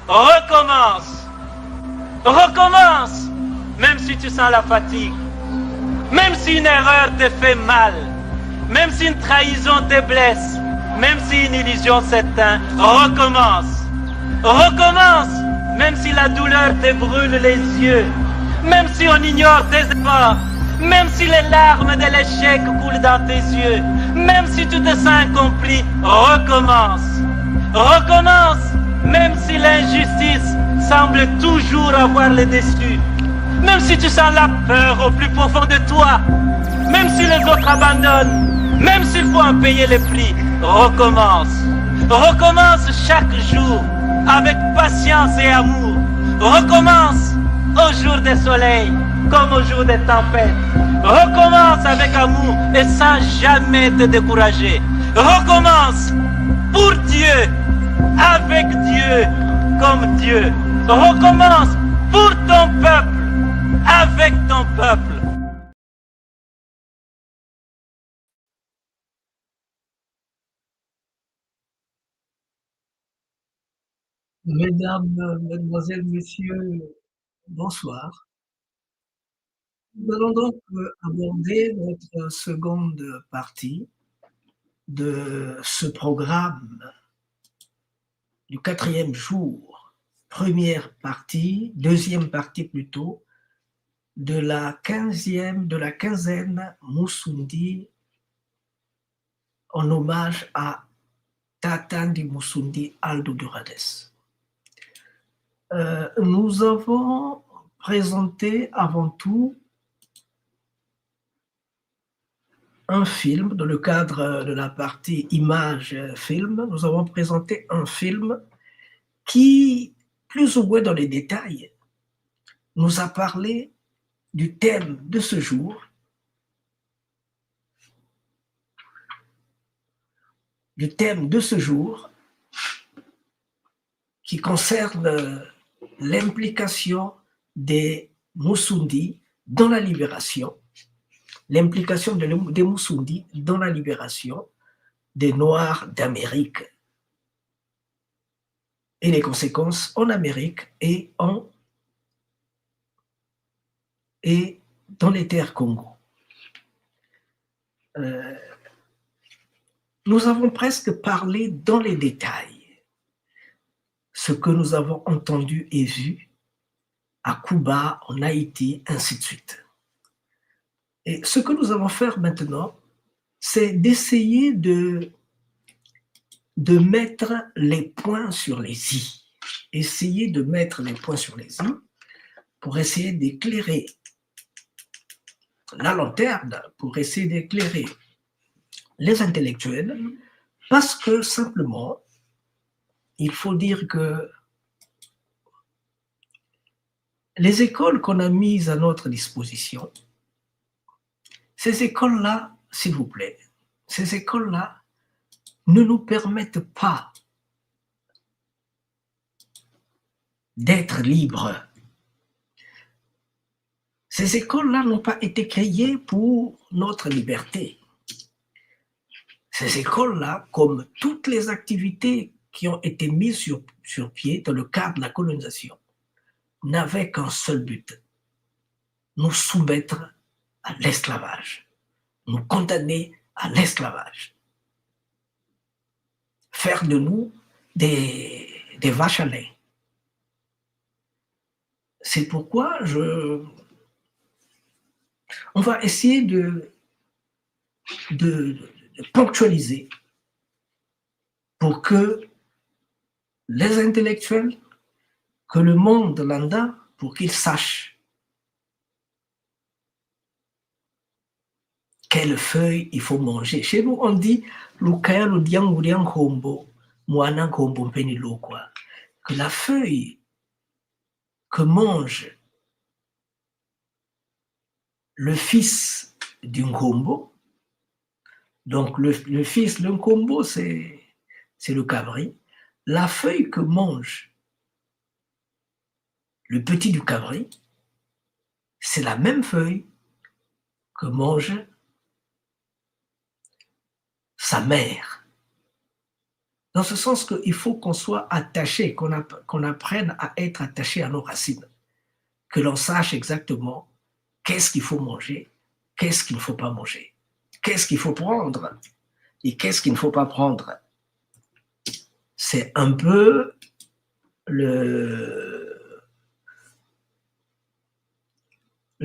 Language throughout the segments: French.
Recommence. Recommence. Même si tu sens la fatigue. Même si une erreur te fait mal. Même si une trahison te blesse. Même si une illusion s'éteint. Recommence. Recommence. Même si la douleur te brûle les yeux. Même si on ignore tes efforts. Même si les larmes de l'échec coulent dans tes yeux. Même si tu te sens incompris. Recommence. Recommence. Même si l'injustice semble toujours avoir le dessus. Même si tu sens la peur au plus profond de toi. Même si les autres abandonnent. Même s'il faut en payer les prix. Recommence. Recommence chaque jour avec patience et amour. Recommence au jour des soleils comme au jour des tempêtes. Recommence avec amour et sans jamais te décourager. Recommence pour Dieu, avec Dieu, comme Dieu. Recommence pour ton peuple, avec ton peuple. Mesdames, Mesdemoiselles, Messieurs, bonsoir. Nous allons donc aborder notre seconde partie de ce programme du 4e jour, première partie, deuxième partie plutôt, de la quinzaine Musundi en hommage à Tatandi Musundi Aldo Durades. Nous avons présenté avant tout un film, dans le cadre de la partie image-film, nous avons présenté un film qui, plus ou moins dans les détails, nous a parlé du thème de ce jour, qui concerne l'implication des Musundi dans la libération, l'implication des Musundi dans la libération des Noirs d'Amérique et les conséquences en Amérique et dans les terres Congo. Nous avons presque parlé dans les détails ce que nous avons entendu et vu à Cuba, en Haïti, ainsi de suite. Et ce que nous allons faire maintenant, c'est d'essayer de mettre les points sur les i. Essayer de mettre les points sur les i pour essayer d'éclairer la lanterne, pour essayer d'éclairer les intellectuels, parce que simplement, il faut dire que les écoles qu'on a mises à notre disposition, ces écoles-là, s'il vous plaît, ces écoles-là ne nous permettent pas d'être libres. Ces écoles-là n'ont pas été créées pour notre liberté. Ces écoles-là, comme toutes les activités qui ont été mises sur pied dans le cadre de la colonisation, n'avaient qu'un seul but, nous soumettre à l'esclavage, nous condamner à l'esclavage, faire de nous des vaches à lait. C'est pourquoi on va essayer de ponctualiser pour que les intellectuels, que le monde lambda, pour qu'ils sachent quelle feuille il faut manger. Chez nous, on dit que la feuille que mange le fils du Nkombo, donc le fils d'un Nkombo, c'est le cabri, la feuille que mange le petit du cabri, c'est la même feuille que mange sa mère. Dans ce sens qu'il faut qu'on soit attaché, qu'on apprenne à être attaché à nos racines, que l'on sache exactement qu'est-ce qu'il faut manger, qu'est-ce qu'il ne faut pas manger, qu'est-ce qu'il faut prendre et qu'est-ce qu'il ne faut pas prendre. C'est un peu le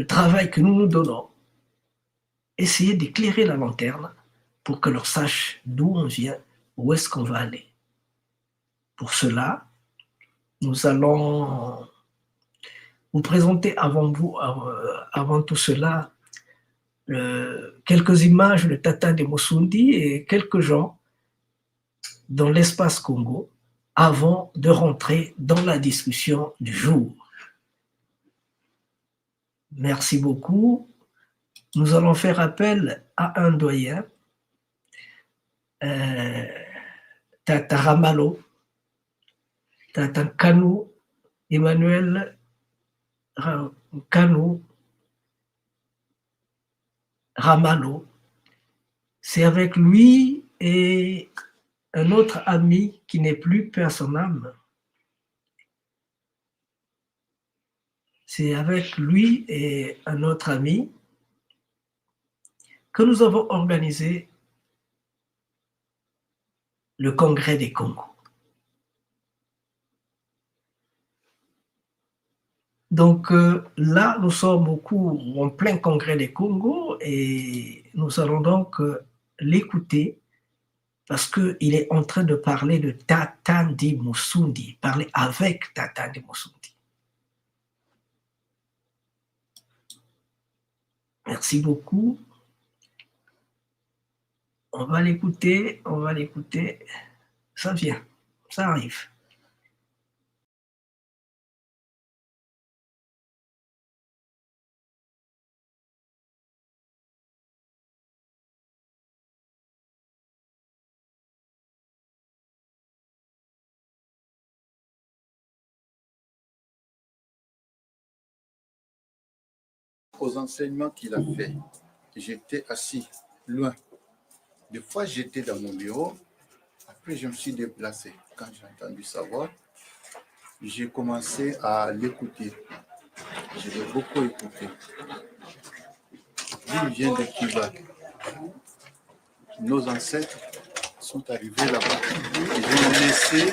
travail que nous nous donnons. Essayer d'éclairer la lanterne pour que l'on sache d'où on vient, où est-ce qu'on va aller. Pour cela, nous allons vous présenter avant tout cela, quelques images de Tata de Moussoudi et quelques gens dans l'espace Congo avant de rentrer dans la discussion du jour. Merci beaucoup. Nous allons faire appel à un doyen, Tata Ramalo, Tata Kanou, Emmanuel Kanou Ramalo. C'est avec lui et un autre ami qui n'est plus paix à son âme. C'est avec lui et un autre ami que nous avons organisé le Congrès des Congo. Donc là, nous sommes en plein Congrès des Congo et nous allons donc l'écouter parce qu'il est en train de parler de Tata Ndi Moussoudi, parler avec Tata Ndi Moussoudi. Merci beaucoup. On va l'écouter. Ça vient, ça arrive. Aux enseignements qu'il a fait, j'étais assis loin. Des fois, j'étais dans mon bureau. Après, je me suis déplacé. Quand j'ai entendu sa voix, j'ai commencé à l'écouter. Je l'ai beaucoup écouté. Lui, il vient de Cuba. Nos ancêtres sont arrivés là-bas. Ils ont laissé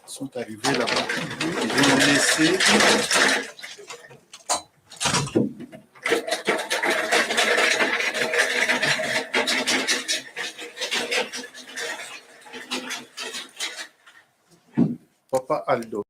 sont arrivés là-bas. Ils ont laissé Papa Aldo.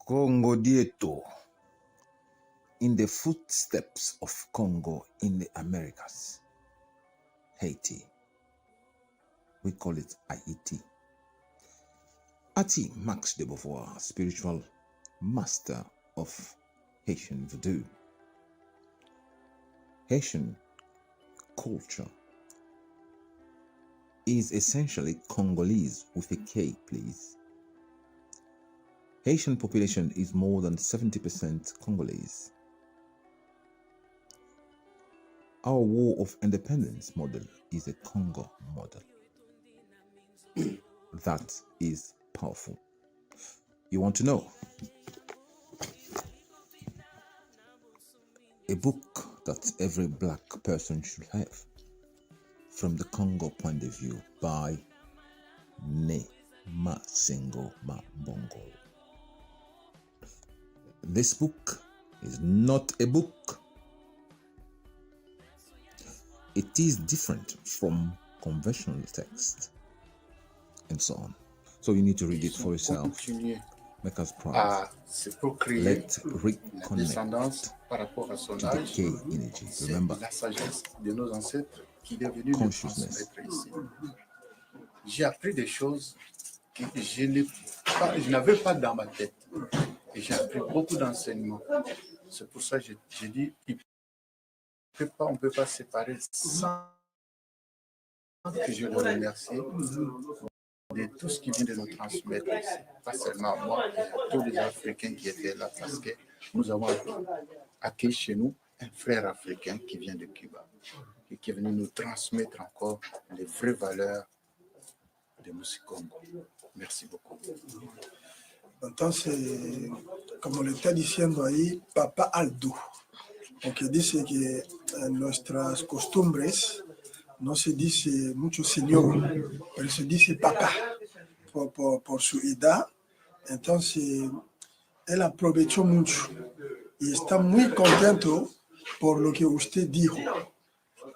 Congo Dieto, in the footsteps of Congo in the Americas, Haiti. We call it Haiti. Ati Max de Beauvoir, spiritual master of Haitian Voodoo. Haitian culture is essentially Congolese with a K, please. Haitian population is more than 70% Congolese. Our War of Independence model is a Congo model. That is powerful. You want to know? A book that every black person should have from the Congo point of view by Ne Masengo Mabongo. This book is not a book. It is different from conventional text and so on. So you need to read it for yourself. Make us proud. Let's reconnect par rapport à son to the âge. K energy. Remember, La sagesse de nos ancêtres qui est venue nous consciousness. transmettre ici. J'ai appris des choses que je n'avais pas dans ma tête. Et j'ai appris beaucoup d'enseignements. C'est pour ça que j'ai dit on ne peut pas séparer sans que je le remercie de tout ce qui vient de nous transmettre ici. Pas seulement moi, mais à tous les Africains qui étaient là parce que nous avons accueilli chez nous un frère africain qui vient de Cuba et qui est venu nous transmettre encore les vraies valeurs de Music Congo. Merci beaucoup. Entonces, como le está diciendo ahí, Papá Aldo, porque dice que en nuestras costumbres no se dice mucho señor, pero se dice papá por su edad. Entonces, él aprovechó mucho y está muy contento por lo que usted dijo,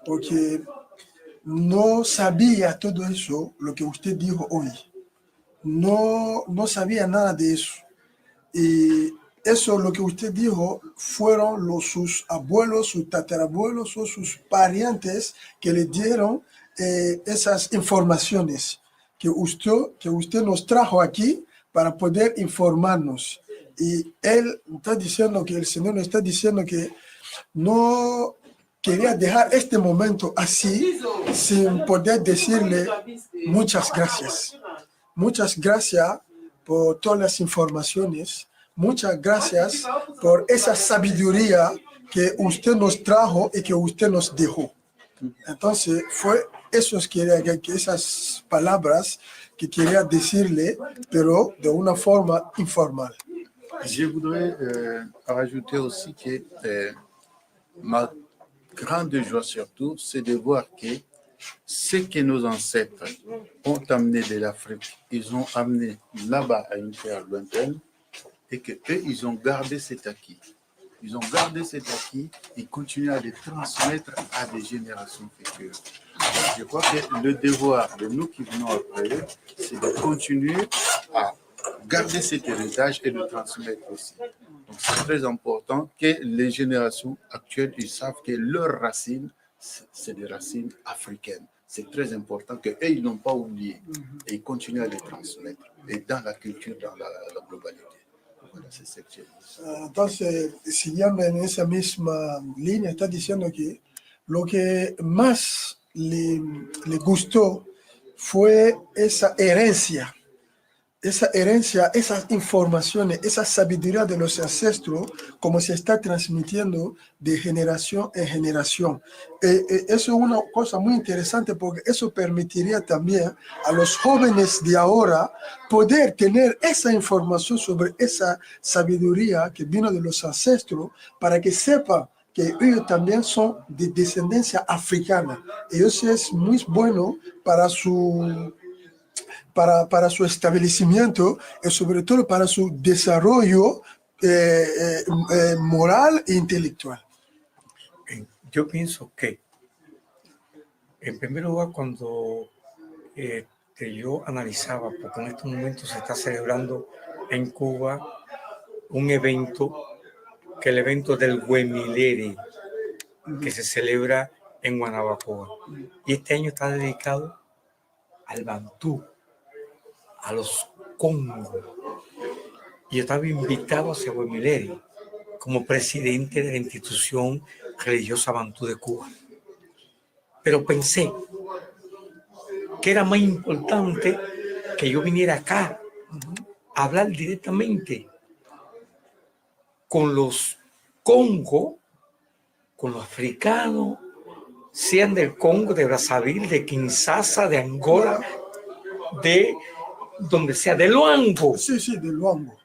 porque no sabía todo eso, lo que usted dijo hoy. No sabía nada de eso. Y eso, lo que usted dijo, fueron sus abuelos, sus tatarabuelos o sus parientes que le dieron esas informaciones que usted nos trajo aquí para poder informarnos. Y él está diciendo que el Señor nos está diciendo que no quería dejar este momento así sin poder decirle muchas gracias. Muchas gracias por todas las informaciones. Muchas gracias por esa sabiduría que usted nos trajo y que usted nos dejó. Entonces, fue esas palabras que quería decirle, pero de una forma informal. Je voudrais rajouter aussi que ma grande joie surtout, c'est de voir que ce que nos ancêtres ont amené de l'Afrique, ils ont amené là-bas à une terre lointaine et qu'eux, ils ont gardé cet acquis. Ils ont gardé cet acquis et continuent à le transmettre à des générations futures. Je crois que le devoir de nous qui venons après eux, c'est de continuer à garder cet héritage et de le transmettre aussi. Donc c'est très important que les générations actuelles, ils savent que leurs racines, c'est des racines africaines. C'est très important qu'eux, ils n'ont pas oublié et ils continuent à les transmettre. Et dans la culture, dans la globalité. Voilà, c'est ce que j'ai dit. Entonces, siguiendo en esa misma línea, está diciendo que lo que más le gustó fue esa herencia, esas informaciones, esa sabiduría de los ancestros, como se está transmitiendo de generación en generación. Eso es una cosa muy interesante porque eso permitiría también a los jóvenes de ahora poder tener esa información sobre esa sabiduría que vino de los ancestros para que sepan que ellos también son de descendencia africana. Y eso es muy bueno para su establecimiento y sobre todo para su desarrollo moral e intelectual. Yo pienso que, en primer lugar, cuando yo analizaba, porque en estos momentos se está celebrando en Cuba un evento, que el evento del Huemilere, que se celebra en Guanabacoa. Y este año está dedicado al Bantú, a los Congo. Y yo estaba invitado a ese Huemilere como presidente de la institución religiosa Bantú de Cuba. Pero pensé que era más importante que yo viniera acá a hablar directamente con los Congo, con los africanos, sean del Congo, de Brazzaville, de Kinshasa, de Angola, de donde sea, de Luango. Sí, sí, de Luango.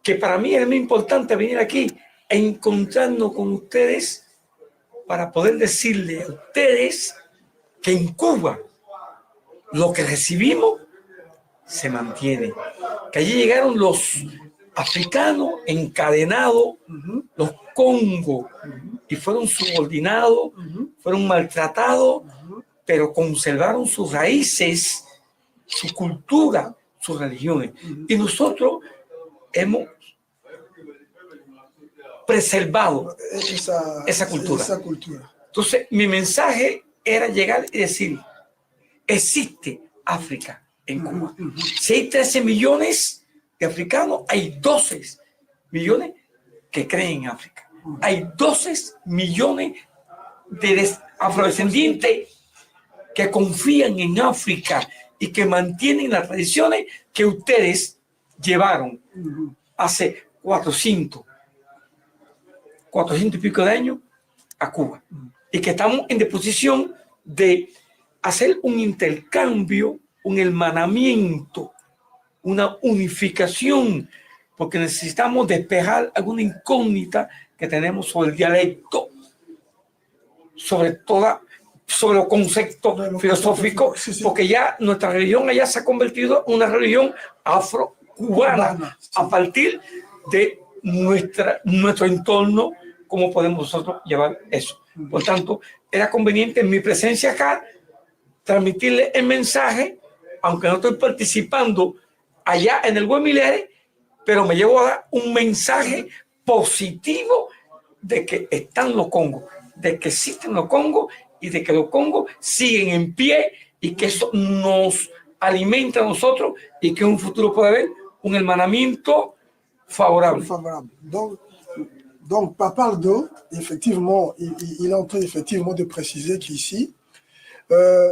Que para mí es muy importante venir aquí e encontrarnos con ustedes para poder decirle a ustedes que en Cuba lo que recibimos se mantiene. Que allí llegaron los africanos encadenados, los Congo, y fueron subordinados, fueron maltratados, pero conservaron sus raíces, su cultura, sus religiones. Y nosotros hemos preservado esa cultura. Entonces, mi mensaje era llegar y decir, existe África en Cuba. Si hay 13 millones de africanos, hay 12 millones que creen en África. Hay 12 millones de afrodescendientes que confían en África y que mantienen las tradiciones que ustedes llevaron hace 400 y pico de años a Cuba. Y que estamos en disposición de hacer un intercambio, un hermanamiento, una unificación, porque necesitamos despejar alguna incógnita que tenemos sobre el dialecto, sobre los conceptos filosóficos, porque ya nuestra religión allá se ha convertido en una religión afro-cubana a partir de nuestro entorno, cómo podemos nosotros llevar eso. Por tanto, era conveniente en mi presencia acá transmitirle el mensaje, aunque no estoy participando allá en el Huemilere, pero me llevo a dar un mensaje positivo de que están los Congos, de que existen los Congos y de que los Congos siguen en pie y que eso nos alimenta a nosotros y que en un futuro puede haber un hermanamiento favorable. Donc Papa Aldo, effectivement, il est en train effectivement de préciser qu'ici,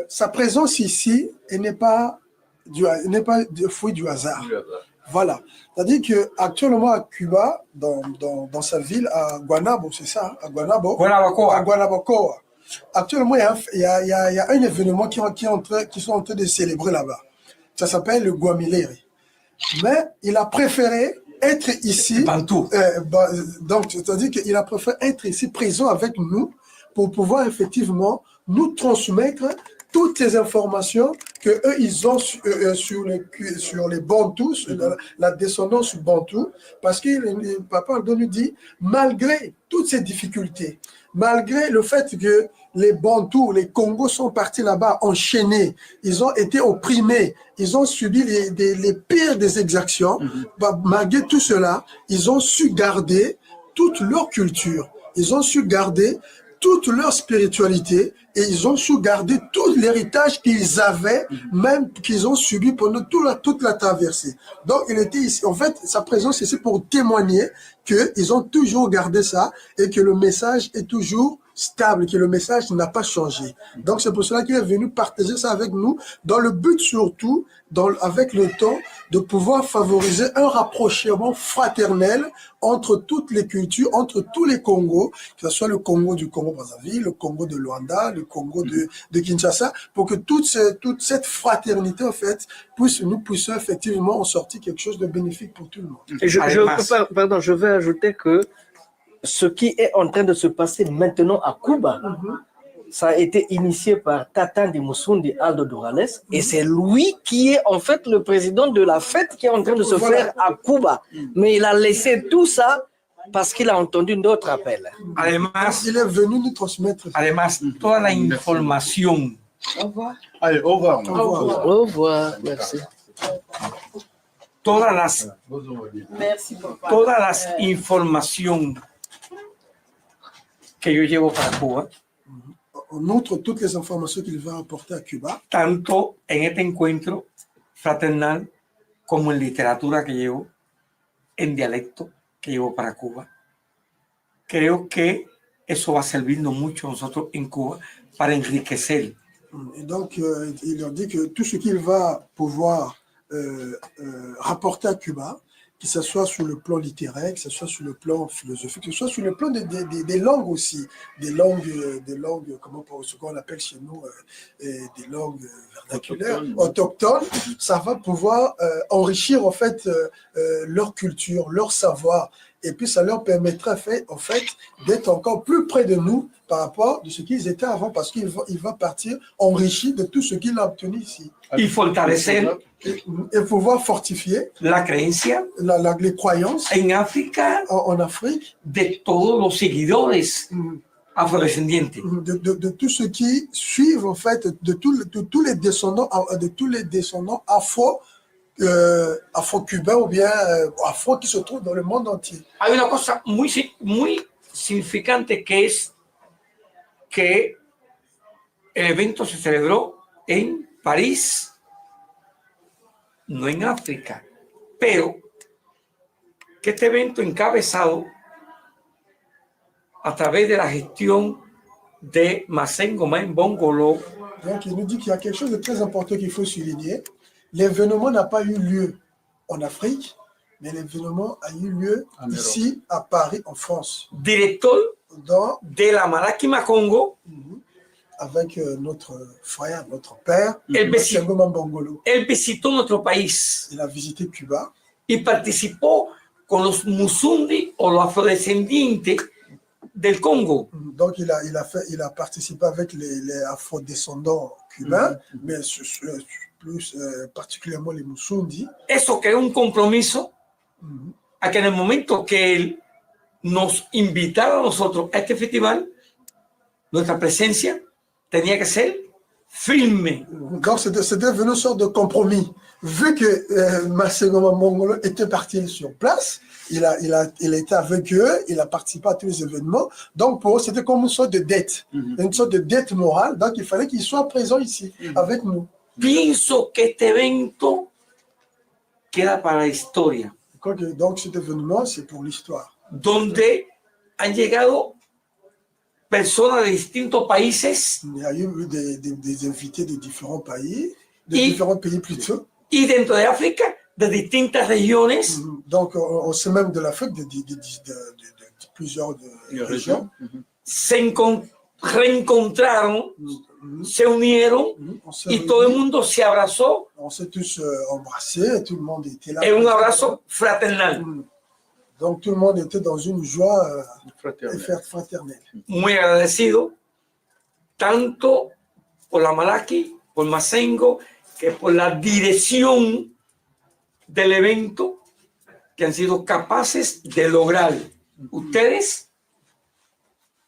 sa présence ici n'est pas le fruit du hasard. Voilà. C'est-à-dire qu'actuellement à Cuba, dans sa ville, à Guanabo, c'est ça, à Guanabacoa. Actuellement, il y a un événement qui sont en train de célébrer là-bas. Ça s'appelle le Huemilere. Mais il a préféré être ici. Donc, c'est-à-dire qu'il a préféré être ici présent avec nous pour pouvoir effectivement nous transmettre toutes les informations que eux ils ont sur les Bantous, sur la descendance Bantou, parce que Papa Aldo nous dit, malgré toutes ces difficultés, malgré le fait que les Bantous, les Congos sont partis là-bas enchaînés, ils ont été opprimés, ils ont subi les pires des exactions, malgré tout cela, ils ont su garder toute leur culture, ils ont su garder toute leur spiritualité et ils ont su garder tout l'héritage qu'ils avaient, même qu'ils ont subi pendant toute la traversée. Donc, il était ici. En fait, sa présence ici pour témoigner qu'ils ont toujours gardé ça et que le message est toujours stable, que le message n'a pas changé. Donc, c'est pour cela qu'il est venu partager ça avec nous, dans le but surtout, avec le temps, de pouvoir favoriser un rapprochement fraternel entre toutes les cultures, entre tous les Congos, que ce soit le Congo du Congo-Brazzaville, le Congo de Luanda, le Congo de Kinshasa, pour que toute cette fraternité, en fait, nous puissions effectivement en sortir quelque chose de bénéfique pour tout le monde. Et je vais ajouter que ce qui est en train de se passer maintenant à Cuba, ça a été initié par Tatandi Musundi Aldo Durales, et c'est lui qui est en fait le président de la fête qui est en train de se faire à Cuba. Mais il a laissé tout ça parce qu'il a entendu d'autres appels. Además, il est venu nous transmettre. Además, toda la información. Au revoir. Allez, au revoir. Au revoir. Merci. todas las, Merci, papa. todas las información que yo llevo para Cuba, En outre, toutes les informations qu'il va apporter à Cuba, tanto en este encuentro fraternal como en literatura que llevo, en dialecto que llevo para Cuba. Creo que eso va a servirnos mucho a nosotros en Cuba para enriquecer. et donc il leur dit que tout ce qu'il va pouvoir rapporter à Cuba, que ce soit sur le plan littéraire, que ce soit sur le plan philosophique, que ce soit sur le plan des langues aussi, des langues, comment ce qu'on appelle chez nous, des langues vernaculaires, autochtones, ça va pouvoir enrichir en fait leur culture, leur savoir, et puis ça leur permettra en fait d'être encore plus près de nous par rapport de ce qu'ils étaient avant, parce qu'il va partir enrichi de tout ce qu'il a obtenu ici. Y fortalecer Et pouvoir fortifier la creencia les croyances en África en Afrique de todos los seguidores afrodescendientes. de tous ceux qui suivent en fait de tous les descendants afro-cubains ou bien afro qui se trouvent dans le monde entier. Hay una cosa muy significante que es que el evento se celebró en París, no en África, pero que este evento encabezado a través de la gestión de Masengo Mbongolo. Donc il nous dit qu'il y a quelque chose de très important qu'il faut souligner. L'événement n'a pas eu lieu en Afrique, mais l'événement a eu lieu ici à Paris, en France. Director de la Malakima Congo, avec notre frère, notre père, Masengo Mbongolo. Él visitó nuestro país. Il a visité Cuba. Y participó con los Musundi o los afrodescendientes del Congo. Donc il a participé avec les afrodescendants cubains, mais plus particulièrement les Musundi. Eso creó un compromiso a que en el momento que él nos invitara a nosotros a este festival, nuestra presencia tenía que ser firme. Donc c'était devenu une sorte de compromis. Vu que Masengo Mbongolo était parti sur place, il était avec eux, il a participé à tous les événements. Donc pour eux, c'était comme une sorte de dette, une sorte de dette morale. Donc il fallait qu'il soit présent ici, avec nous. Pienso que este evento queda para la historia. Donc cet événement, c'est pour l'histoire. Donde han llegado personas de distintos países. Il y a eu des invités de différents pays, différents pays plutôt. Y dentro de África, de distintas regiones. Donc, on sait même de l'Afrique, de plusieurs régions. Se reencontraron, se unieron y todo el mundo se abrazó. On s'est tous embrassés, tout le monde était là. En un abrazo fraternal. Donc, tout le monde était dans une joie fraternelle. Muy agradecido, tanto por la Malaki, por Masengo, que por la dirección del evento que han sido capaces de lograr ustedes,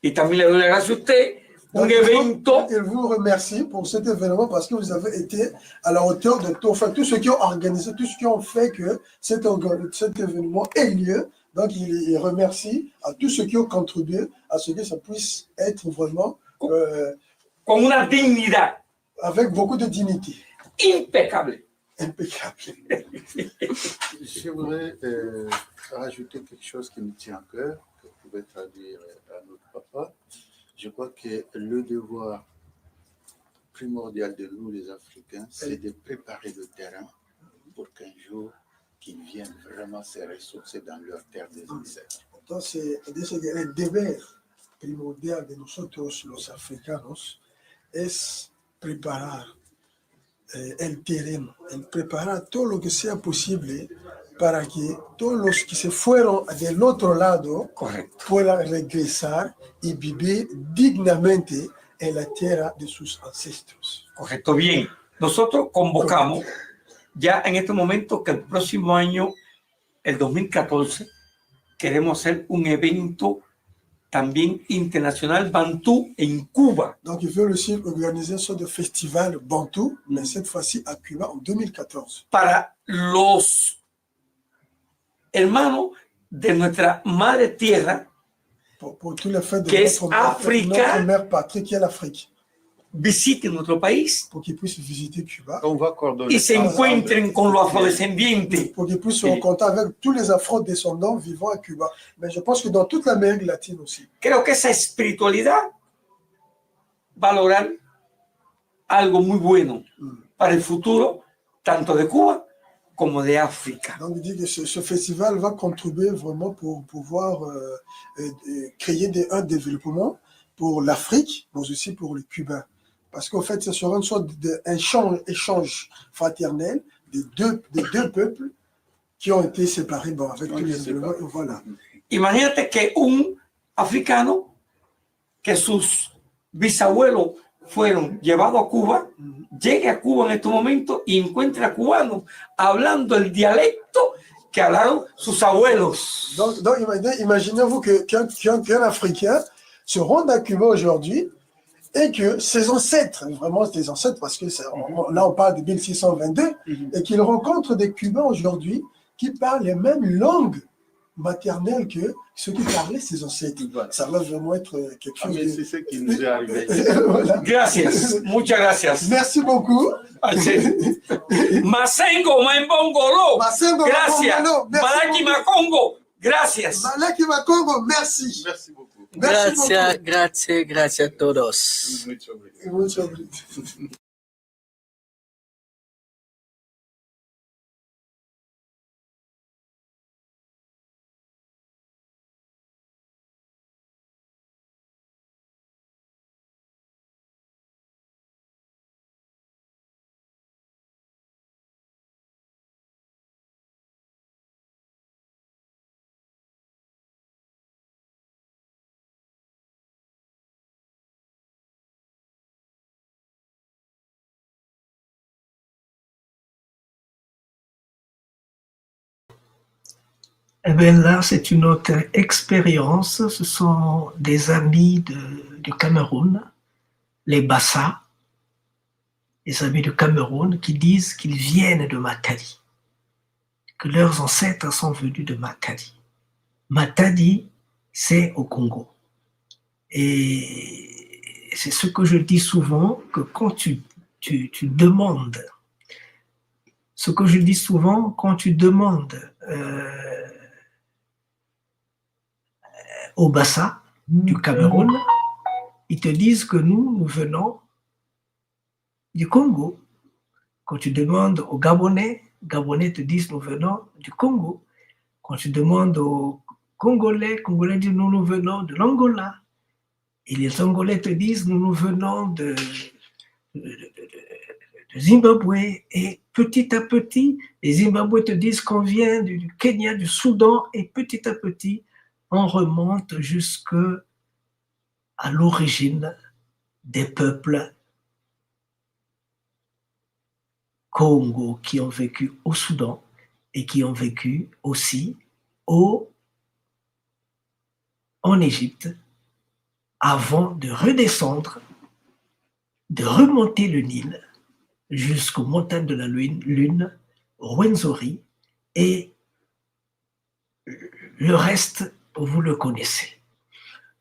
y también le doy las gracias a usted, un evento. Il vous remercie pour cet événement parce que vous avez été à la hauteur de tout, enfin, tous ceux qui ont organisé, tous ceux qui ont fait que cet événement ait lieu. Donc il remercie à tous ceux qui ont contribué à ce que ça puisse être vraiment con una dignidad, avec beaucoup de dignité. Impeccable. Impeccable. Je voudrais rajouter quelque chose qui me tient à cœur, que vous pouvez traduire à notre papa. Je crois que le devoir primordial de nous, les Africains, c'est de préparer le terrain pour qu'un jour, qu'ils viennent vraiment se ressourcer dans leur terre des ancêtres. Entonces, dice que el deber primordial de nosotros, los africanos, es preparar el terreno, preparar todo lo que sea posible para que todos los que se fueron del otro lado puedan regresar y vivir dignamente en la tierra de sus ancestros. Correcto, bien. Nosotros convocamos ya en este momento que el próximo año, el 2014, queremos hacer un evento también international Bantou en Cuba. Donc, ils veulent aussi organiser une sorte de festival Bantou, mais cette fois-ci à Cuba en 2014. Para los hermano, de nuestra madre tierra, pour tout le fait de que es notre mère patrie, qui est l'Afrique. visiten nuestro país Pour qu'ils puissent visiter Cuba. On va coordonner. y se encuentren con los afrodescendientes. Pour qu'ils puissent se rencontrer avec tous les afro-descendants vivant à Cuba. Mais je pense que dans toute l'Amérique latine aussi. Creo que esa espiritualidad va a lograr algo muy bueno para el futuro, tanto de Cuba como de África. Donc, il dit que ce festival va contribuer vraiment pour pouvoir créer un développement pour l'Afrique, mais aussi pour les Cubains. Parce qu'en fait, ce sera une sorte d'échange fraternel des deux peuples qui ont été séparés avec tous les événements. Voilà. Imagínate que un africano que sus bisabuelos fueron llevados a Cuba, llegue a Cuba en estos momentos y encuentre a cubanos hablando el dialecto que hablaron sus abuelos. Donc imaginez-vous qu'un Africain se rende à Cuba aujourd'hui et que ses ancêtres, vraiment des ancêtres, parce que là on parle de 1622, et qu'il rencontre des Cubains aujourd'hui qui parlent les mêmes langues maternelles que ceux qui parlaient ses ancêtres. Voilà. Ça va vraiment être quelque chose. Mais c'est ce qui nous est arrivé. Voilà. Gracias, muchas gracias. Merci beaucoup. Masengo, Maimbongolo. Masengo, gracias. Malaki Macongo, gracias. Malaki Macongo, merci. Merci beaucoup. Grazie a todos. Mucho obrigado. Eh bien là, c'est une autre expérience. Ce sont des amis du Cameroun, les Bassa, les amis du Cameroun, qui disent qu'ils viennent de Matadi, que leurs ancêtres sont venus de Matadi. Matadi, c'est au Congo. Et c'est ce que je dis souvent, que quand tu demandes, ce que je dis souvent, quand tu demandes au Bassa du Cameroun, ils te disent que nous venons du Congo. Quand tu demandes aux Gabonais te disent nous venons du Congo. Quand tu demandes aux Congolais disent nous venons de l'Angola. Et les Angolais te disent nous venons de Zimbabwe. Et petit à petit, les Zimbabwe te disent qu'on vient du Kenya, du Soudan, et petit à petit, on remonte jusqu'à l'origine des peuples Congo qui ont vécu au Soudan et qui ont vécu aussi en Égypte avant de redescendre, de remonter le Nil jusqu'aux montagnes de la Lune, Rwenzori, et le reste, vous le connaissez.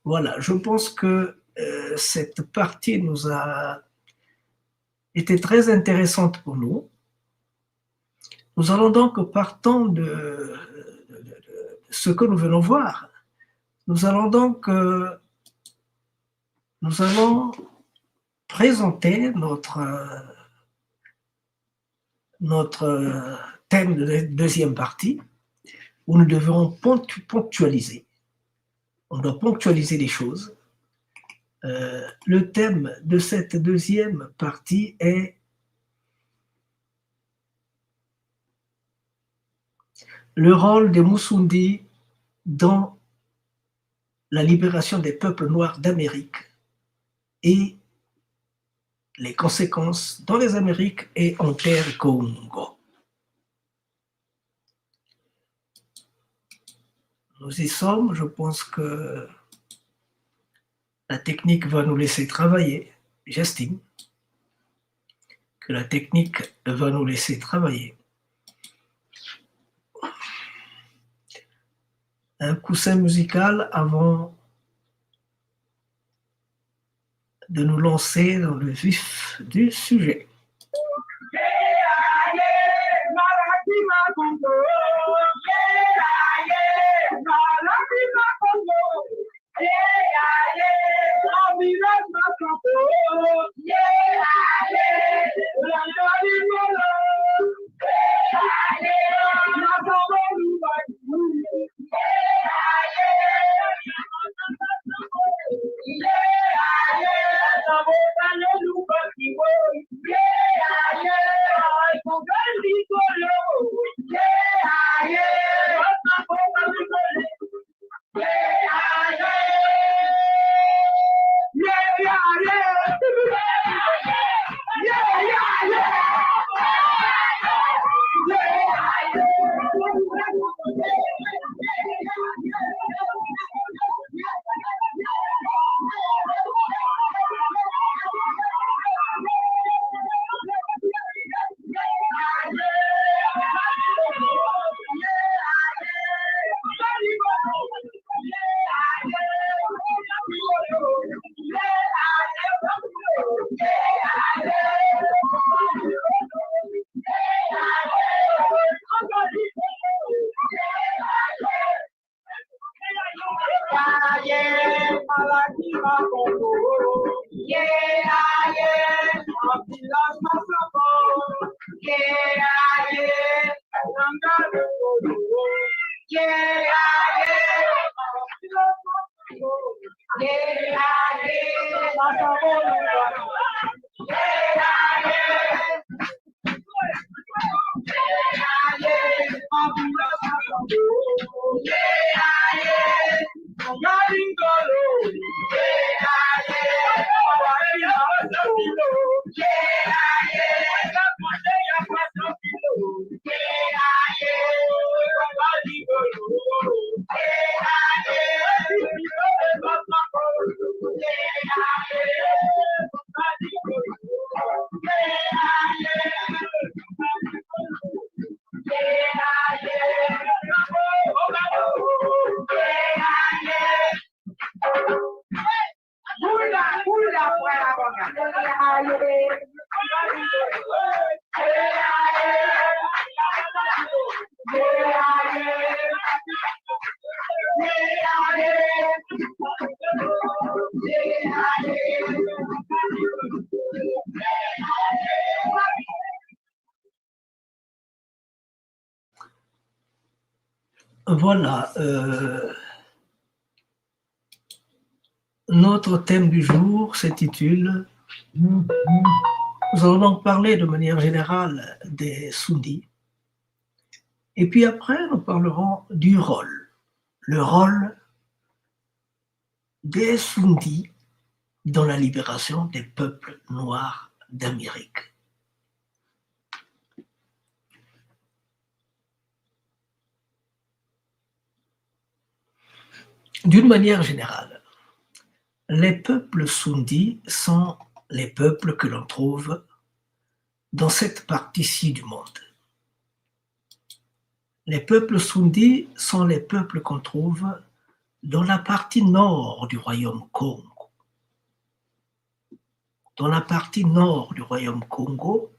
Voilà, je pense que cette partie nous a été très intéressante pour nous. Nous allons donc, partant de ce que nous venons voir, nous allons présenter notre thème de deuxième partie, où nous devons ponctualiser. On doit ponctualiser les choses. Le thème de cette deuxième partie est le rôle des Musundi dans la libération des peuples noirs d'Amérique et les conséquences dans les Amériques et en terre Congo. Nous y sommes, je pense que la technique va nous laisser travailler, j'estime que la technique va nous laisser travailler. un coussin musical avant de nous lancer dans le vif du sujet. Voilà, notre thème du jour s'intitule « Nous allons donc parler de manière générale des Sundis, et puis après nous parlerons du rôle, le rôle des Sundis dans la libération des peuples noirs d'Amérique. » D'une manière générale, les peuples Sundis sont les peuples que l'on trouve dans cette partie-ci du monde. Les peuples Sundis sont les peuples qu'on trouve dans la partie nord du royaume Congo. Dans la partie nord du royaume Congo,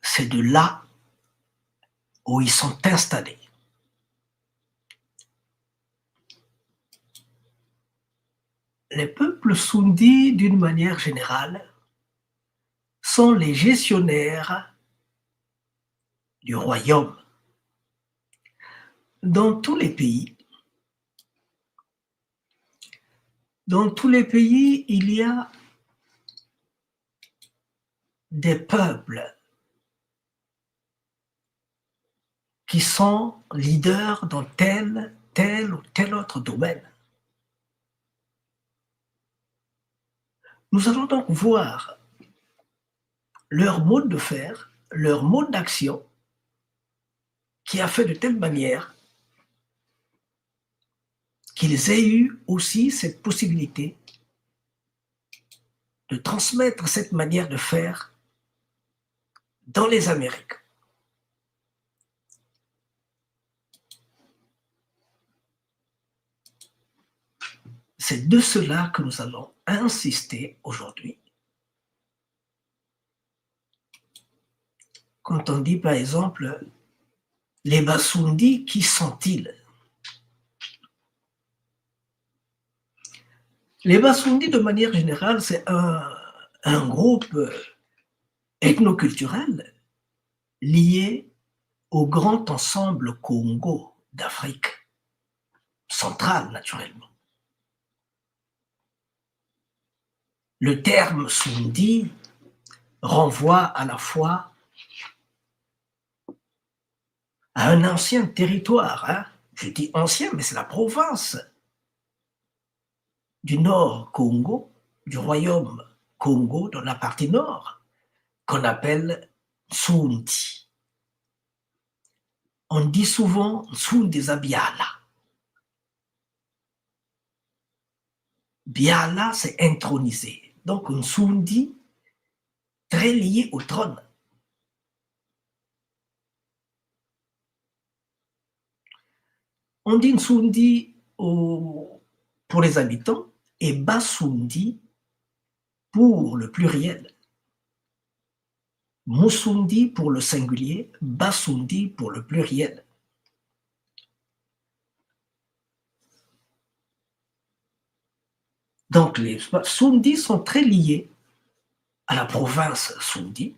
c'est de là où ils sont installés. Les peuples Sundis, d'une manière générale, sont les gestionnaires du royaume. Dans tous les pays, il y a des peuples qui sont leaders dans tel ou tel autre domaine. Nous allons donc voir leur mode de faire, leur mode d'action, qui a fait de telle manière qu'ils aient eu aussi cette possibilité de transmettre cette manière de faire dans les Amériques. C'est de cela que nous allons insister aujourd'hui. Quand on dit par exemple, les Basundis, qui sont-ils? Les Basundis, de manière générale, c'est un groupe ethnoculturel lié au grand ensemble Congo d'Afrique centrale, naturellement. Le terme Sundi renvoie à la fois à un ancien territoire. Hein. Je dis ancien, mais c'est la province du Nord Congo, du royaume Congo, dans la partie nord, qu'on appelle Sundi. On dit souvent Sundi za Biala. Biala, c'est intronisé. Donc, un Sundi très lié au trône. On dit Nsundi pour les habitants et Basundi pour le pluriel. Musundi pour le singulier, Basundi pour le pluriel. Donc les Sundi sont très liés à la province Sundi,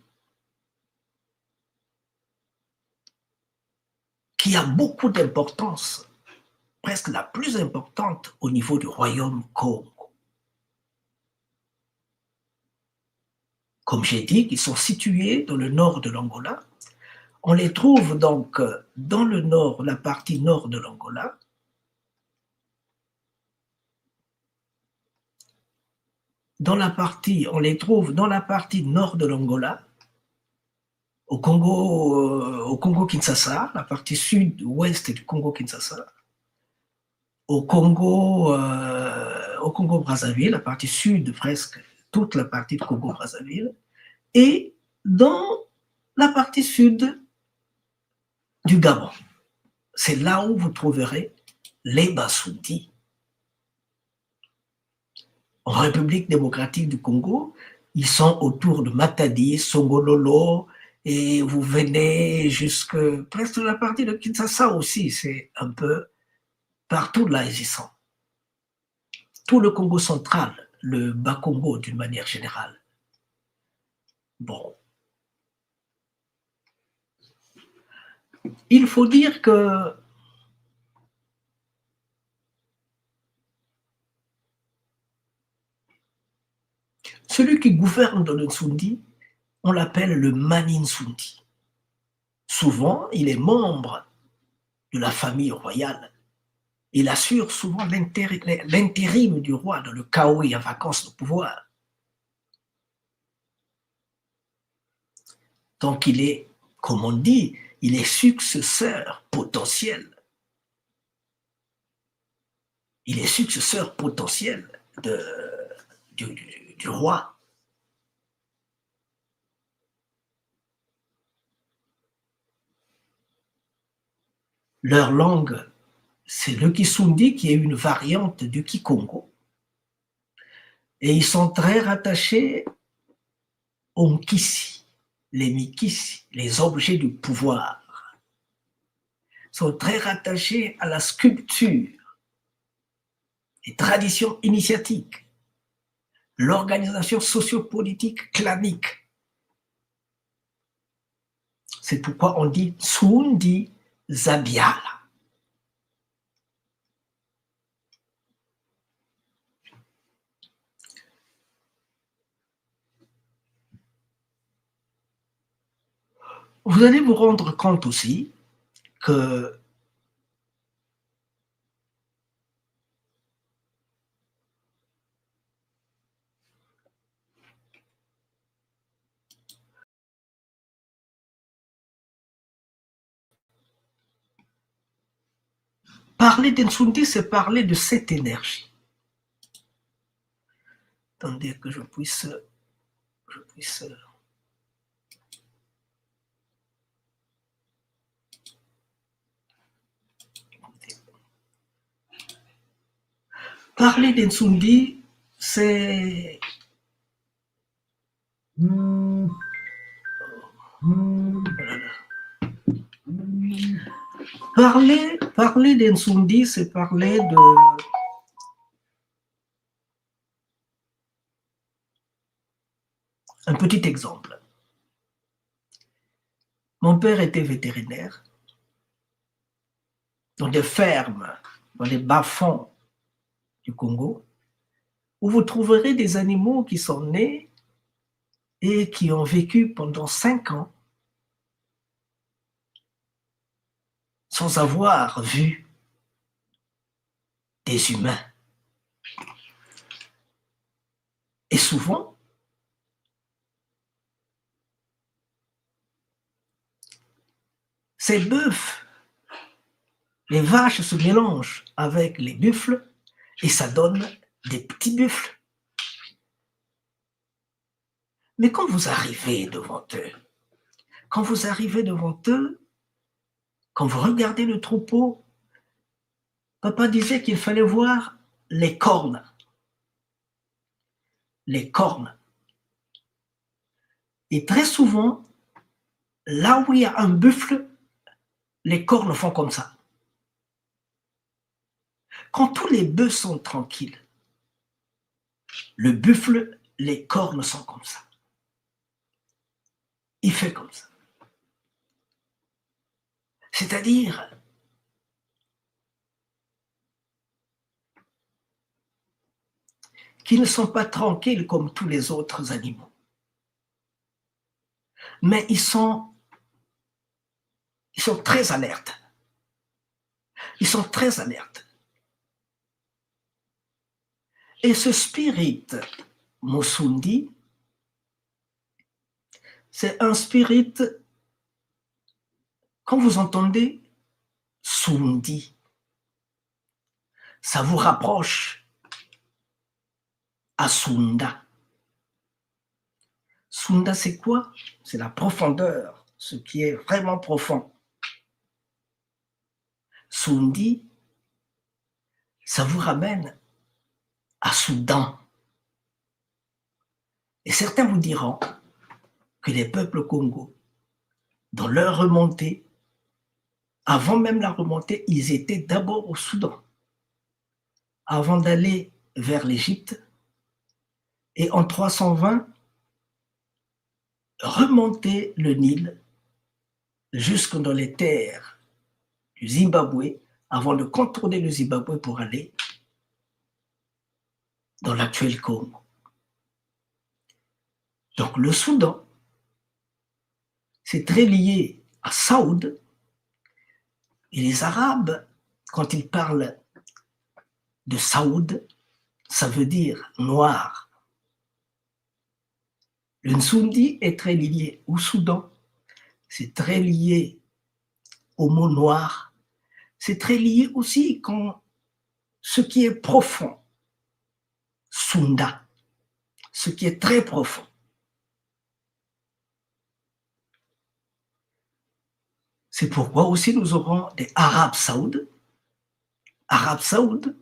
qui a beaucoup d'importance, presque la plus importante au niveau du royaume Congo. Comme j'ai dit, ils sont situés dans le nord de l'Angola. On les trouve donc dans le nord, la partie nord de l'Angola. On les trouve dans la partie nord de l'Angola, au Congo-Kinshasa, la partie sud-ouest du Congo-Kinshasa, au Congo-Brazzaville, la partie sud presque, toute la partie du Congo-Brazzaville, et dans la partie sud du Gabon. C'est là où vous trouverez les Basundi. En République démocratique du Congo, ils sont autour de Matadi, Songololo, et vous venez jusque presque la partie de Kinshasa aussi, c'est un peu partout là ils y sont. Tout le Congo central, le Bas-Congo d'une manière générale. Bon. Il faut dire que celui qui gouverne dans le Nsundi, on l'appelle le Maninsundi. Souvent, il est membre de la famille royale. Il assure souvent l'intérim du roi dans le cas où il y a vacances de pouvoir. Donc il est, comme on dit, il est successeur potentiel. Il est successeur potentiel du roi. Leur langue, c'est le Kisundi qui est une variante du Kikongo. Et ils sont très rattachés aux Nkisi, les Mikisi, les objets du pouvoir. Ils sont très rattachés à la sculpture, les traditions initiatiques, l'organisation sociopolitique clanique. C'est pourquoi on dit Sundi Zabiala. Vous allez vous rendre compte aussi que parler d'Nsundi, c'est parler de cette énergie. Attendez que je puisse Parler d'Nsundi, c'est parler d'Nsundi, c'est parler de un petit exemple. Mon père était vétérinaire dans des fermes, dans les bas-fonds du Congo, où vous trouverez des animaux qui sont nés et qui ont vécu pendant 5 ans sans avoir vu des humains. Et souvent, ces bœufs, les vaches se mélangent avec les buffles et ça donne des petits buffles. Mais quand vous arrivez devant eux, quand vous regardez le troupeau, papa disait qu'il fallait voir les cornes. Les cornes. Et très souvent, là où il y a un buffle, les cornes font comme ça. Quand tous les bœufs sont tranquilles, le buffle, les cornes sont comme ça. Il fait comme ça. C'est-à-dire, qu'ils ne sont pas tranquilles comme tous les autres animaux. Mais ils sont très alertes. Ils sont très alertes. Et ce spirit Musundi, c'est un spirit, quand vous entendez Sundi, ça vous rapproche à Sunda. Sunda, c'est quoi? C'est la profondeur, ce qui est vraiment profond. Sundi, ça vous ramène à Soudan. Et certains vous diront que les peuples Congo, dans leur remontée, avant même la remontée, ils étaient d'abord au Soudan, avant d'aller vers l'Égypte, et en 320, remonter le Nil jusque dans les terres du Zimbabwe, avant de contourner le Zimbabwe pour aller dans l'actuel Congo. Donc le Soudan, c'est très lié à Saoud, et les Arabes, quand ils parlent de Saoud, ça veut dire noir. Le Nsundi est très lié au Soudan, c'est très lié au mot noir, c'est très lié aussi quand ce qui est profond, Sunda, ce qui est très profond. C'est pourquoi aussi nous aurons des Arabes Saoud. Arabes Saoud,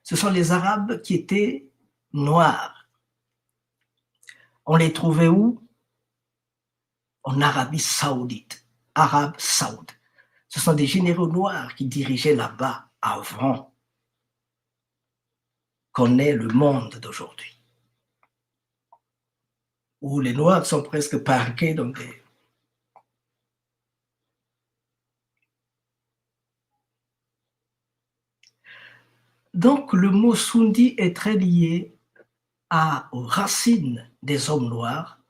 ce sont les Arabes qui étaient noirs. On les trouvait où? En Arabie Saoudite. Arabes Saoud. Ce sont des généraux noirs qui dirigeaient là-bas avant qu'on ait le monde d'aujourd'hui, où les noirs sont presque parqués dans des... Donc le mot Sundi est très lié aux racines des hommes noirs.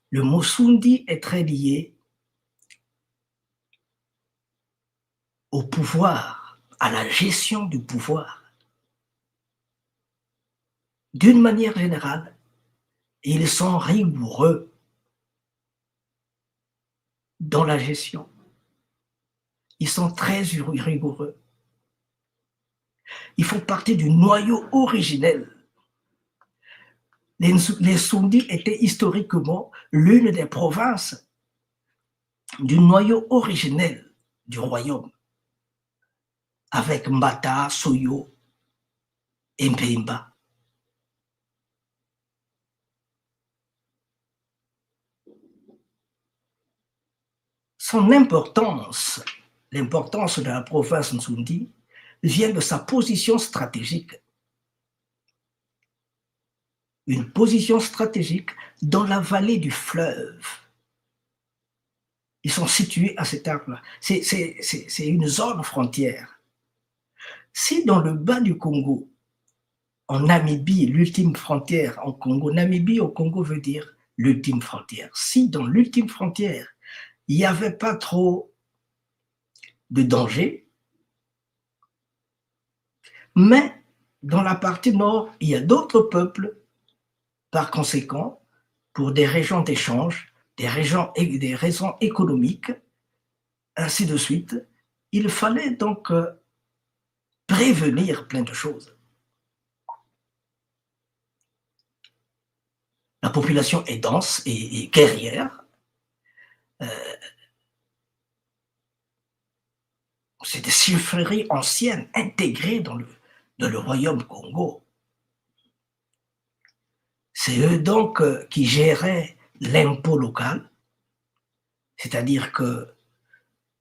Le mot Sundi est très lié au pouvoir, à la gestion du pouvoir. D'une manière générale, ils sont rigoureux dans la gestion. Ils sont très rigoureux. Ils font partie du noyau originel. Les Sundis étaient historiquement l'une des provinces du noyau originel du royaume, avec Mbata, Soyo et Mpemba. Son importance, l'importance de la province Nzundi, vient de sa position stratégique. Une position stratégique dans la vallée du fleuve. Ils sont situés à cet arbre-là. C'est une zone frontière. Si dans le bas du Congo, en Namibie, l'ultime frontière en Congo, Namibie au Congo veut dire l'ultime frontière. Si dans l'ultime frontière, il n'y avait pas trop de danger, mais dans la partie nord, il y a d'autres peuples. Par conséquent, pour des régions d'échange, des raisons économiques, ainsi de suite, il fallait donc prévenir plein de choses. La population est dense et guerrière. C'est des suffraries anciennes intégrées dans le royaume Congo. C'est eux donc qui géraient l'impôt local, c'est-à-dire qu'il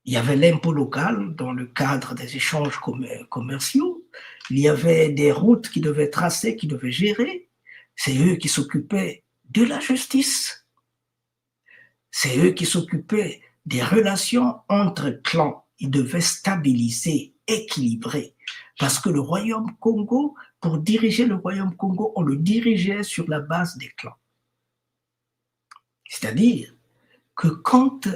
y avait l'impôt local dans le cadre des échanges commerciaux, il y avait des routes qui devaient tracer, qui devaient gérer, c'est eux qui s'occupaient de la justice, c'est eux qui s'occupaient des relations entre clans, ils devaient stabiliser, équilibrer, parce que le royaume Congo, pour diriger le royaume Congo, on le dirigeait sur la base des clans. C'est-à-dire que quand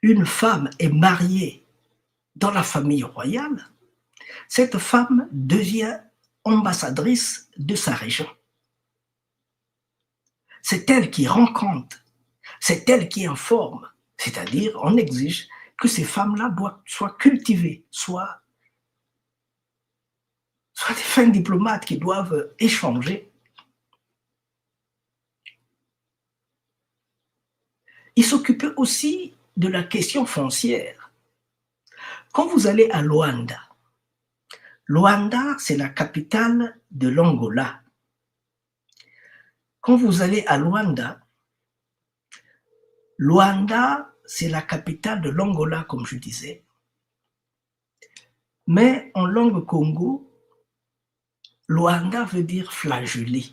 une femme est mariée dans la famille royale, cette femme devient ambassadrice de sa région. C'est elle qui rend compte, c'est elle qui informe, c'est-à-dire on exige que ces femmes-là soient cultivées, soient des fins diplomates qui doivent échanger. Il s'occupait aussi de la question foncière. Quand vous allez à Luanda, Luanda, c'est la capitale de l'Angola. Quand vous allez à Luanda, c'est la capitale de l'Angola, comme je disais. Mais en langue Congo, Luanda veut dire flagellé.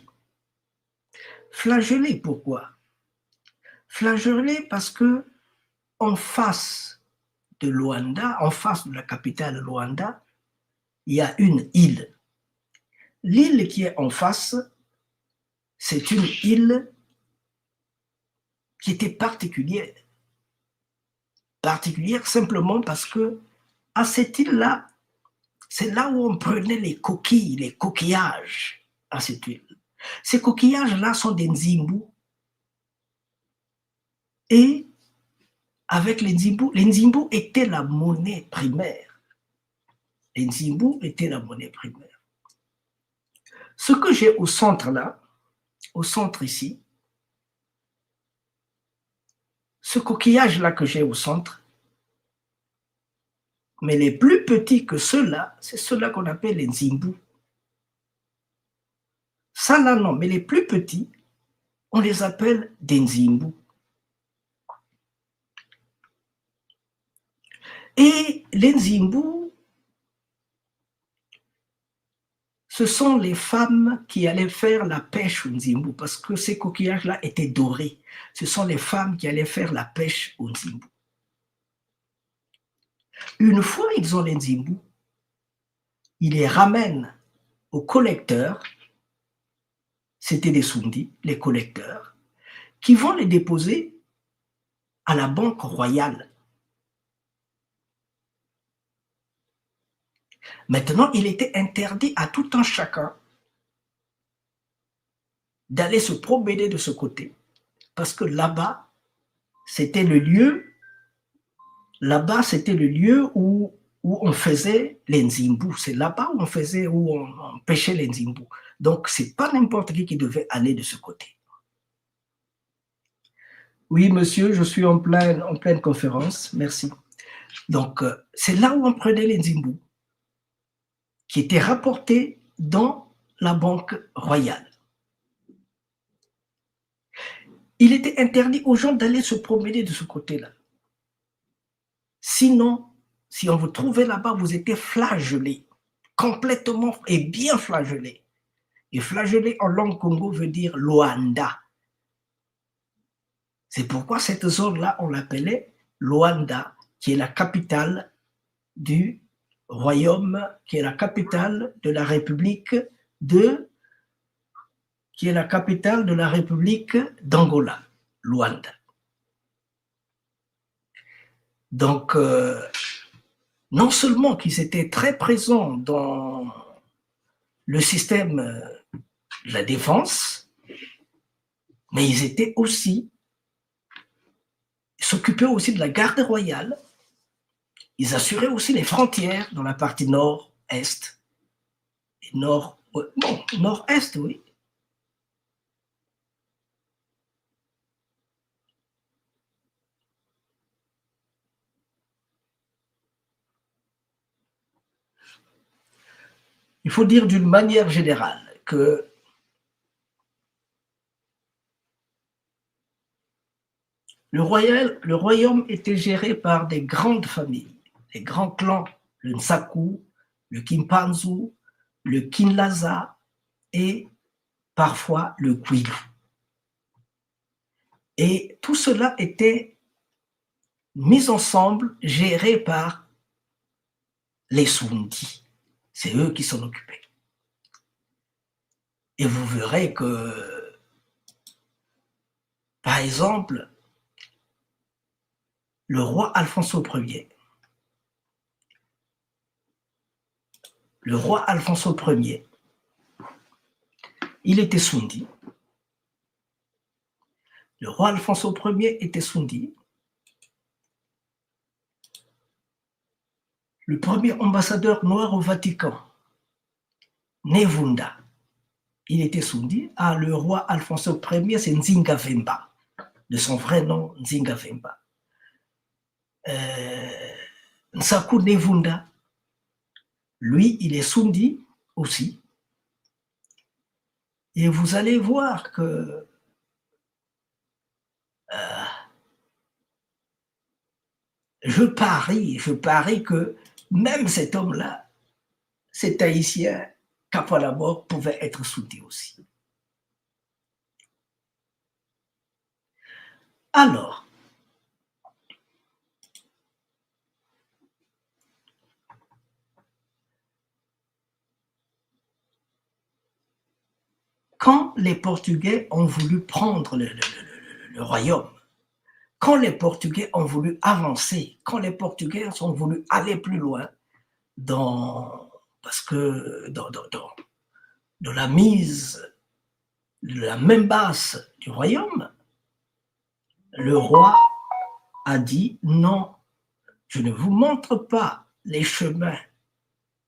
Flagellé, pourquoi? Flagellé parce que en face de Luanda, en face de la capitale de Luanda, il y a une île. L'île qui est en face, c'est une île qui était particulière. Particulière simplement parce que à cette île-là, c'est là où on prenait les coquilles, les coquillages à cette île. Ces coquillages-là sont des nzimbu. Et avec les nzimbu étaient la monnaie primaire. Les nzimbu étaient la monnaie primaire. Ce que j'ai au centre là, au centre ici, ce coquillage-là que j'ai au centre, mais les plus petits que ceux-là, c'est ceux-là qu'on appelle les nzimbu. Ça là non, mais les plus petits, on les appelle des nzimbu. Et les nzimbu, ce sont les femmes qui allaient faire la pêche au nzimbu, parce que ces coquillages-là étaient dorés. Ce sont les femmes qui allaient faire la pêche au nzimbu. Une fois ils ont les nzimbu, ils les ramènent aux collecteurs, c'était des Sundis, les collecteurs, qui vont les déposer à la Banque royale. Maintenant, il était interdit à tout un chacun d'aller se promener de ce côté, parce que là-bas, c'était le lieu où on faisait les nzimbu. C'est là-bas où on pêchait les nzimbu. Donc, ce n'est pas n'importe qui devait aller de ce côté. Oui, monsieur, je suis en pleine conférence. Merci. Donc, c'est là où on prenait les nzimbu. qui étaient rapportés dans la banque royale. Il était interdit aux gens d'aller se promener de ce côté-là. Sinon, si on vous trouvait là-bas, vous étiez flagellé, complètement et bien flagellé. Et flagellé en langue congo veut dire Luanda. C'est pourquoi cette zone-là, on l'appelait Luanda, qui est la capitale du royaume, qui est la capitale de la République d'Angola, Luanda. Donc, non seulement qu'ils étaient très présents dans le système de la défense, mais ils étaient aussi, s'occupaient aussi de la garde royale, ils assuraient aussi les frontières dans la partie nord-est, et nord-est, oui. Il faut dire d'une manière générale que le royaume était géré par des grandes familles, des grands clans, le Nsaku, le Kimpanzu, le Kinlaza et parfois le Kwilu. Et tout cela était mis ensemble, géré par les Sundis. C'est eux qui s'en occupaient. Et vous verrez que, par exemple, le roi Alfonso Ier, il était Sundi. Le roi Alfonso Ier était Sundi. Le premier ambassadeur noir au Vatican, Nevunda, il était Sundi. Ah, le roi Alfonso Ier, c'est Nzinga Vemba, de son vrai nom, Nzinga Vemba. Nsaku Nevunda, lui, il est Sundi aussi. Et vous allez voir que je parie que même cet homme-là, cet haïtien, qu'après la mort, pouvait être Sundi aussi. Alors, quand les Portugais ont voulu prendre le royaume, quand les Portugais ont voulu avancer, quand les Portugais ont voulu aller plus loin dans la mise de la même base du royaume, le roi a dit non, je ne vous montre pas les chemins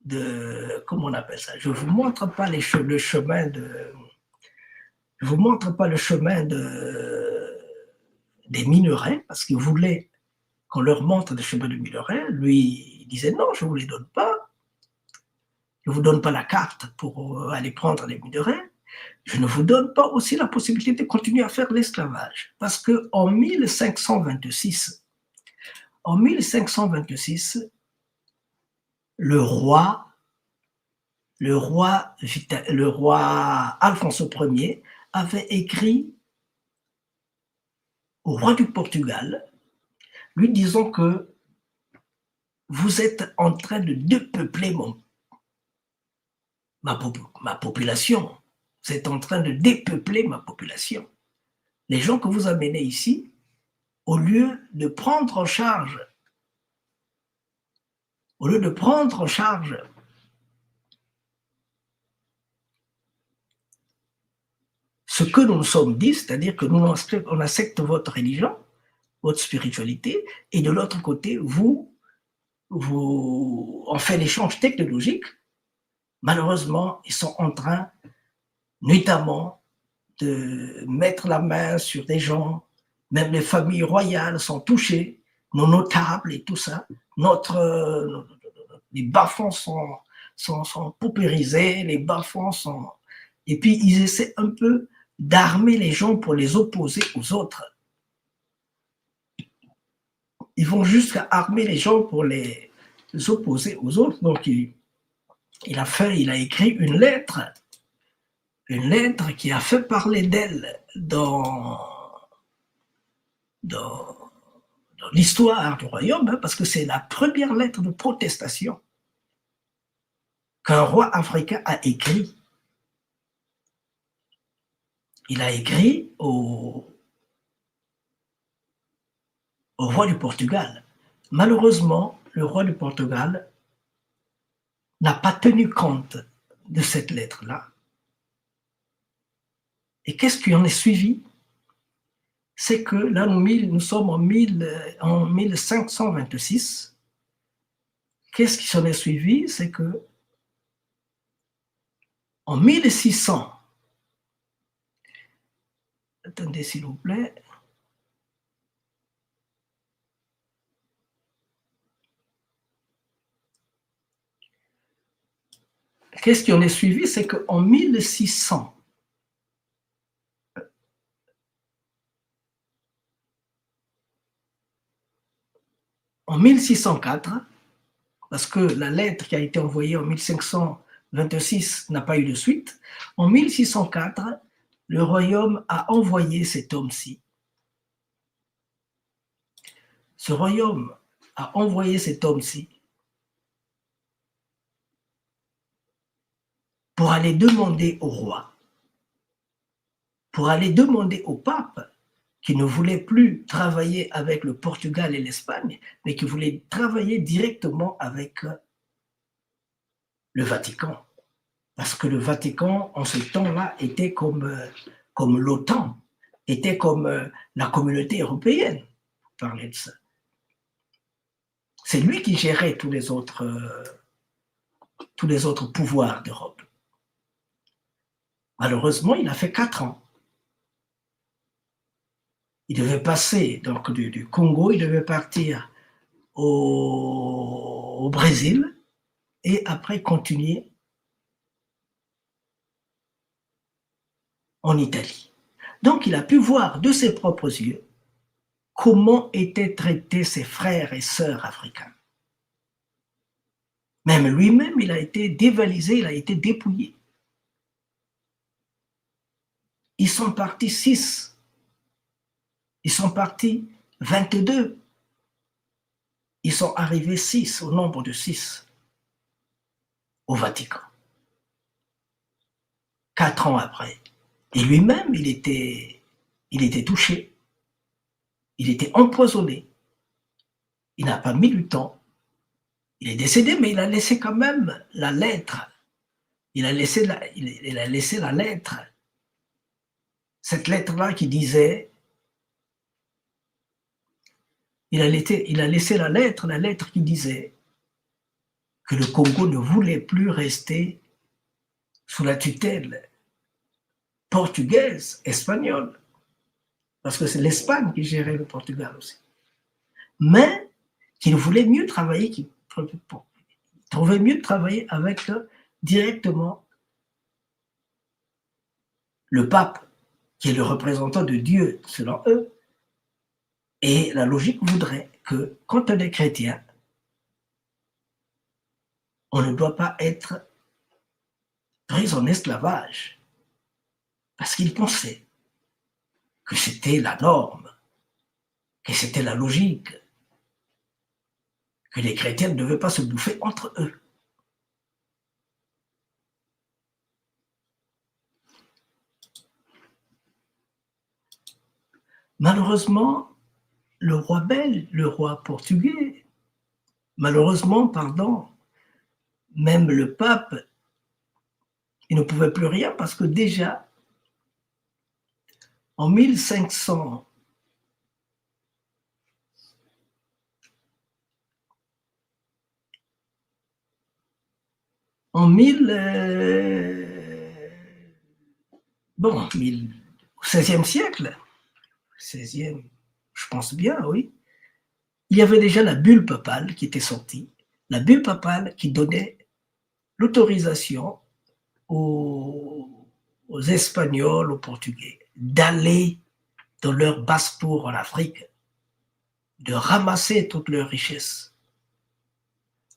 de, comment on appelle ça, je ne vous montre pas le chemin des minerais, parce qu'il voulait qu'on leur montre des chemins de minerais. Lui, il disait non, je ne vous les donne pas. Je ne vous donne pas la carte pour aller prendre les minerais. Je ne vous donne pas aussi la possibilité de continuer à faire l'esclavage. Parce qu'en 1526, le roi Alfonso Ier avait écrit au roi du Portugal, lui disant que vous êtes en train de dépeupler ma population. Vous êtes en train de dépeupler ma population. Les gens que vous amenez ici, au lieu de prendre en charge ce que nous nous sommes dit, c'est-à-dire que on accepte votre religion, votre spiritualité, et de l'autre côté, on fait l'échange technologique. Malheureusement, ils sont en train, notamment, de mettre la main sur des gens, même les familles royales sont touchées, nos notables et tout ça. Les bas-fonds sont paupérisés, les bas-fonds sont... Et puis, ils essaient un peu d'armer les gens pour les opposer aux autres. Ils vont jusqu'à armer les gens pour les opposer aux autres. Donc, il a écrit une lettre qui a fait parler d'elle dans l'histoire du royaume, hein, parce que c'est la première lettre de protestation qu'un roi africain a écrit. Il a écrit au roi du Portugal. Malheureusement, le roi du Portugal n'a pas tenu compte de cette lettre-là. Et qu'est-ce qui en est suivi? C'est que là, nous sommes en 1526. Qu'est-ce qui s'en est suivi? C'est que en 1600, attendez s'il vous plaît, qu'est-ce qui en est suivi? C'est qu'en 1600, en 1604, parce que la lettre qui a été envoyée en 1526 n'a pas eu de suite, en 1604, le royaume a envoyé cet homme-ci. Ce royaume a envoyé cet homme-ci pour aller demander au roi, pour aller demander au pape, qui ne voulait plus travailler avec le Portugal et l'Espagne, mais qui voulait travailler directement avec le Vatican. Parce que le Vatican, en ce temps-là, était comme l'OTAN, était comme la communauté européenne, pour parler de ça. C'est lui qui gérait tous les autres pouvoirs d'Europe. Malheureusement, il a fait 4 ans. Il devait passer donc du Congo, il devait partir au Brésil et après continuer en Italie. Donc il a pu voir de ses propres yeux comment étaient traités ses frères et sœurs africains. Même lui-même, il a été dévalisé, il a été dépouillé. Ils sont partis 6. Ils sont partis 22. Ils sont arrivés 6, au nombre de 6, au Vatican. 4 ans après. Et lui-même, il était touché. Il était empoisonné. Il n'a pas mis du temps. Il est décédé, mais il a laissé quand même la lettre. Il a laissé la lettre. Cette lettre-là qui disait... Il a laissé la lettre qui disait que le Congo ne voulait plus rester sous la tutelle portugaise, espagnole, parce que c'est l'Espagne qui gérait le Portugal aussi. Mais qu'il voulait mieux travailler, qu'il trouvait mieux de travailler avec directement le pape, qui est le représentant de Dieu selon eux. Et la logique voudrait que, quand on est chrétien, on ne doit pas être pris en esclavage, parce qu'ils pensaient que c'était la norme, que c'était la logique, que les chrétiens ne devaient pas se bouffer entre eux. Malheureusement, le roi belge, le roi portugais, malheureusement, même le pape, il ne pouvait plus rien parce que déjà, en 1500, au 16e siècle, 16e, je pense bien, oui, il y avait déjà la bulle papale qui était sortie, la bulle papale qui donnait l'autorisation aux Espagnols, aux Portugais, d'aller dans leur basse-tour en Afrique, de ramasser toutes leurs richesses,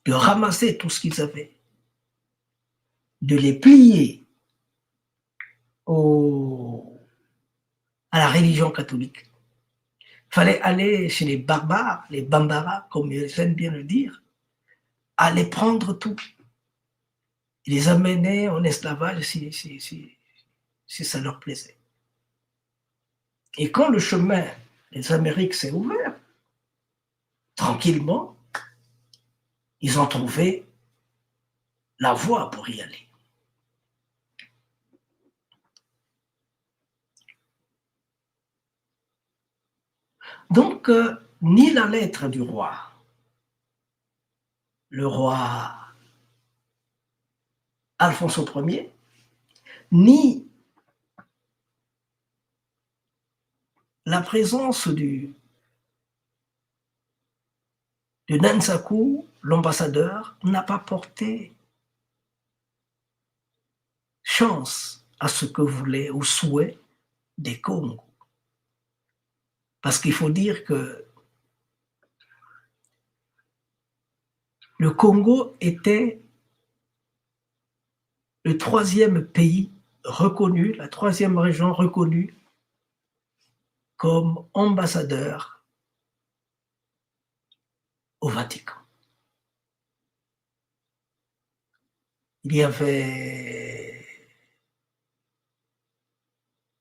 de ramasser tout ce qu'ils avaient, de les plier à la religion catholique. Il fallait aller chez les barbares, les bambara, comme ils aiment bien le dire, aller prendre tout. Ils les amener en esclavage si ça leur plaisait. Et quand le chemin des Amériques s'est ouvert, tranquillement, ils ont trouvé la voie pour y aller. Donc, ni la lettre du roi, le roi Alfonso Ier, ni la présence de Nsaku, l'ambassadeur, n'a pas porté chance à ce que voulait ou souhait des Congos. Parce qu'il faut dire que le Congo était le 3e pays reconnu, la 3e région reconnue comme ambassadeur au Vatican. Il y avait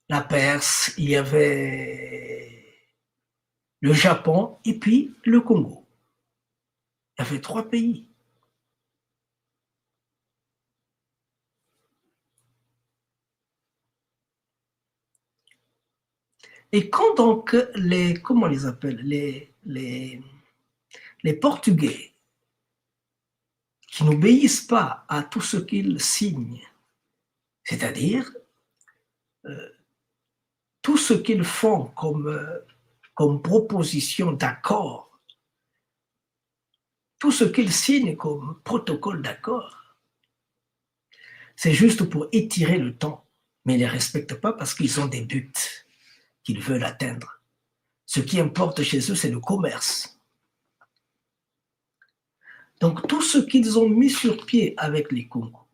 la Perse, il y avait le Japon et puis le Congo. Il y avait 3 pays. Et quand donc comment on les appelle, les Portugais qui n'obéissent pas à tout ce qu'ils signent, c'est-à-dire tout ce qu'ils font comme proposition d'accord, tout ce qu'ils signent comme protocole d'accord, c'est juste pour étirer le temps, mais ils ne les respectent pas parce qu'ils ont des buts qu'ils veulent atteindre. Ce qui importe chez eux, c'est le commerce. Donc, tout ce qu'ils ont mis sur pied avec les Congos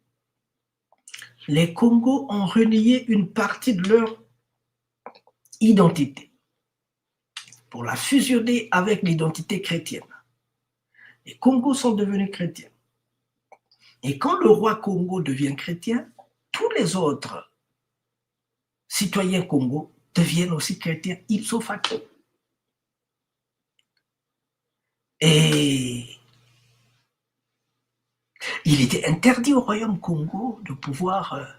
ont renié une partie de leur identité pour la fusionner avec l'identité chrétienne. Les Congos sont devenus chrétiens. Et quand le roi Congo devient chrétien, tous les autres citoyens Congo deviennent aussi chrétiens ipso facto. Et il était interdit au royaume Congo de pouvoir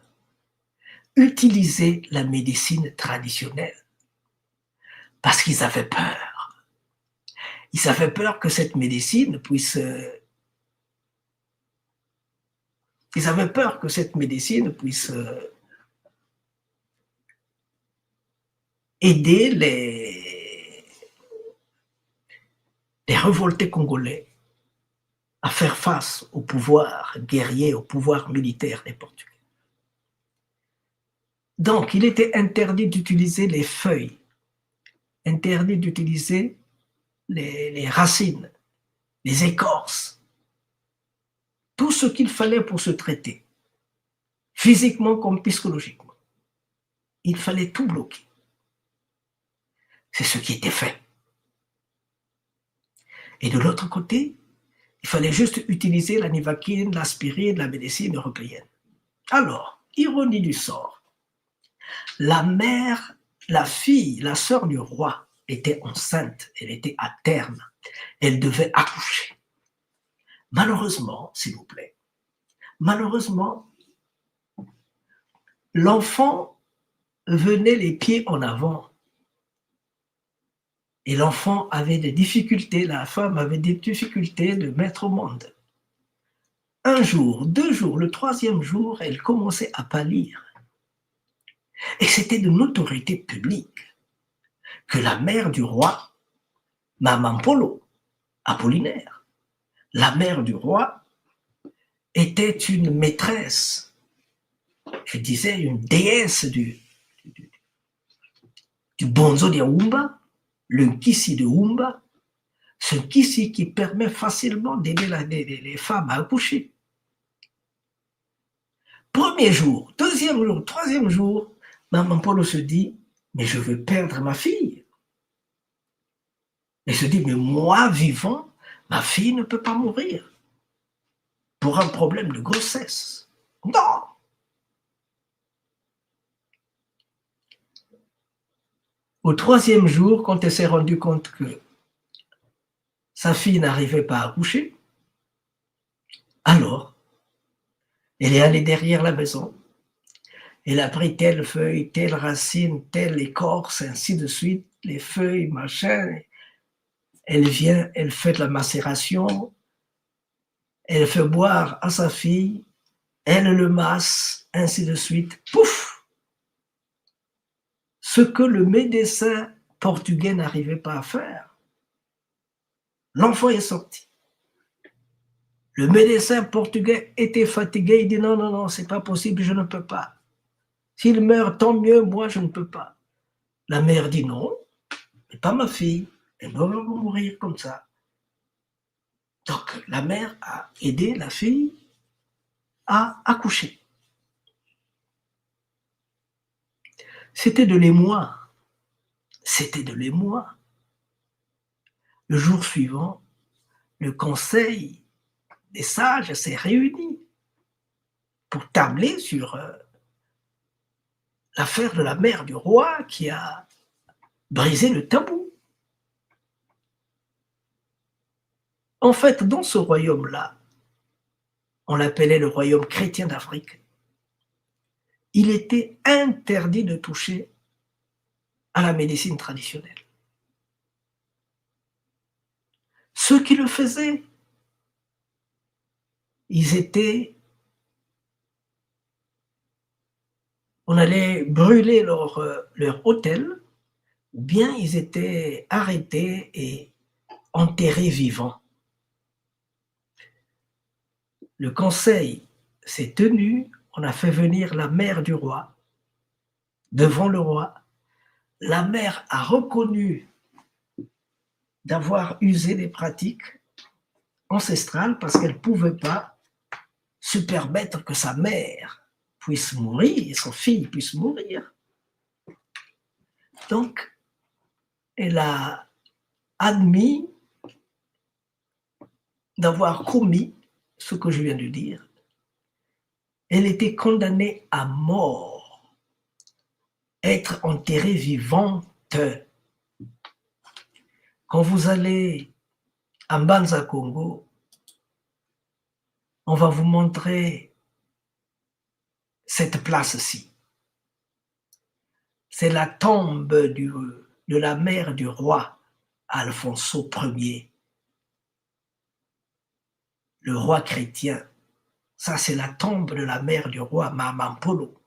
utiliser la médecine traditionnelle parce qu'ils avaient peur. Ils avaient peur que cette médecine puisse... Ils avaient peur que cette médecine puisse aider les révoltés congolais à faire face au pouvoir guerrier, au pouvoir militaire des Portugais. Donc, il était interdit d'utiliser les feuilles, interdit d'utiliser les racines, les écorces, tout ce qu'il fallait pour se traiter, physiquement comme psychologiquement. Il fallait tout bloquer. C'est ce qui était fait. Et de l'autre côté, il fallait juste utiliser la nivaquine, l'aspirine, la médecine européenne. Alors, ironie du sort, la mère, la fille, la sœur du roi était enceinte, elle était à terme, elle devait accoucher. Malheureusement, s'il vous plaît, malheureusement, l'enfant venait les pieds en avant. Et l'enfant avait des difficultés, la femme avait des difficultés de mettre au monde. Un jour, 2 jours, le 3e jour, elle commençait à pâlir. Et c'était de notoriété publique que la mère du roi, Maman Polo, Apollinaire, la mère du roi, était une maîtresse, je disais une déesse du bonzo de Umba, le Nkisi de Umba, ce Nkisi qui permet facilement d'aider les femmes à accoucher. Premier jour, deuxième jour, troisième jour, Maman Polo se dit, mais je veux perdre ma fille. Elle se dit, mais moi, vivant, ma fille ne peut pas mourir pour un problème de grossesse. Non! Au troisième jour, quand elle s'est rendue compte que sa fille n'arrivait pas à accoucher, alors, elle est allée derrière la maison, elle a pris telle feuille, telle racine, telle écorce, ainsi de suite, les feuilles, machin. Elle vient, elle fait de la macération, elle fait boire à sa fille, elle le masse, ainsi de suite. Pouf! Ce que le médecin portugais n'arrivait pas à faire. L'enfant est sorti. Le médecin portugais était fatigué, il dit non, non, non, c'est pas possible, je ne peux pas. S'il meurt, tant mieux, moi je ne peux pas. La mère dit non, mais pas ma fille, elle doit mourir comme ça. Donc la mère a aidé la fille à accoucher. C'était de l'émoi. C'était de l'émoi. Le jour suivant, le conseil des sages s'est réuni pour tabler sur l'affaire de la mère du roi qui a brisé le tabou. En fait, dans ce royaume-là, on l'appelait le royaume chrétien d'Afrique, il était interdit de toucher à la médecine traditionnelle. Ceux qui le faisaient, on allait brûler leur hôtel, ou bien ils étaient arrêtés et enterrés vivants. Le conseil s'est tenu, on a fait venir la mère du roi devant le roi. La mère a reconnu d'avoir usé des pratiques ancestrales parce qu'elle ne pouvait pas se permettre que sa mère puisse mourir et son fils puisse mourir. Donc, elle a admis d'avoir commis ce que je viens de dire. Elle était condamnée à mort, être enterrée vivante. Quand vous allez à Mbanza Congo, on va vous montrer cette place-ci. C'est la tombe de la mère du roi Alfonso Ier, le roi chrétien. Ça, c'est la tombe de la mère du roi Maman Polo.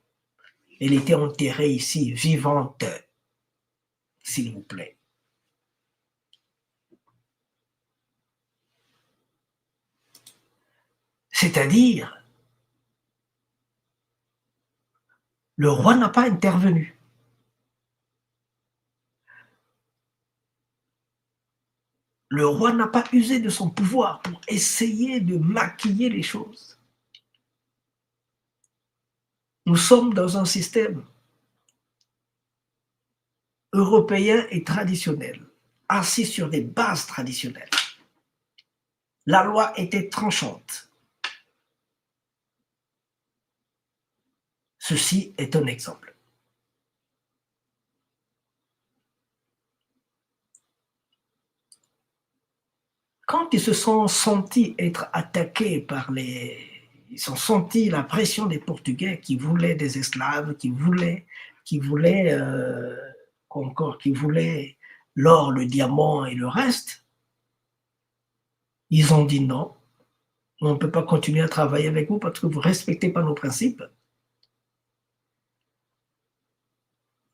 Elle était enterrée ici, vivante, s'il vous plaît. C'est-à-dire, le roi n'a pas intervenu. Le roi n'a pas usé de son pouvoir pour essayer de maquiller les choses. Nous sommes dans un système européen et traditionnel, assis sur des bases traditionnelles. La loi était tranchante. Ceci est un exemple. Quand ils se sont sentis être attaqués par ils ont senti la pression des Portugais qui voulaient des esclaves, qui voulaient l'or, le diamant et le reste, ils ont dit non, on ne peut pas continuer à travailler avec vous parce que vous ne respectez pas nos principes.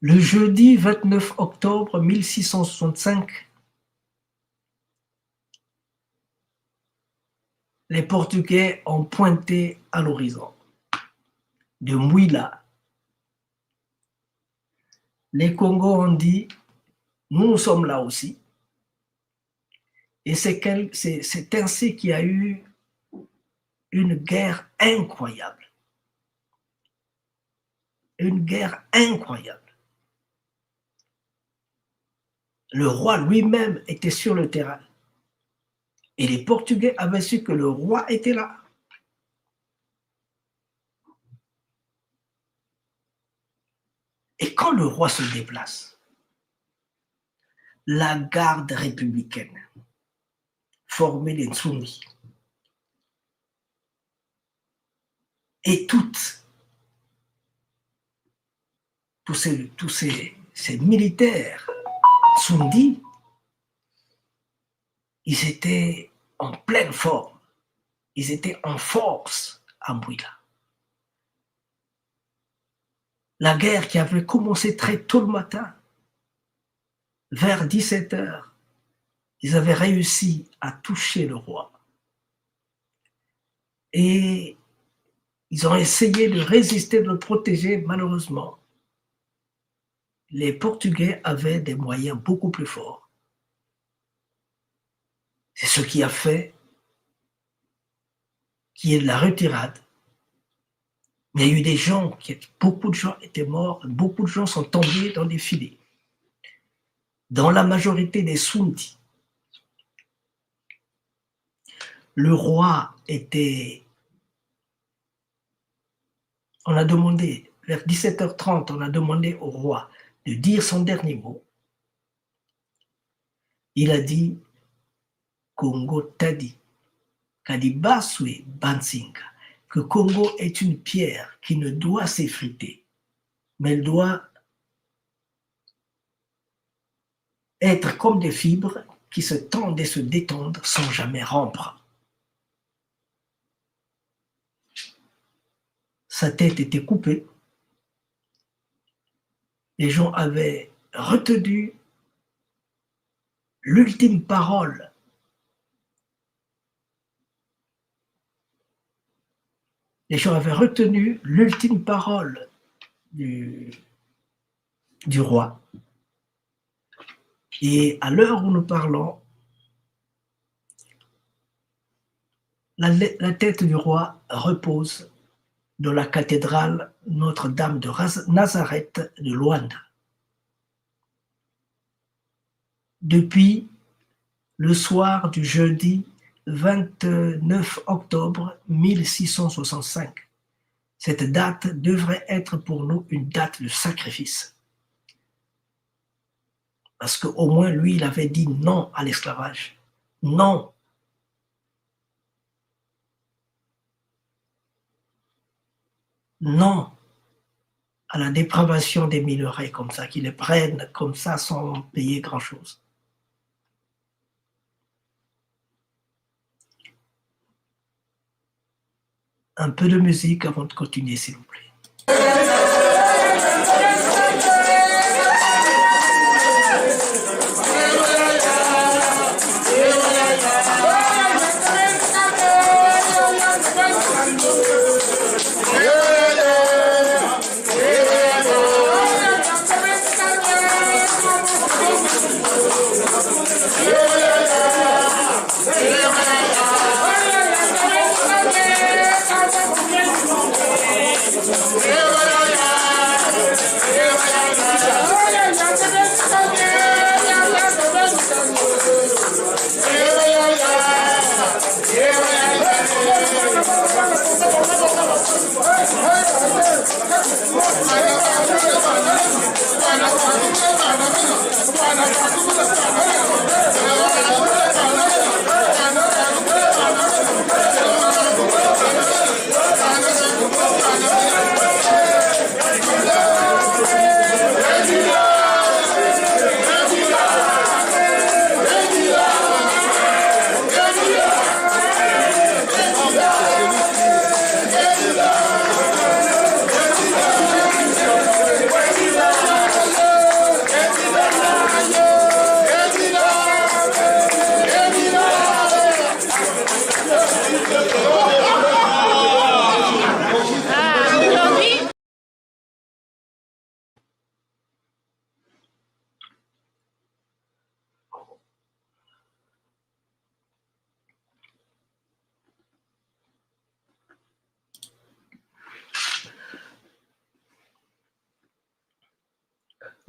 Le jeudi 29 octobre 1665, les Portugais ont pointé à l'horizon. De Mouila, les Congos ont dit, nous sommes là aussi. Et c'est ainsi qu'il y a eu une guerre incroyable. Une guerre incroyable. Le roi lui-même était sur le terrain. Et les Portugais avaient su que le roi était là. Et quand le roi se déplace, la garde républicaine, formée des Ntsumi, et tous ces militaires Tsundi, ils étaient en pleine forme, ils étaient en force à Mouila. La guerre qui avait commencé très tôt le matin, vers 17h, ils avaient réussi à toucher le roi. Et ils ont essayé de résister, de le protéger. Malheureusement, les Portugais avaient des moyens beaucoup plus forts. C'est ce qui a fait qu'il y ait de la retirade. Mais il y a eu des gens, beaucoup de gens étaient morts, beaucoup de gens sont tombés dans des filets. Dans la majorité des Sunti, le roi était... On a demandé, vers 17h30, on a demandé au roi de dire son dernier mot. Il a dit Congo Tadi, Kadibaswe Bansinga, que Congo est une pierre qui ne doit s'effriter, mais elle doit être comme des fibres qui se tendent et se détendent sans jamais rompre. Sa tête était coupée. Les gens avaient retenu l'ultime parole du roi. Et à l'heure où nous parlons, la tête du roi repose dans la cathédrale Notre-Dame de Nazareth de Luanda. Depuis le soir du jeudi 29 octobre 1665, cette date devrait être pour nous une date de sacrifice. Parce qu'au moins, lui, il avait dit non à l'esclavage. Non. Non à la dépravation des minerais comme ça, qu'ils les prennent comme ça sans payer grand-chose. Un peu de musique avant de continuer, s'il vous plaît. Yeah.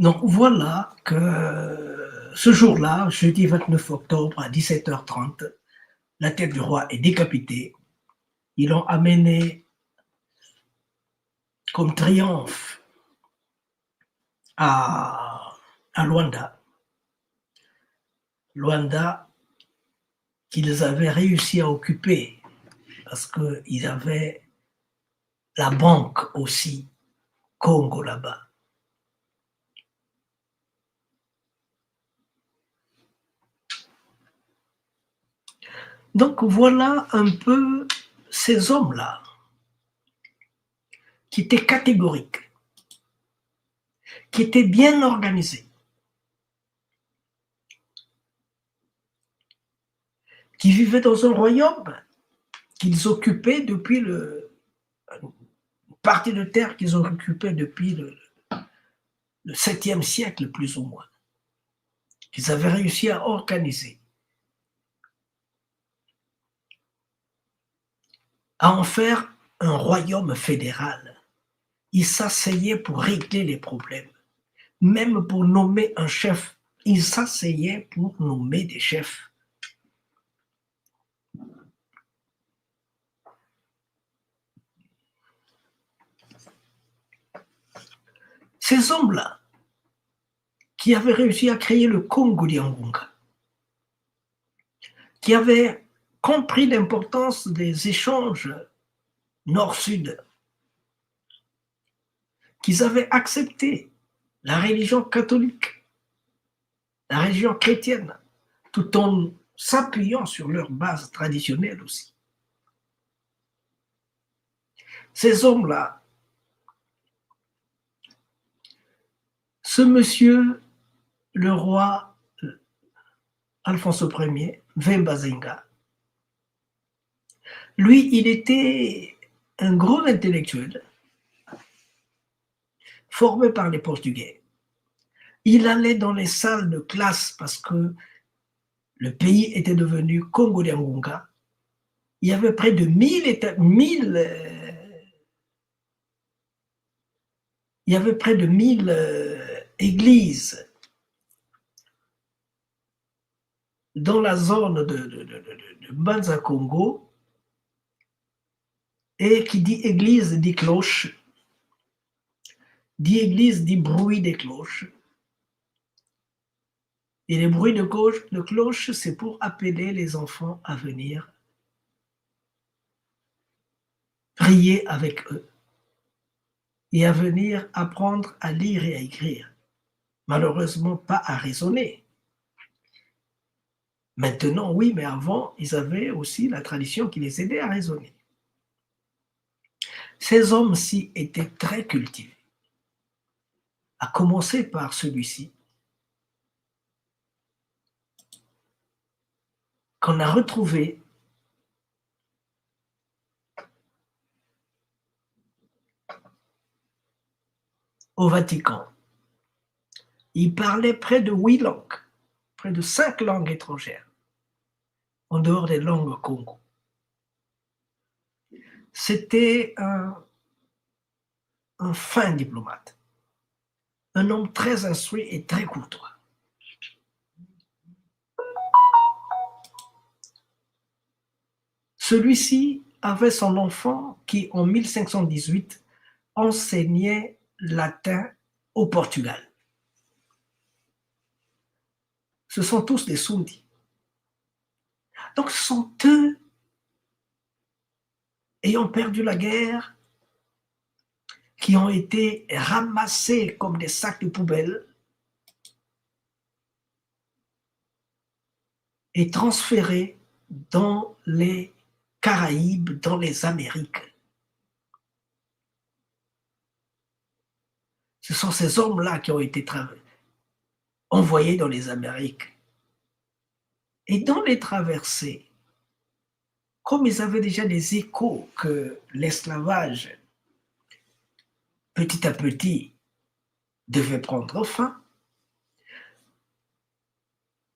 Donc voilà que ce jour-là, jeudi 29 octobre à 17h30, la tête du roi est décapitée. Ils l'ont amené comme triomphe à Luanda. Luanda qu'ils avaient réussi à occuper parce qu'ils avaient la banque aussi, Congo là-bas. Donc voilà un peu ces hommes-là qui étaient catégoriques, qui étaient bien organisés, qui vivaient dans un royaume qu'ils occupaient depuis une partie de terre qu'ils ont occupée depuis le 7e siècle plus ou moins, qu'ils avaient réussi à organiser, à en faire un royaume fédéral. Ils s'asseyaient pour régler les problèmes, même pour nommer un chef. Ils s'asseyaient pour nommer des chefs. Ces hommes-là, qui avaient réussi à créer le Congo d'Yangunga, qui avaient compris l'importance des échanges nord-sud, qu'ils avaient accepté la religion catholique, la religion chrétienne, tout en s'appuyant sur leur base traditionnelle aussi. Ces hommes-là, ce monsieur, le roi Alphonse Ier, Vembazinga, lui, il était un gros intellectuel, formé par les Portugais. Il allait dans les salles de classe parce que le pays était devenu Congo d'Yangunga. Il y avait près de 1000 églises dans la zone de Banza Congo, et qui dit église dit cloche, dit église dit bruit des cloches. Et les bruits de cloche, c'est pour appeler les enfants à venir prier avec eux et à venir apprendre à lire et à écrire. Malheureusement, pas à raisonner. Maintenant, oui, mais avant, ils avaient aussi la tradition qui les aidait à raisonner. Ces hommes-ci étaient très cultivés, à commencer par celui-ci, qu'on a retrouvé au Vatican. Il parlait près de 8 langues, près de 5 langues étrangères, en dehors des langues Congo. C'était un fin diplomate, un homme très instruit et très courtois. Celui-ci avait son enfant qui, en 1518, enseignait latin au Portugal. Ce sont tous des Sundis. Donc ce sont eux, ayant perdu la guerre, qui ont été ramassés comme des sacs de poubelle et transférés dans les Caraïbes, dans les Amériques. Ce sont ces hommes-là qui ont été envoyés dans les Amériques. Et dans les traversées, comme ils avaient déjà des échos que l'esclavage, petit à petit, devait prendre fin,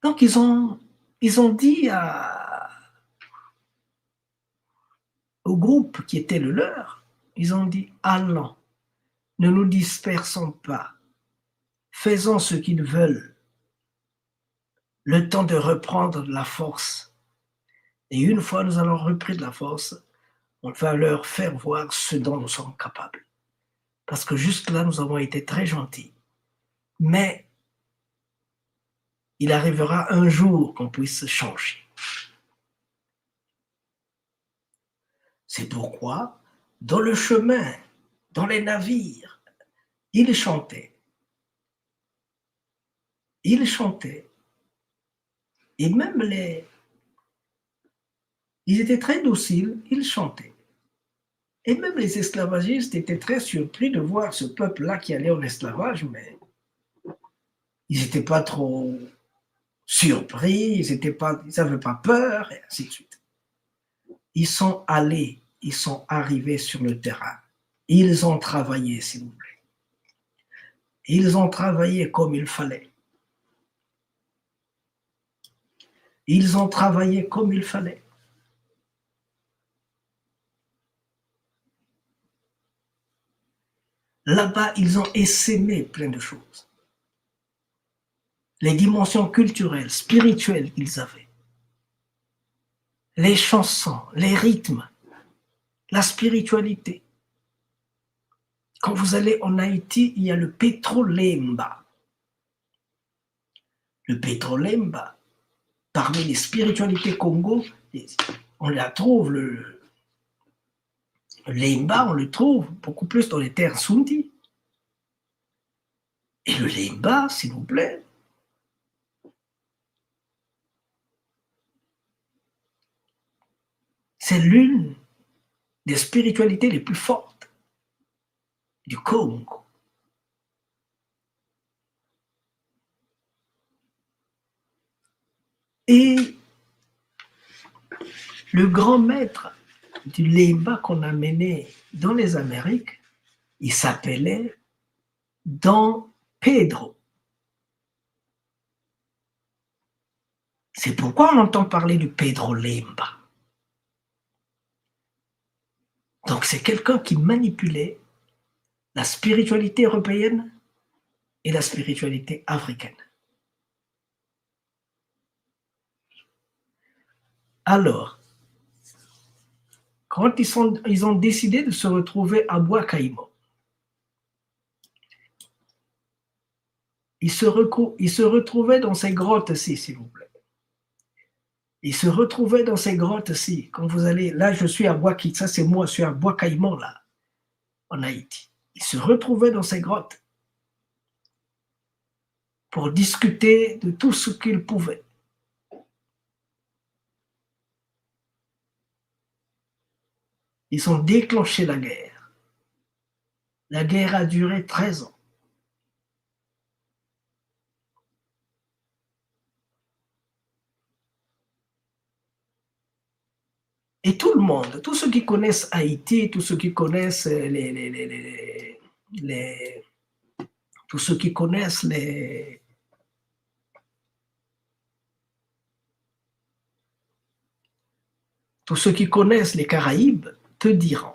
donc ils ont dit au groupe qui était le leur, ils ont dit, allons, ne nous dispersons pas, faisant ce qu'ils veulent, le temps de reprendre de la force. Et une fois nous allons repris de la force, on va leur faire voir ce dont nous sommes capables. Parce que jusque-là, nous avons été très gentils. Mais il arrivera un jour qu'on puisse changer. C'est pourquoi, dans le chemin, dans les navires, ils chantaient. Ils chantaient. Et même ils étaient très dociles, ils chantaient. Et même les esclavagistes étaient très surpris de voir ce peuple-là qui allait en esclavage, mais ils n'étaient pas trop surpris, ils n'avaient pas peur, et ainsi de suite. Ils sont allés, ils sont arrivés sur le terrain. Ils ont travaillé, s'il vous plaît. Ils ont travaillé comme il fallait. Ils ont travaillé comme il fallait. Là-bas, ils ont essaimé plein de choses. Les dimensions culturelles, spirituelles qu'ils avaient. Les chansons, les rythmes, la spiritualité. Quand vous allez en Haïti, il y a le Petrolemba. Le Petrolemba, parmi les spiritualités Congo, on la trouve, le Lemba, on le trouve beaucoup plus dans les terres Sundi. Et le Lemba, s'il vous plaît, c'est l'une des spiritualités les plus fortes du Congo. Et le grand maître du Lemba qu'on a mené dans les Amériques, il s'appelait Don Pedro. C'est pourquoi on entend parler du Pedro Lemba. Donc c'est quelqu'un qui manipulait la spiritualité européenne et la spiritualité africaine. Alors, quand ils ont décidé de se retrouver à Bois-Caïmo, ils se retrouvaient dans ces grottes-ci, s'il vous plaît. Ils se retrouvaient dans ces grottes-ci. Quand vous allez, là je suis à Bois-Caïmo, ça c'est moi, je suis à Bois-Caïmo là, en Haïti. Ils se retrouvaient dans ces grottes pour discuter de tout ce qu'ils pouvaient. Ils ont déclenché la guerre. La guerre a duré 13 ans. Et tout le monde, tous ceux qui connaissent Haïti, tous ceux qui connaissent tous ceux qui connaissent tous ceux qui connaissent les Caraïbes te diront,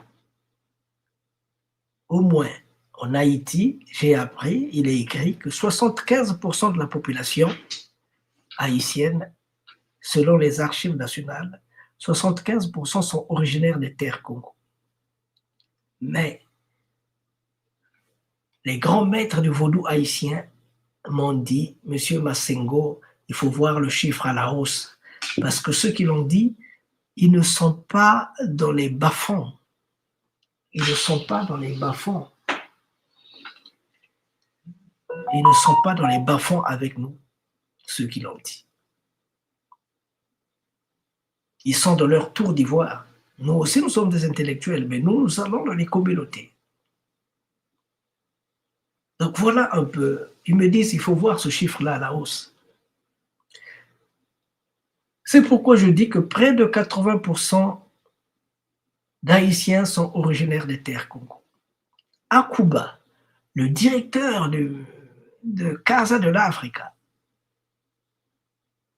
au moins en Haïti, j'ai appris, il est écrit que 75% de la population haïtienne, selon les archives nationales, 75% sont originaires des terres Congo. Mais les grands maîtres du vaudou haïtien m'ont dit, Monsieur Massengo, il faut voir le chiffre à la hausse, parce que ceux qui l'ont dit, ils ne sont pas dans les bas-fonds. Ils ne sont pas dans les bas-fonds. Ils ne sont pas dans les bas-fonds avec nous, ceux qui l'ont dit. Ils sont dans leur tour d'ivoire. Nous aussi, nous sommes des intellectuels, mais nous allons dans les communautés. Donc voilà un peu. Ils me disent, il faut voir ce chiffre-là à la hausse. C'est pourquoi je dis que près de 80% d'Haïtiens sont originaires des terres Congo. À Cuba, le directeur de Casa de l'Africa,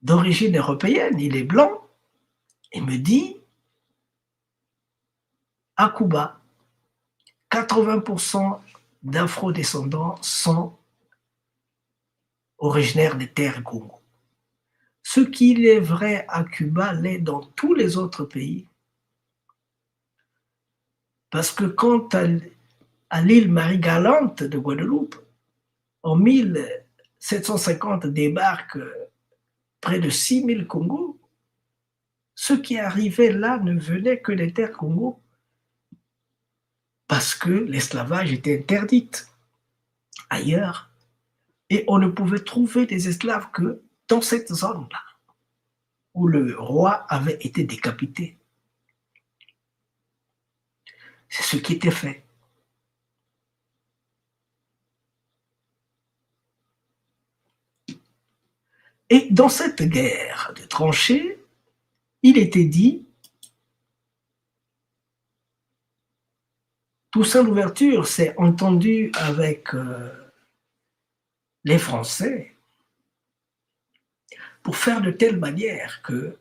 d'origine européenne, il est blanc, il me dit, à Cuba, 80% d'afro-descendants sont originaires des terres Congo. Ce qui est vrai à Cuba l'est dans tous les autres pays. Parce que quand à l'île Marie-Galante de Guadeloupe, en 1750 débarquent près de 6000 Congos, ceux qui arrivaient là ne venaient que des terres Congo parce que l'esclavage était interdit ailleurs et on ne pouvait trouver des esclaves que dans cette zone-là où le roi avait été décapité. C'est ce qui était fait. Et dans cette guerre de tranchées, il était dit, Toussaint Louverture s'est entendu avec les Français pour faire de telle manière que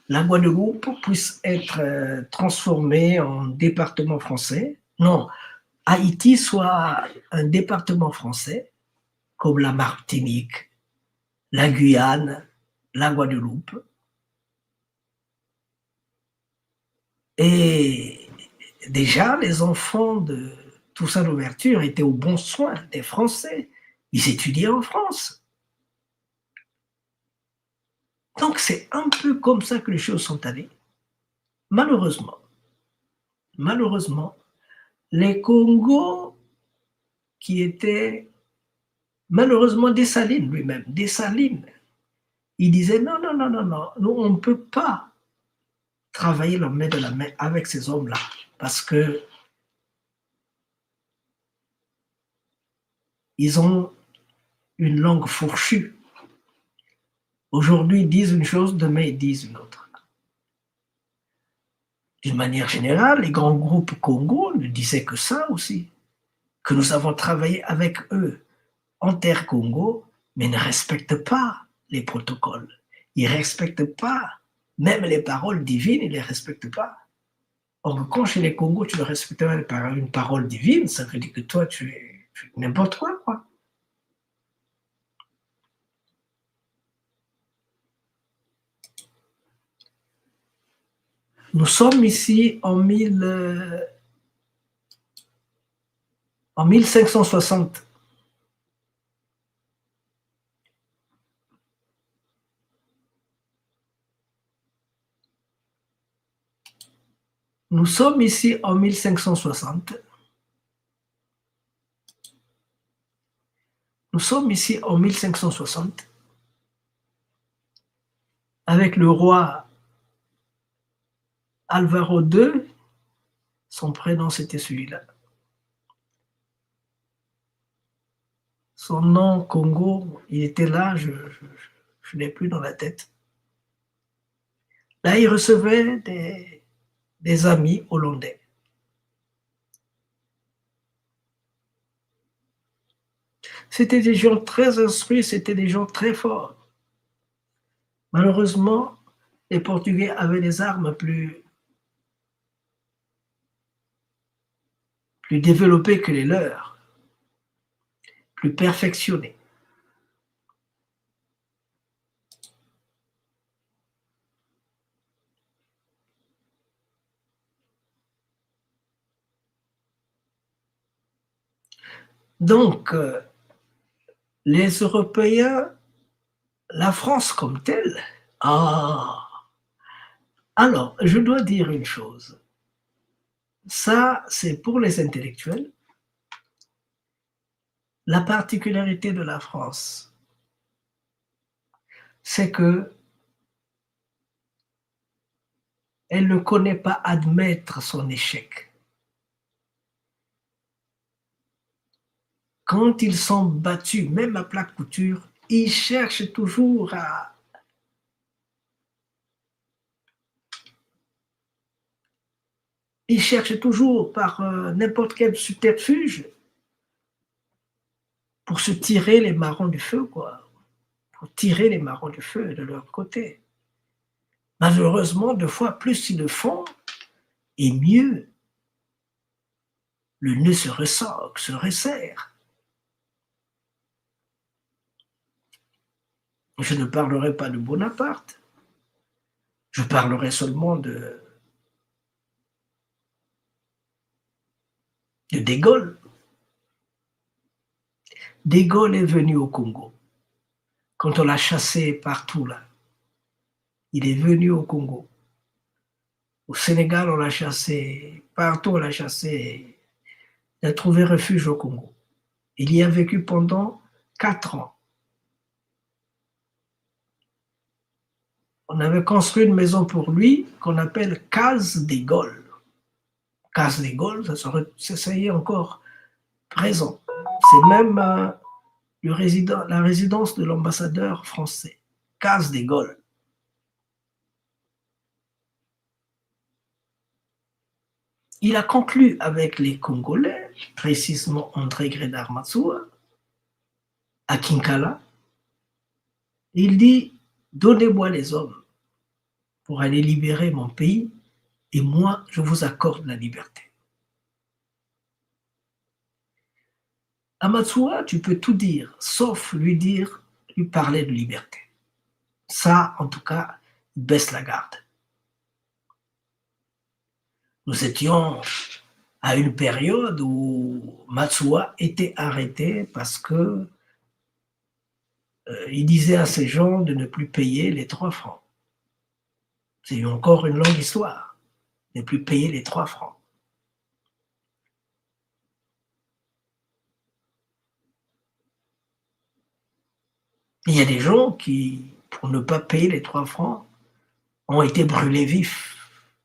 la Guadeloupe puisse être transformée en département français. Non, Haïti soit un département français, comme la Martinique, la Guyane, la Guadeloupe. Et déjà, les enfants de Toussaint Louverture étaient au bon soin des Français. Ils étudiaient en France. Donc, c'est un peu comme ça que les choses sont allées. Malheureusement, les Congos qui étaient, malheureusement, Dessalines lui-même, il disait non, nous, on ne peut pas travailler la main de la main avec ces hommes-là parce que ils ont une langue fourchue. Aujourd'hui, ils disent une chose, demain, ils disent une autre. D'une manière générale, les grands groupes Congo ne disaient que ça aussi, que nous avons travaillé avec eux en terre Congo, mais ne respectent pas les protocoles. Ils ne respectent pas, même les paroles divines, ils ne les respectent pas. Or, quand chez les Congos, tu ne respectes pas une parole divine, ça veut dire que toi, tu es n'importe quoi. Nous sommes ici en 1560. Nous sommes ici en 1560. Nous sommes ici en 1560 avec le roi Alvaro II, son prénom c'était celui-là. Son nom Congo, il était là, je ne l'ai plus dans la tête. Là, il recevait des amis hollandais. C'était des gens très instruits, c'était des gens très forts. Malheureusement, les Portugais avaient des armes plus développées que les leurs, plus perfectionnées. Donc, les Européens, la France comme telle, alors, je dois dire une chose. Ça, c'est pour les intellectuels. La particularité de la France, c'est que elle ne connaît pas admettre son échec. Quand ils sont battus, même à plat couture, ils cherchent toujours à par n'importe quel subterfuge pour se tirer les marrons du feu, quoi. Pour tirer les marrons du feu de leur côté. Malheureusement, deux fois plus ils le font, et mieux le nœud se resserre. Je ne parlerai pas de Bonaparte, je parlerai seulement de De Gaulle. De Gaulle est venu au Congo. Quand on l'a chassé partout là, il est venu au Congo. Au Sénégal, on l'a chassé, partout on l'a chassé. Il a trouvé refuge au Congo. Il y a vécu pendant 4 ans. On avait construit une maison pour lui qu'on appelle Case des Gaules. Case des Gaules, ça y est encore présent. C'est même la résidence de l'ambassadeur français. Case des Gaules. Il a conclu avec les Congolais, précisément André Grédard Matsuwa, à Kinkala. Il dit, donnez-moi les hommes pour aller libérer mon pays et moi, je vous accorde la liberté. À Matsuwa, tu peux tout dire, sauf lui parler de liberté. Ça, en tout cas, il baisse la garde. Nous étions à une période où Matsuwa était arrêté parce que il disait à ces gens de ne plus payer les 3 francs. C'est encore une longue histoire, ne plus payer les 3 francs. Il y a des gens qui, pour ne pas payer les 3 francs, ont été brûlés vifs.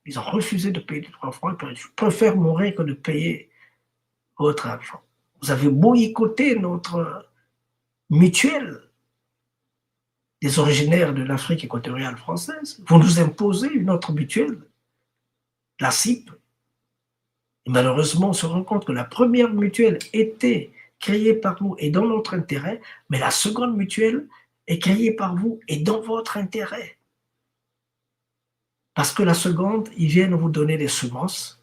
Ils ont refusé de payer les 3 francs. Je préfère mourir que de payer votre argent. Vous avez boycotté notre mutuelle des originaires de l'Afrique équatoriale française. Vous nous imposez une autre mutuelle, la CIP. Et malheureusement, on se rend compte que la première mutuelle était créée par vous et dans notre intérêt, mais la seconde mutuelle est créée par vous et dans votre intérêt. Parce que la seconde, ils viennent vous donner des semences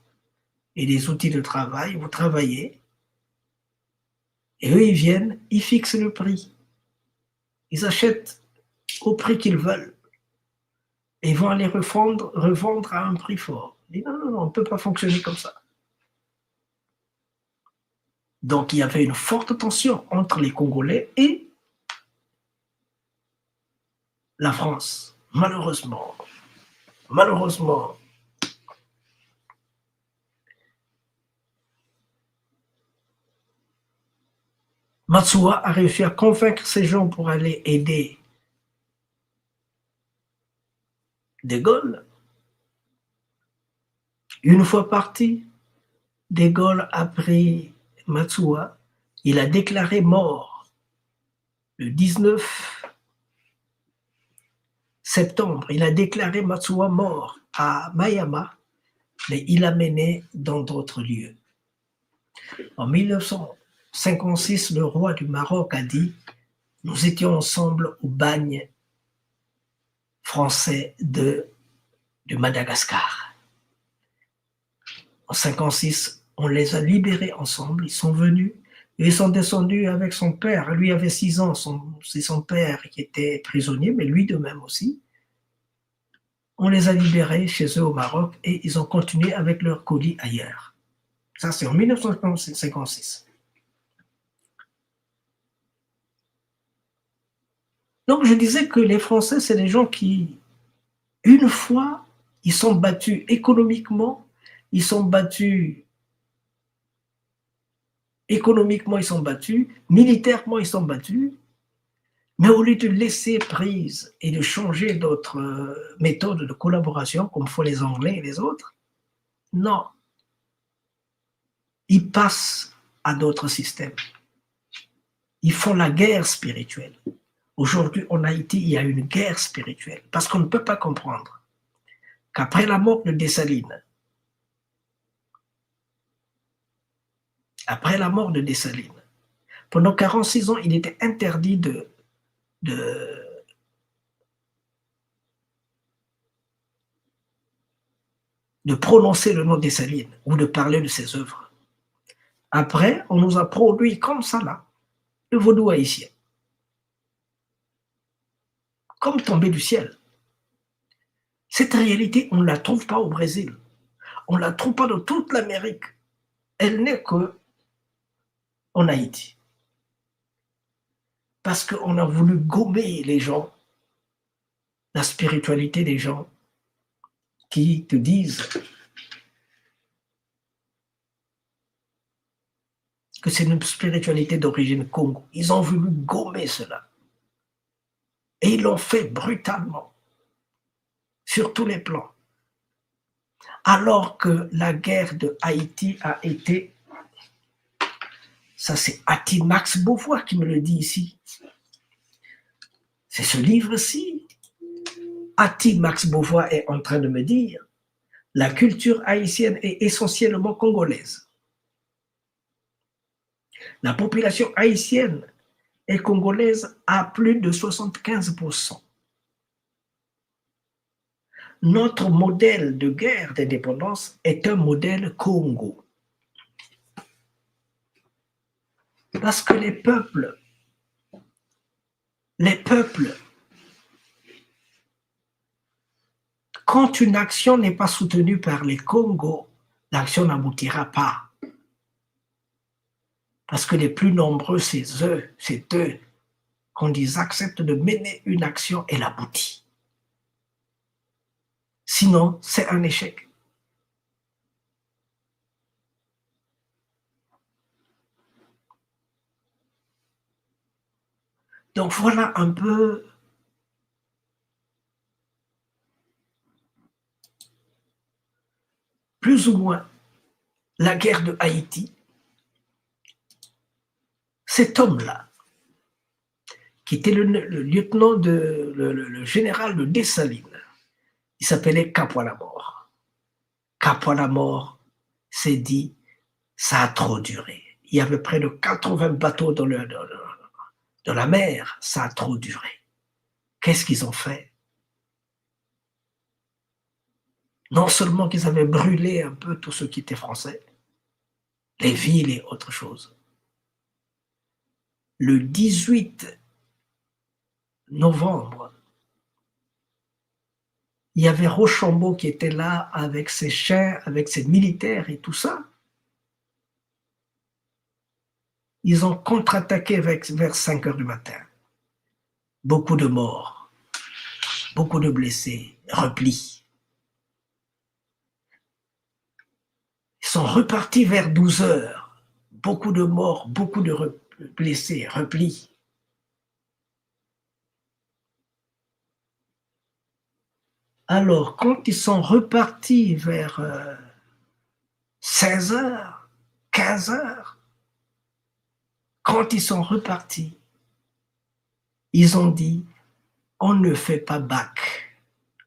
et des outils de travail, vous travaillez, et eux, ils viennent, ils fixent le prix. Ils achètent au prix qu'ils veulent. Et ils vont aller revendre à un prix fort. Ils disent non, on ne peut pas fonctionner comme ça. Donc, il y avait une forte tension entre les Congolais et la France. Malheureusement. Matsuwa a réussi à convaincre ces gens pour aller aider De Gaulle. Une fois parti, De Gaulle a pris Matsuwa, il a déclaré mort le 19 septembre. Il a déclaré Matsuwa mort à Mayama, mais il l'a mené dans d'autres lieux. En 1956, le roi du Maroc a dit « Nous étions ensemble au bagne français de Madagascar. » En 1956, on les a libérés ensemble, ils sont venus, ils sont descendus avec son père. Lui avait 6 ans, c'est son père qui était prisonnier, mais lui de même aussi. On les a libérés chez eux au Maroc et ils ont continué avec leur colis ailleurs. Ça, c'est en 1956. Donc, je disais que les Français, c'est des gens qui, une fois, ils sont battus économiquement, ils sont battus, militairement, ils sont battus, mais au lieu de laisser prise et de changer d'autres méthodes de collaboration, comme font les Anglais et les autres, non. Ils passent à d'autres systèmes. Ils font la guerre spirituelle. Aujourd'hui, en Haïti, il y a une guerre spirituelle parce qu'on ne peut pas comprendre qu'après la mort de Dessalines, pendant 46 ans, il était interdit de de prononcer le nom des Salines ou de parler de ses œuvres. Après, on nous a produit comme ça là, le vaudou haïtien. Comme tombé du ciel. Cette réalité, on ne la trouve pas au Brésil. On ne la trouve pas dans toute l'Amérique. Elle n'est qu'en Haïti. Parce qu'on a voulu gommer les gens, la spiritualité des gens qui te disent que c'est une spiritualité d'origine Congo. Ils ont voulu gommer cela. Et ils l'ont fait brutalement, sur tous les plans. Alors que la guerre de Haïti a été, ça c'est Ati Max Beauvoir qui me le dit ici. C'est ce livre-ci. Ati Max Beauvoir est en train de me dire, la culture haïtienne est essentiellement congolaise. La population haïtienne est congolaise à plus de 75%. Notre modèle de guerre d'indépendance est un modèle Congo. Parce que les peuples, quand une action n'est pas soutenue par les Congos, l'action n'aboutira pas. Parce que les plus nombreux, c'est eux, quand ils acceptent de mener une action, elle aboutit. Sinon, c'est un échec. Donc voilà un peu plus ou moins la guerre de Haïti. Cet homme-là, qui était le lieutenant le général de Dessalines, il s'appelait Capois-la-Mort. Capois-la-Mort s'est dit, ça a trop duré. Il y avait près de 80 bateaux dans la mer, ça a trop duré. Qu'est-ce qu'ils ont fait? Non seulement qu'ils avaient brûlé un peu tout ce qui était français, les villes et autre chose. Le 18 novembre, il y avait Rochambeau qui était là avec ses chiens, avec ses militaires et tout ça. Ils ont contre-attaqué vers 5 heures du matin. Beaucoup de morts, beaucoup de blessés, repli. Ils sont repartis vers 12 heures. Beaucoup de morts, beaucoup de blessés, repli. Alors, quand ils sont repartis vers 16 heures, 15 heures, quand ils sont repartis, ils ont dit, on ne fait pas back.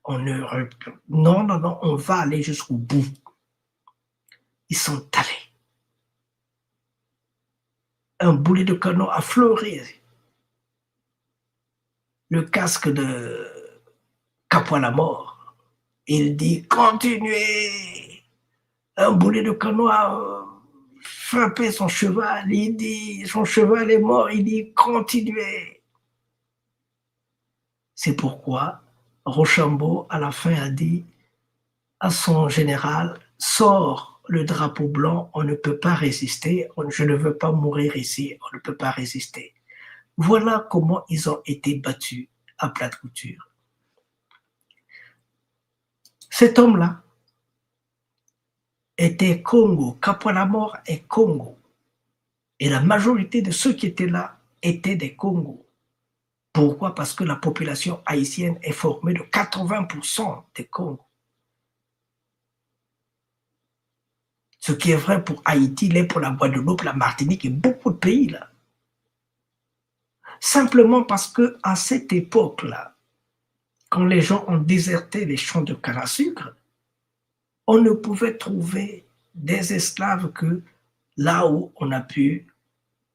Non, on va aller jusqu'au bout. Ils sont allés. Un boulet de canon a fleuré. Le casque de Capois-la-Mort. Il dit, continuez. Un boulet de canon a frappé son cheval. Il dit, son cheval est mort. Il dit, continuez. C'est pourquoi Rochambeau, à la fin, a dit à son général, sors le drapeau blanc, on ne peut pas résister, je ne veux pas mourir ici, on ne peut pas résister. Voilà comment ils ont été battus à plate couture. Cet homme-là était Congo, Capois-la-Mort est Congo. Et la majorité de ceux qui étaient là étaient des Congos. Pourquoi? Parce que la population haïtienne est formée de 80% des Congos. Ce qui est vrai pour Haïti, l'est pour la Guadeloupe, la Martinique et beaucoup de pays là. Simplement parce que à cette époque-là, quand les gens ont déserté les champs de canne à sucre, on ne pouvait trouver des esclaves que là où on a pu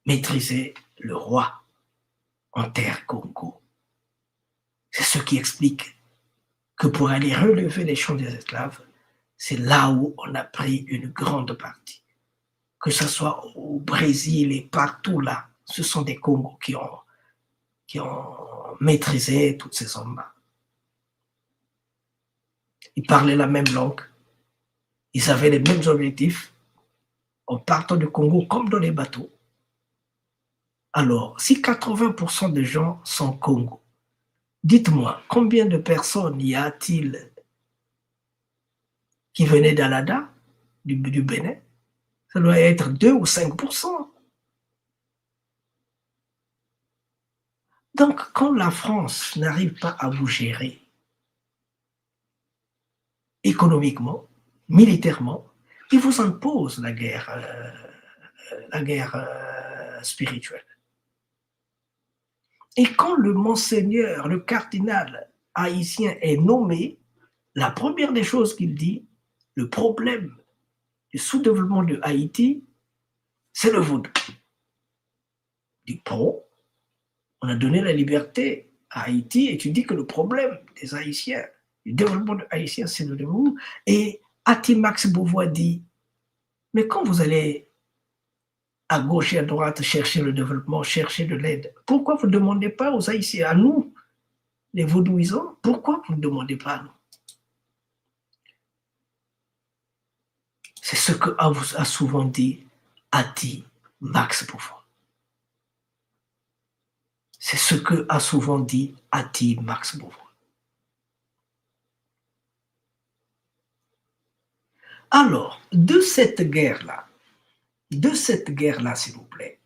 maîtriser le roi en terre Congo. C'est ce qui explique que pour aller relever les champs des esclaves, c'est là où on a pris une grande partie. Que ce soit au Brésil et partout là, ce sont des Congos qui ont maîtrisé toutes ces zones-là. Ils parlaient la même langue, ils avaient les mêmes objectifs, en partant du Congo comme dans les bateaux. Alors, si 80% des gens sont Congo, dites-moi, combien de personnes y a-t-il qui venaient d'Alada, du Bénin? Ça doit être 2 ou 5%. Donc, quand la France n'arrive pas à vous gérer économiquement, militairement, il vous impose la guerre spirituelle. Et quand le monseigneur, le cardinal haïtien est nommé, la première des choses qu'il dit, le problème du sous-développement de Haïti, c'est le vaudou. Du pro, on a donné la liberté à Haïti et tu dis que le problème des Haïtiens, du développement de Haïtiens, c'est le vaudou. Et Max Beauvois dit, mais quand vous allez à gauche et à droite chercher le développement, chercher de l'aide, pourquoi vous ne demandez pas aux Haïtiens, à nous, les vaudouisants, pourquoi vous ne demandez pas à nous? C'est ce que a souvent dit Max Beauvois. C'est ce que a souvent dit Max Beauvois. Alors, de cette guerre-là, s'il vous plaît,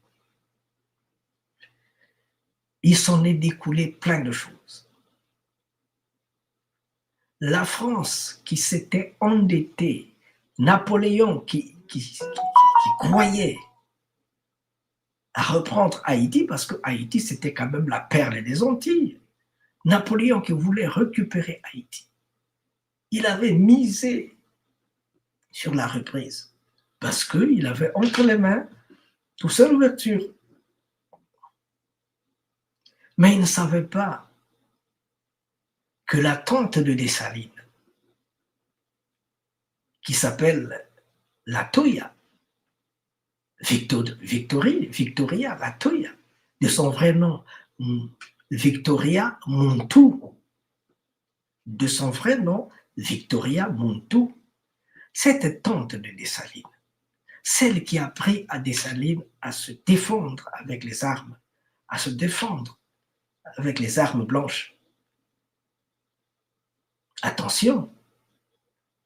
il s'en est découlé plein de choses. La France qui s'était endettée, Napoléon qui croyait à reprendre Haïti, parce que Haïti c'était quand même la perle des Antilles. Napoléon qui voulait récupérer Haïti, il avait misé sur la reprise, parce qu'il avait entre les mains toute seule ouverture. Mais il ne savait pas que la tante de Dessalines, qui s'appelle la Toya, Victoria la Toya, de son vrai nom, Victoria Montou, de son vrai nom, Victoria Montou, cette tante de Dessalines, celle qui a appris à Dessalines à se défendre avec les armes, à se défendre avec les armes blanches. Attention,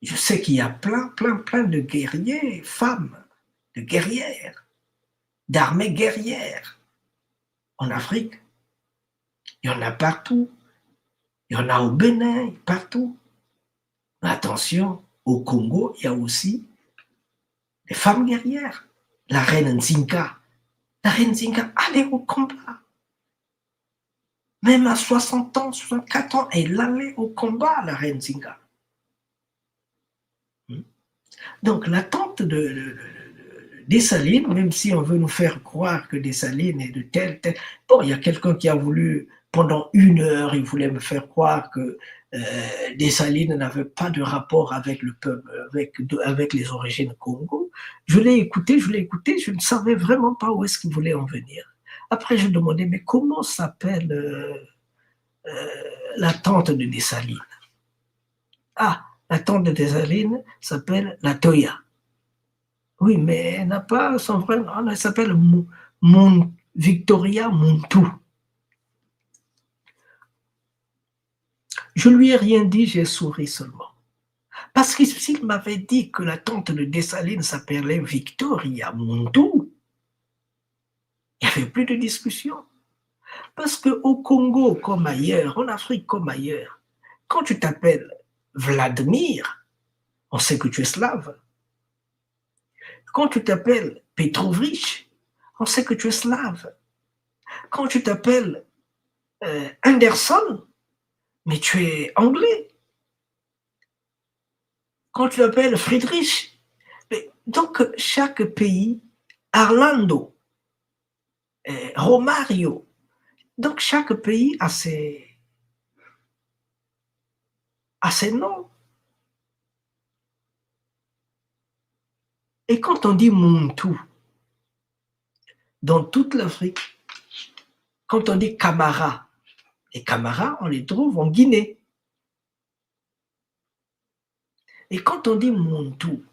je sais qu'il y a plein de guerriers, femmes, de guerrières, d'armées guerrières en Afrique. Il y en a partout. Il y en a au Bénin, partout. Mais attention, au Congo, il y a aussi des femmes guerrières. La reine Nzinga. La reine Nzinga allait au combat. Même à 60 ans, 64 ans, elle allait au combat, la reine Nzinga. Donc, la tante de Dessalines, même si on veut nous faire croire que Dessalines est de tel. Bon, il y a quelqu'un qui a voulu, pendant 1 heure, il voulait me faire croire que Dessalines n'avait pas de rapport avec le peuple, avec les origines Congo. Je l'ai écouté, je ne savais vraiment pas où est-ce qu'il voulait en venir. Après, je demandais, mais comment s'appelle la tante de Dessalines? Ah, la tante de Dessalines s'appelle la Toya. Oui, mais elle n'a pas son vrai nom, elle s'appelle Victoria Montou. Je lui ai rien dit, j'ai souri seulement. Parce que s'il m'avait dit que la tante de Dessalines s'appelait Victoria Montou, il n'y avait plus de discussion. Parce qu'au Congo comme ailleurs, en Afrique comme ailleurs, quand tu t'appelles Vladimir, on sait que tu es slave. Quand tu t'appelles Petrovich, on sait que tu es slave. Quand tu t'appelles Anderson, mais tu es anglais. Quand tu t'appelles Friedrich, donc chaque pays, Orlando, Romario, donc chaque pays a ses noms. Et quand on dit Muntu, dans toute l'Afrique, quand on dit Camara, les Camaras, on les trouve en Guinée. Et quand on dit Muntu,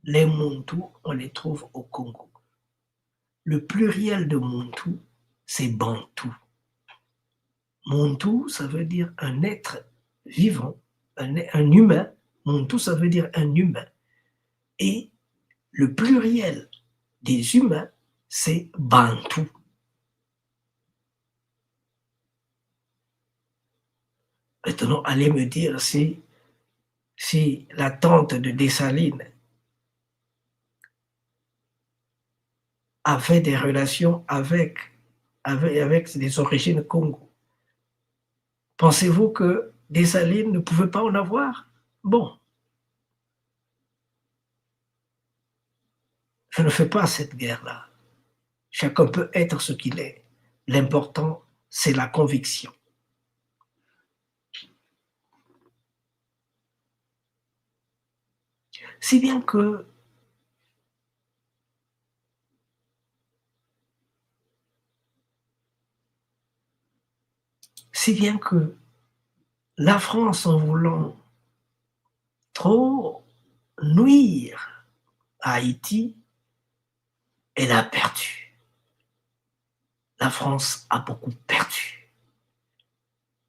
les Muntu, on les trouve au Congo. Le pluriel de Muntu, c'est Bantu. Muntu, ça veut dire un être vivant, un humain. Muntu, ça veut dire un humain. Et le pluriel des humains, c'est Bantu. Maintenant, allez me dire si la tante de Dessalines avait des relations avec des origines Congo. Pensez-vous que Dessalines ne pouvait pas en avoir? Bon. Je ne fais pas cette guerre-là. Chacun peut être ce qu'il est. L'important, c'est la conviction. Si bien que la France, en voulant trop nuire à Haïti, elle a perdu. La France a beaucoup perdu.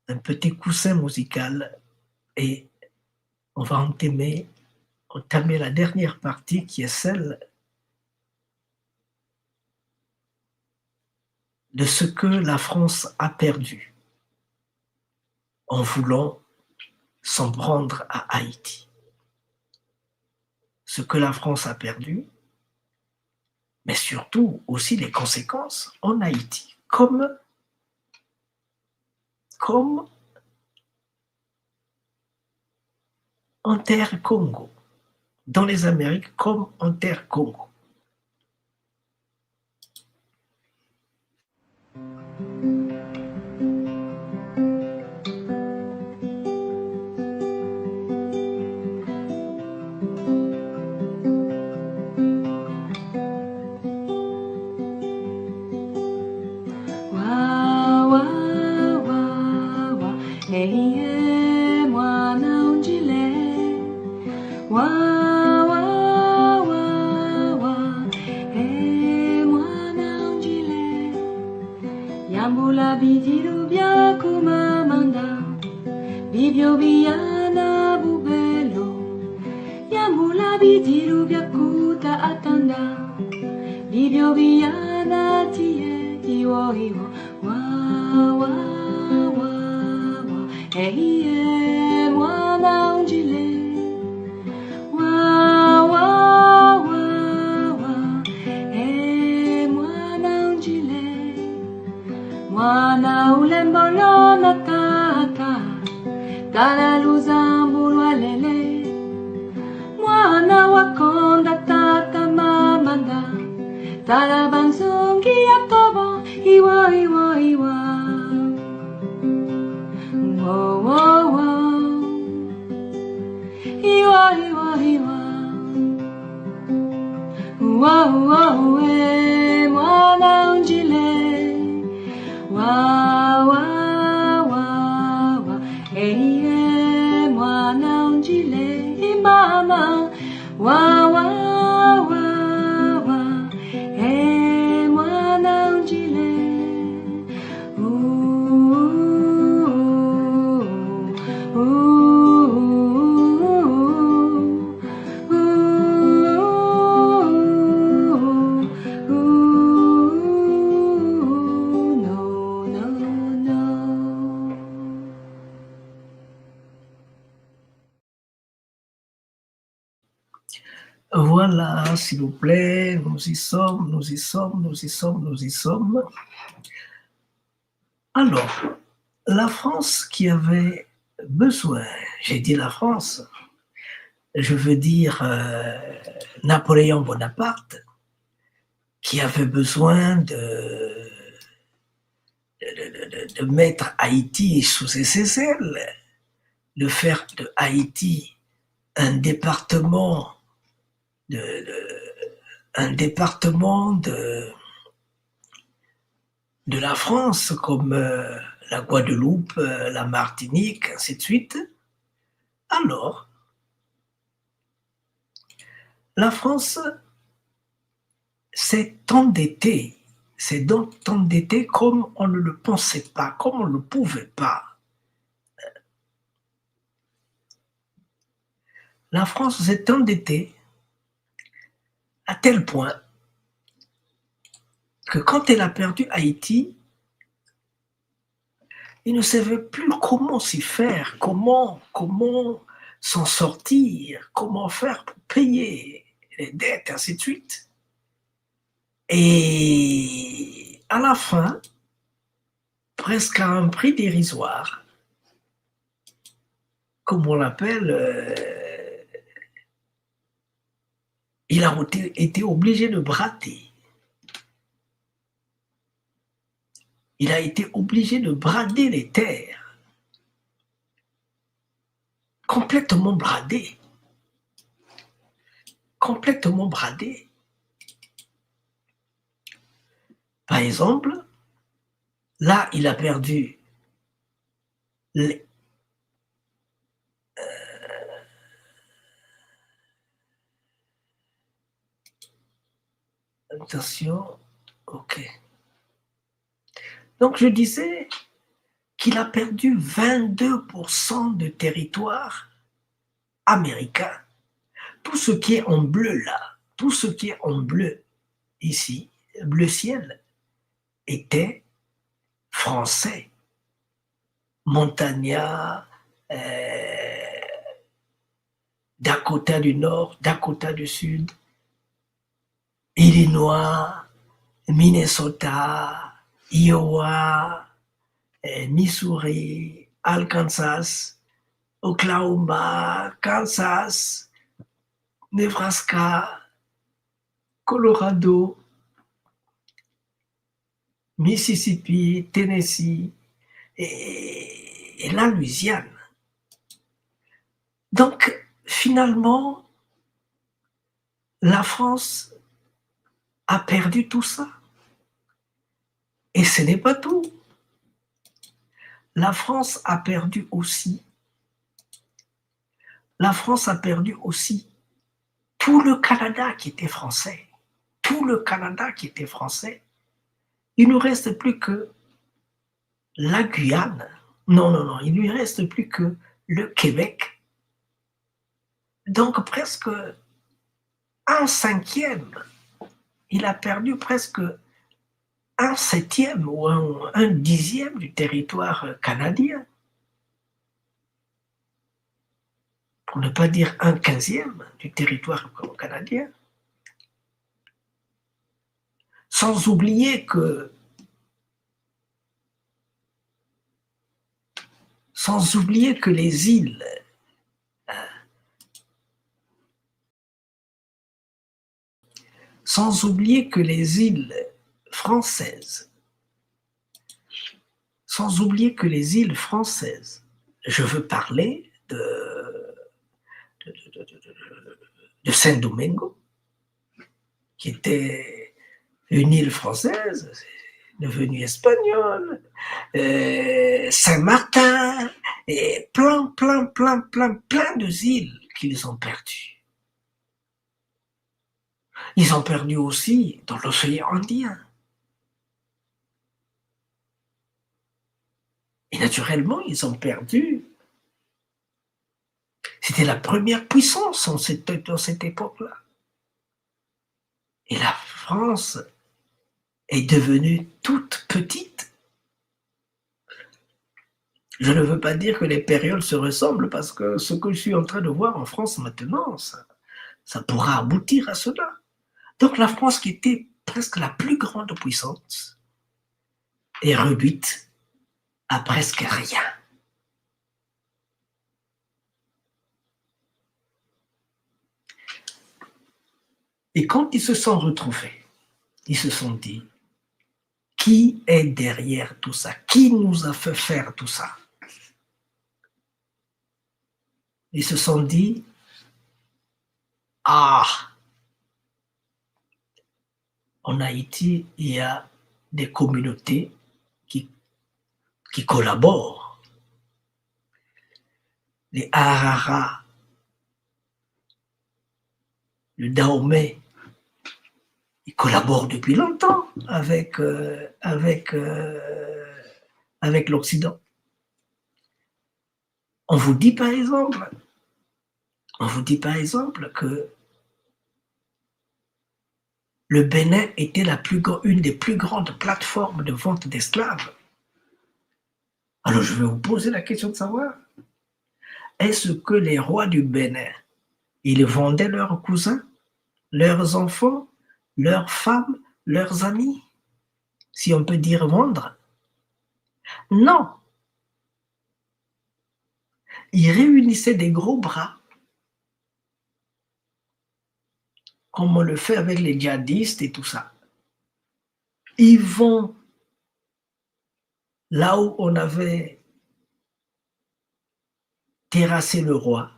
Un petit coussin musical et on va entamer la dernière partie qui est celle de ce que la France a perdu en voulant s'en prendre à Haïti. Ce que la France a perdu, mais surtout aussi les conséquences en Haïti, comme en terre Congo, dans les Amériques comme en terre Congo. Voilà, s'il vous plaît, nous y sommes. Alors, la France qui avait besoin, j'ai dit la France, je veux dire Napoléon Bonaparte, qui avait besoin de mettre Haïti sous ses ailes, de faire de Haïti un département un département de la France comme la Guadeloupe, la Martinique, ainsi de suite, alors la France s'est endettée, comme on ne le pensait pas, comme on ne le pouvait pas. La France s'est endettée à tel point que quand elle a perdu Haïti, il ne savait plus comment s'y faire, comment s'en sortir, comment faire pour payer les dettes, ainsi de suite. Et à la fin, presque à un prix dérisoire, comme on l'appelle, il a été obligé de brader. Il a été obligé de brader les terres, complètement bradé. Complètement bradé. Par exemple, là, il a perdu les, attention, ok. Donc je disais qu'il a perdu 22% de territoire américain. Tout ce qui est en bleu là, tout ce qui est en bleu ici, bleu ciel, était français. Montagna, Dakota du Nord, Dakota du Sud, Illinois, Minnesota, Iowa, Missouri, Arkansas, Oklahoma, Kansas, Nebraska, Colorado, Mississippi, Tennessee et la Louisiane. Donc, finalement, la France a perdu tout ça. Et ce n'est pas tout. La France a perdu aussi tout le Canada qui était français. Tout le Canada qui était français. Il ne reste plus que la Guyane. Non, il ne lui reste plus que le Québec. Donc presque un cinquième. Il a perdu presque un septième ou un dixième du territoire canadien. Pour ne pas dire un quinzième du territoire canadien. Sans oublier que les îles françaises, je veux parler de Saint-Domingue, qui était une île française, devenue espagnole, Saint-Martin, et plein de îles qu'ils ont perdues. Ils ont perdu aussi dans l'océan Indien. Et naturellement, ils ont perdu. C'était la première puissance dans cette époque-là. Et la France est devenue toute petite. Je ne veux pas dire que les périodes se ressemblent, parce que ce que je suis en train de voir en France maintenant, ça pourra aboutir à cela. Donc la France, qui était presque la plus grande puissance, est réduite à presque rien. Et quand ils se sont retrouvés, ils se sont dit, qui est derrière tout ça? Qui nous a fait faire tout ça? Ils se sont dit, ah, en Haïti, il y a des communautés qui collaborent. Les Harara, le Dahomey, ils collaborent depuis longtemps avec l'Occident. On vous dit par exemple que le Bénin était une des plus grandes plateformes de vente d'esclaves. Alors je vais vous poser la question de savoir, est-ce que les rois du Bénin, ils vendaient leurs cousins, leurs enfants, leurs femmes, leurs amis, si on peut dire vendre? Non. Ils réunissaient des gros bras, comme on le fait avec les djihadistes et tout ça. Ils vont là où on avait terrassé le roi,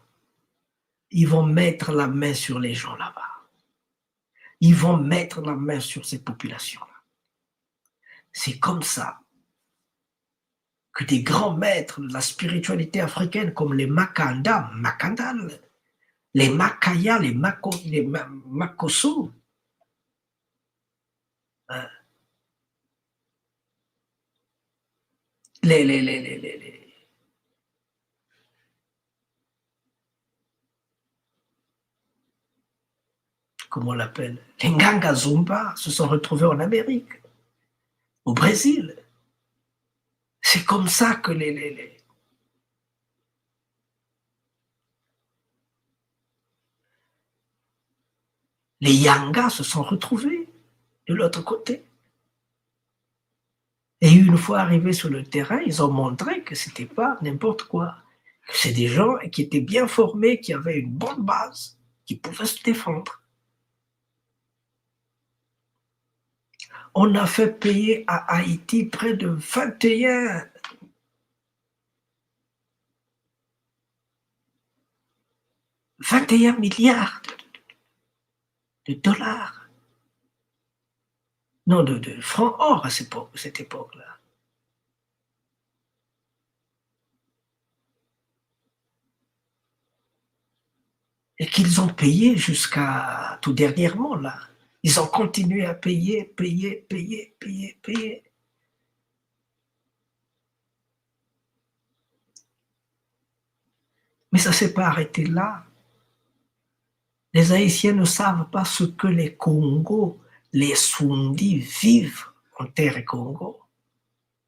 ils vont mettre la main sur les gens là-bas. Ils vont mettre la main sur ces populations-là. C'est comme ça que des grands maîtres de la spiritualité africaine comme les Makandal, les Makaya, les Makoso, comment on l'appelle, les Nganga Zumba se sont retrouvés en Amérique, au Brésil. C'est comme ça que les Yangas se sont retrouvés de l'autre côté. Et une fois arrivés sur le terrain, ils ont montré que ce n'était pas n'importe quoi. Que c'est des gens qui étaient bien formés, qui avaient une bonne base, qui pouvaient se défendre. On a fait payer à Haïti près de 21 milliards de dollars. Non, de francs or à cette époque-là. Et qu'ils ont payé jusqu'à tout dernièrement, là. Ils ont continué à payer. Mais ça ne s'est pas arrêté là. Les Haïtiens ne savent pas ce que les Congos, les Sundis vivent en terre et Congo.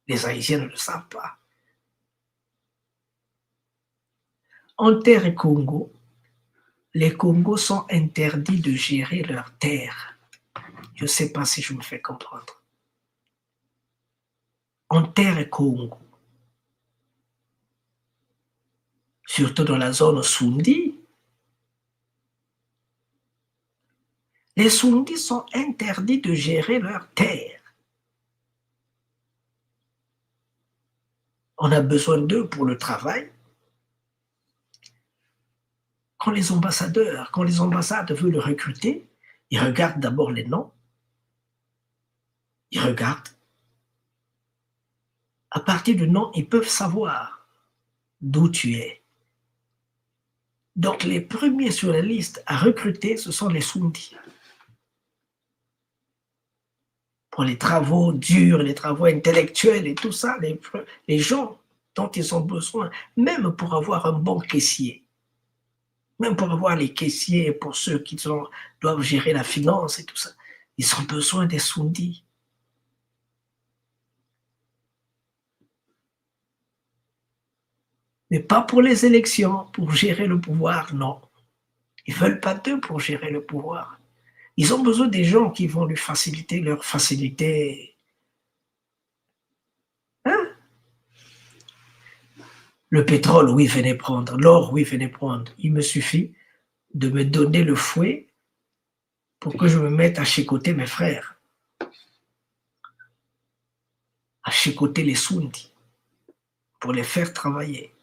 Les Haïtiens ne le savent pas. En terre et Congo, les Congos sont interdits de gérer leurs terres. Je ne sais pas si je me fais comprendre. En terre et Congo, surtout dans la zone Sundi, les Sundis sont interdits de gérer leurs terres. On a besoin d'eux pour le travail. Quand les ambassades veulent le recruter, ils regardent d'abord les noms. Ils regardent. À partir du nom, ils peuvent savoir d'où tu es. Donc, les premiers sur la liste à recruter, ce sont les Sundis. Pour les travaux durs, les travaux intellectuels et tout ça, les gens dont ils ont besoin, même pour avoir un bon caissier, même pour avoir les caissiers, pour ceux qui doivent gérer la finance et tout ça, ils ont besoin des Sundis. Mais pas pour les élections, pour gérer le pouvoir, non. Ils ne veulent pas d'eux pour gérer le pouvoir. Ils ont besoin des gens qui vont lui faciliter leur facilité. Hein? Le pétrole, oui, venez prendre. L'or, oui, venez prendre. Il me suffit de me donner le fouet pour que je me mette à chicoter mes frères. À chicoter les Sundis. Pour les faire travailler.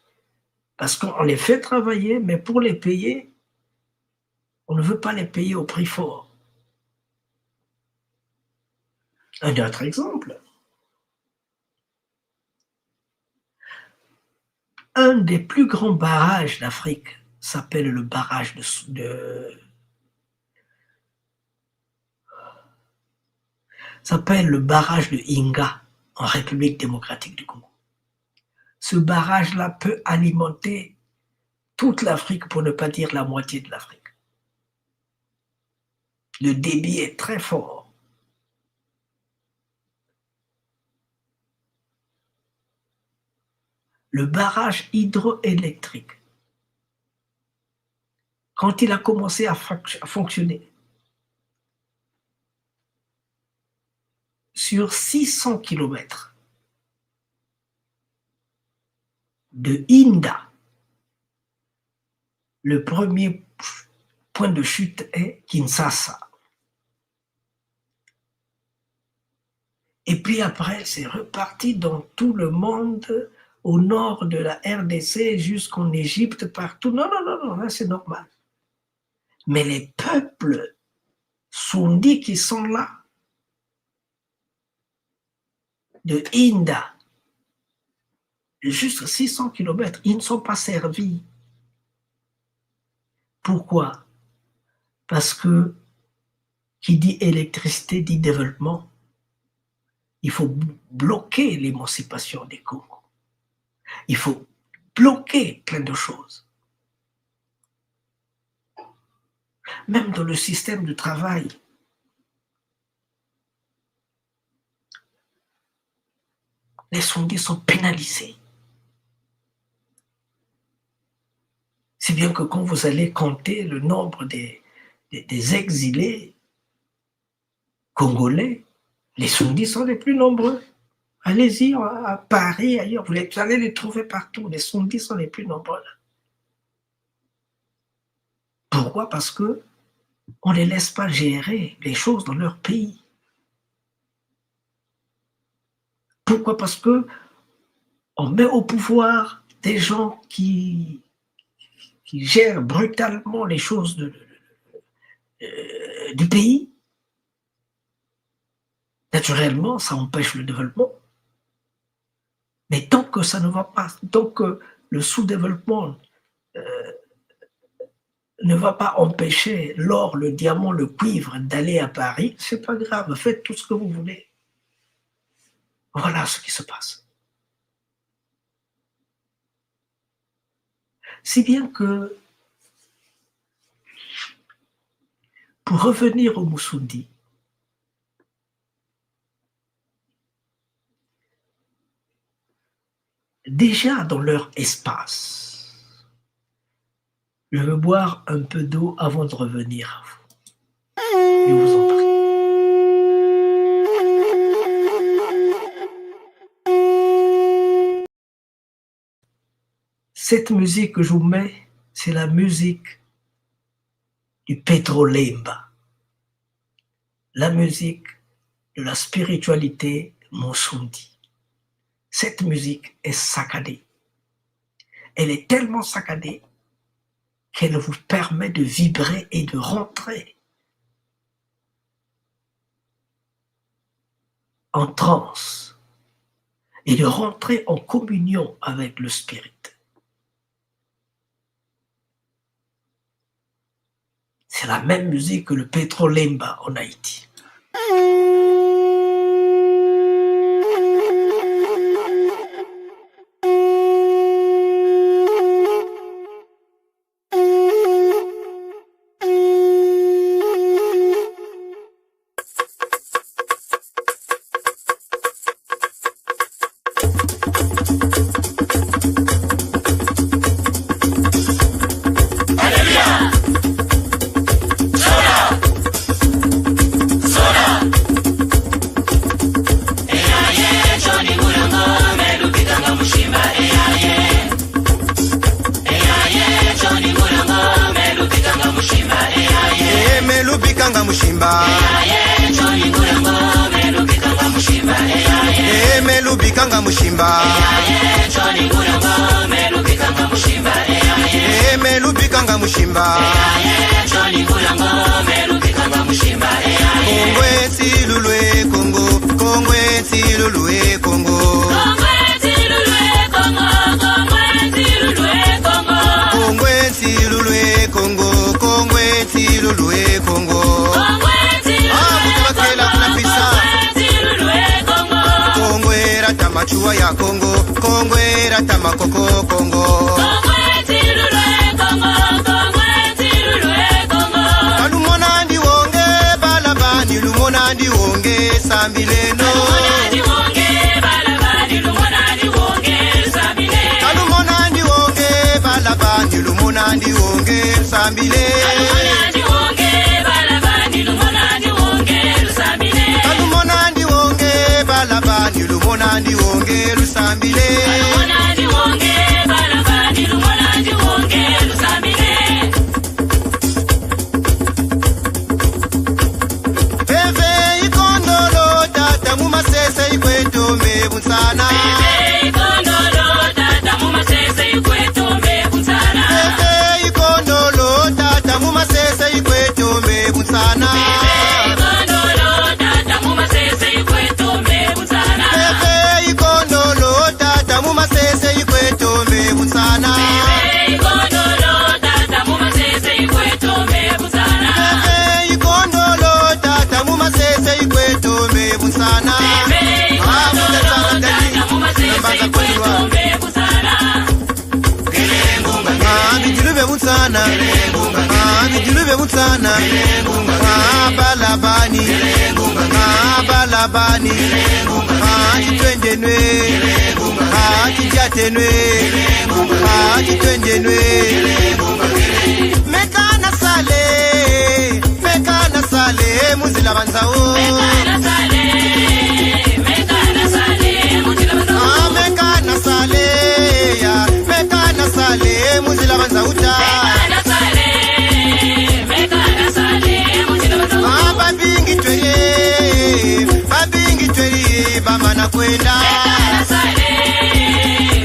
Parce qu'on les fait travailler, mais pour les payer, on ne veut pas les payer au prix fort. Un autre exemple. Un des plus grands barrages d'Afrique s'appelle le barrage le barrage de Inga en République démocratique du Congo. Ce barrage-là peut alimenter toute l'Afrique, pour ne pas dire la moitié de l'Afrique. Le débit est très fort. Le barrage hydroélectrique, quand il a commencé à fonctionner, sur 600 km de Inda, le premier point de chute est Kinshasa. Et puis après, c'est reparti dans tout le monde, au nord de la RDC jusqu'en Égypte, partout. Non, là c'est normal. Mais les peuples Sondi qui sont là, de Inda, juste 600 km, ils ne sont pas servis. Pourquoi? Parce que qui dit électricité dit développement. Il faut bloquer l'émancipation des Congos. Il faut bloquer plein de choses. Même dans le système de travail. Les Sondis sont pénalisés. C'est bien que quand vous allez compter le nombre des exilés congolais, les Sondis sont les plus nombreux. Allez-y à Paris, ailleurs, vous allez les trouver partout. Les Sondis sont les plus nombreux. Pourquoi? Parce que on ne les laisse pas gérer les choses dans leur pays. Pourquoi? Parce que on met au pouvoir des gens qui gèrent brutalement les choses du pays. Naturellement, ça empêche le développement. Mais tant que ça ne va pas, tant que le sous-développement ne va pas empêcher l'or, le diamant, le cuivre d'aller à Paris, c'est pas grave, faites tout ce que vous voulez. Voilà ce qui se passe. Si bien que, pour revenir au Moussoundi, déjà dans leur espace, je veux boire un peu d'eau avant de revenir à vous. Je vous en prie. Cette musique que je vous mets, c'est la musique du Pétrolemba, la musique de la spiritualité Moussoundi. Cette musique est saccadée. Elle est tellement saccadée qu'elle vous permet de vibrer et de rentrer en transe et de rentrer en communion avec le spirit. C'est la même musique que le Pétrolemba en Haïti. Melubikanga mushimba Kongwe Nsilulwe Kongo, Kongwe Nsilulwe Kongo. Kongwe Nsilulwe Kongo, Kongwe Nsilulwe Kongo. Kongwe Nsilulwe Kongo, Kongwe Nsilulwe Kongo. Kongwe rata machua ya Kongo, Kongwe rata makoko Kongo. Kongwe Nsilulwe Kongo, Kongwe Nsilulwe Kongo. Kalumona ndi wonge balabani, lumona ndi wonge sambileno. Kalumona ndi wonge balabani, lumona ndi wonge sambileno. Kalumona ndi wonge balabani, lumona ndi wonge sambileno. Kalumona ndi wonge balabani, lumona ndi wonge sambileno. Kalumona ndi wonge balabani, lumona ndi wonge lusambile. Kalumona ndi wonge balabani, lumona ndi wonge lusambile. Bebe ikondolo tata mumasese ikweto mebunsana. Bebe ikondolo tata mumasese ikweto mebunsana. Bebe ikondolo tata mumasese ikweto mebunsana. Bebe ikondolo tata mumasese ikweto mebunsana. Bebe ikondolo tata mumasese ikweto mebunsana. Bebe ikondolo tata mumasese ikweto mebunsana. Bebe ikondolo tata mumasese ikweto mebunsana. Bebe ikondolo tata mumasese ikweto mebunsana. Bijulube bunsana, bijulube bunsana, balabani, balabani, chitwendenwe, chijatenwe, chitwendenwe. Mekana sale, muzila banzao. Mekana sale, mekana sale, muzila banzao. Mekana sale, ya, mekana sale, muzila banzao. Mekana sale, muzila banzao. Babingi tweye, bamana kwenda.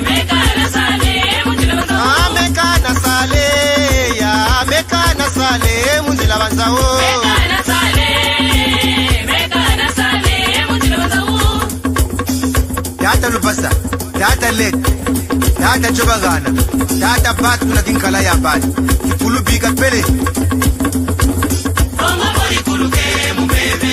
Mekana sale, muzila banzao. Mekana sale, ya, mekana sale, muzila banzao. Mekana sale, muzila banzao. Tata Lupasa, Tata Lek, Tata Chobagana, Tata Batu na kinkala ya bani, kipulu bika pele. Kongo mori kuluke mubebe.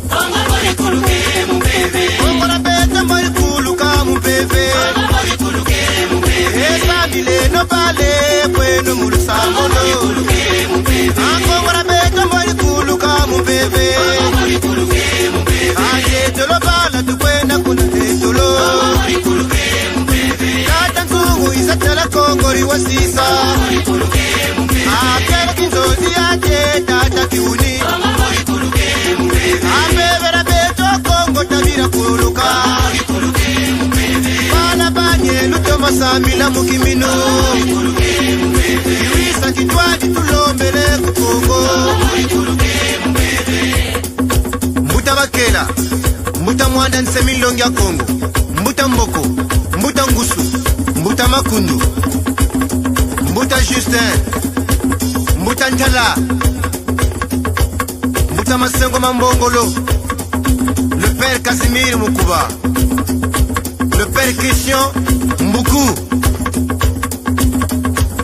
Kongo mori kuluke mubebe. Kongo na bete mori kuluka mubebe. Kongo mori kuluke mubebe. Esa bile no bale, bueno murusa mono. Kongo mori kuluke mubebe. Kongo na bete mori kuluka mubebe. Kongo mori kuluke mubebe. Aje tolo bala tukwenda kuna tolo. Kongo mori kuluke mubebe. Tata nzungu isatela Kongo riwasisa. Kongo mori kuluke mubebe. Akela kinzozi yake tata kiuni. Kongo mori kuluke mubebe. Abebera beto Kongo tabira kuluka. Kongo mori kuluke mubebe. Bana banye luto masambila mukimino. Kongo mori kuluke mubebe. Iwisa kitwadi tulombele kukongo. Kongo mori kuluke mubebe. Mbuta bakela, mbuta mwanda nsemilongi ya Kongo. Mbuta mboko, mbuta ngusu, mbuta makundu, mbuta Justin, mbuta Ntala, mbuta Masengo Mambongolo, le père Casimir Mukuba, le père Christian Mbuku,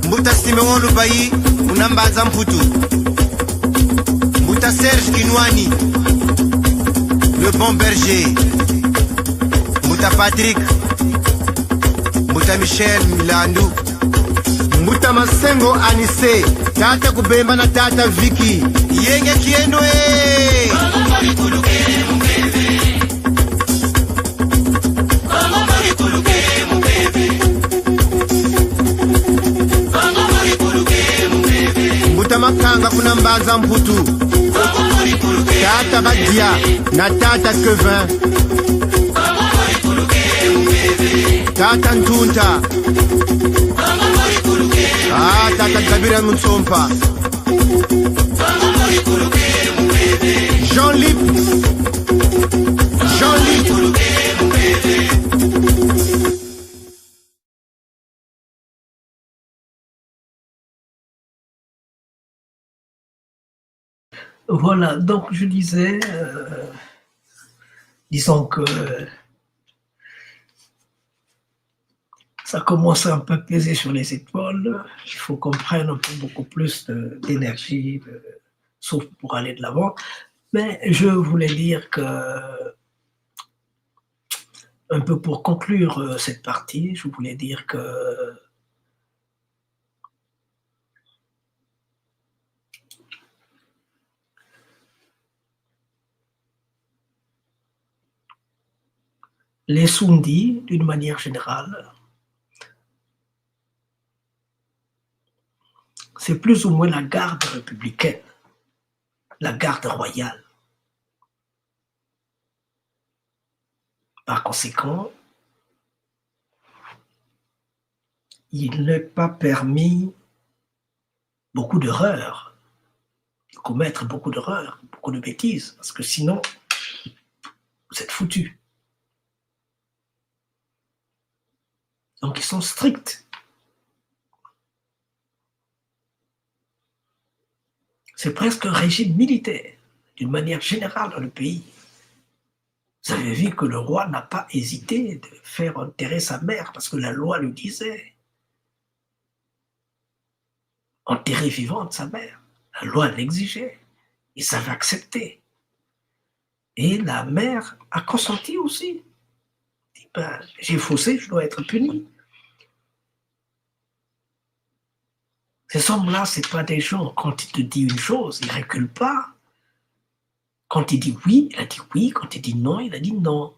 mbuta Simeon Lubayi, Unambanza Mputu, mbuta Serge Kinwani, le bon berger, mbuta Patrick, mbuta Michel Milandu, mbuta Masengo Anise, tata Kubemba na tata Vicky, yenge kienwe. Kongo mori kuluke mubebe. Kongo mori kuluke mubebe. Kongo mori kuluke mubebe. Mbuta Makanga kuna Mbanza Mputu, Kongo mori kuluke tata Badia na tata Kevin. Kongo mori kuluke mubebe. Tata Ntunta, Kongo mori kuluke mubebe. Tata Kabira Mutsompa, Kongo mori kuluke mubebe. Jean-Lip, Voilà, donc je disais, disons que ça commence à un peu peser sur les épaules. Il faut qu'on prenne un peu beaucoup plus d'énergie, sauf pour aller de l'avant. Mais je voulais dire que, un peu pour conclure cette partie, je voulais dire que les Sundis, d'une manière générale, c'est plus ou moins la garde républicaine, la garde royale. Par conséquent, il n'est pas permis beaucoup d'erreurs, de commettre beaucoup d'erreurs, beaucoup de bêtises, parce que sinon, vous êtes foutus. Donc ils sont stricts. C'est presque un régime militaire, d'une manière générale dans le pays. Vous avez vu que le roi n'a pas hésité de faire enterrer sa mère, parce que la loi le disait. Enterrer vivante sa mère. La loi l'exigeait. Il savait accepter. Et la mère a consenti aussi. Elle dit, ben, j'ai faussé, je dois être puni. Ces hommes-là, ce n'est pas des gens, quand il te dit une chose, ils ne reculent pas. Quand il dit oui, il a dit oui. Quand il dit non, il a dit non.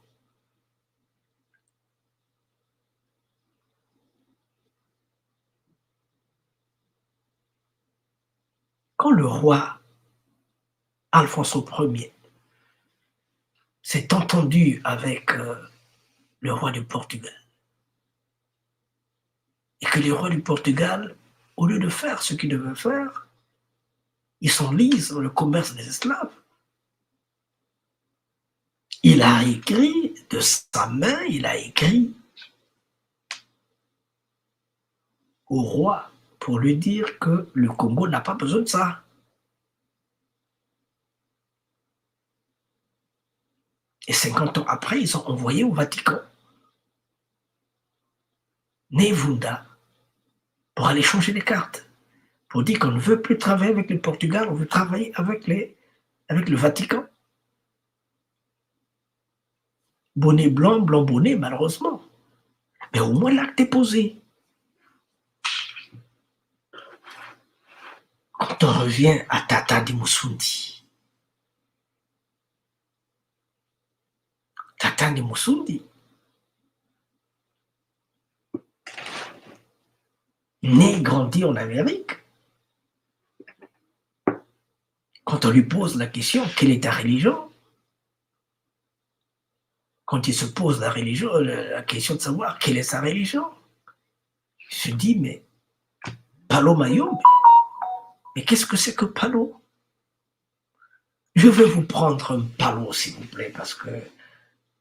Quand le roi Alfonso Ier s'est entendu avec le roi du Portugal, et que les rois du Portugal, au lieu de faire ce qu'ils devaient faire, ils s'enlisent dans le commerce des esclaves. Il a écrit de sa main, il a écrit au roi pour lui dire que le Congo n'a pas besoin de ça. Et 50 ans après, ils ont envoyé au Vatican Nevunda pour aller changer les cartes, pour dire qu'on ne veut plus travailler avec le Portugal, on veut travailler avec le Vatican. Bonnet blanc, blanc bonnet, malheureusement. Mais au moins l'acte est posé. Quand on revient à Tata de Musundi, Tata de Musundi, né et grandi en Amérique, quand on lui pose la question, quelle est ta religion? Quand il se pose la question de savoir quelle est sa religion, il se dit, mais Palo Mayombe, mais qu'est-ce que c'est que Palo? Je vais vous prendre un palo, s'il vous plaît, parce que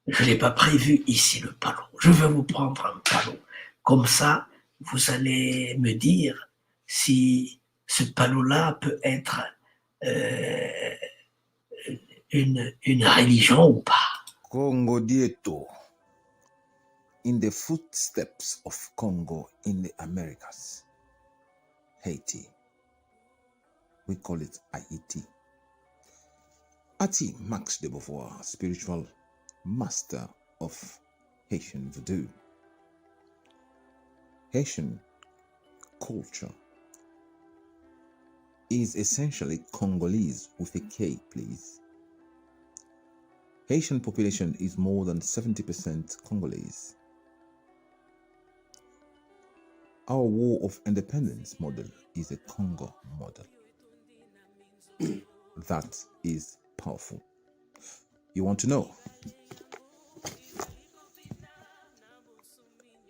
je ne l'ai pas prévu ici, le palo. Je vais vous prendre un palo. Comme ça, vous allez me dire si ce palo-là peut être une religion ou pas. Congo Dieto. In the footsteps of Congo in the Americas, Haiti. We call it Haiti. Ati Max de Beauvoir, spiritual master of Haitian Voodoo. Haitian culture is essentially Congolese with a K, please. Haitian population is more than 70% Congolese. Our War of Independence model is a Congo model. That is powerful. You want to know?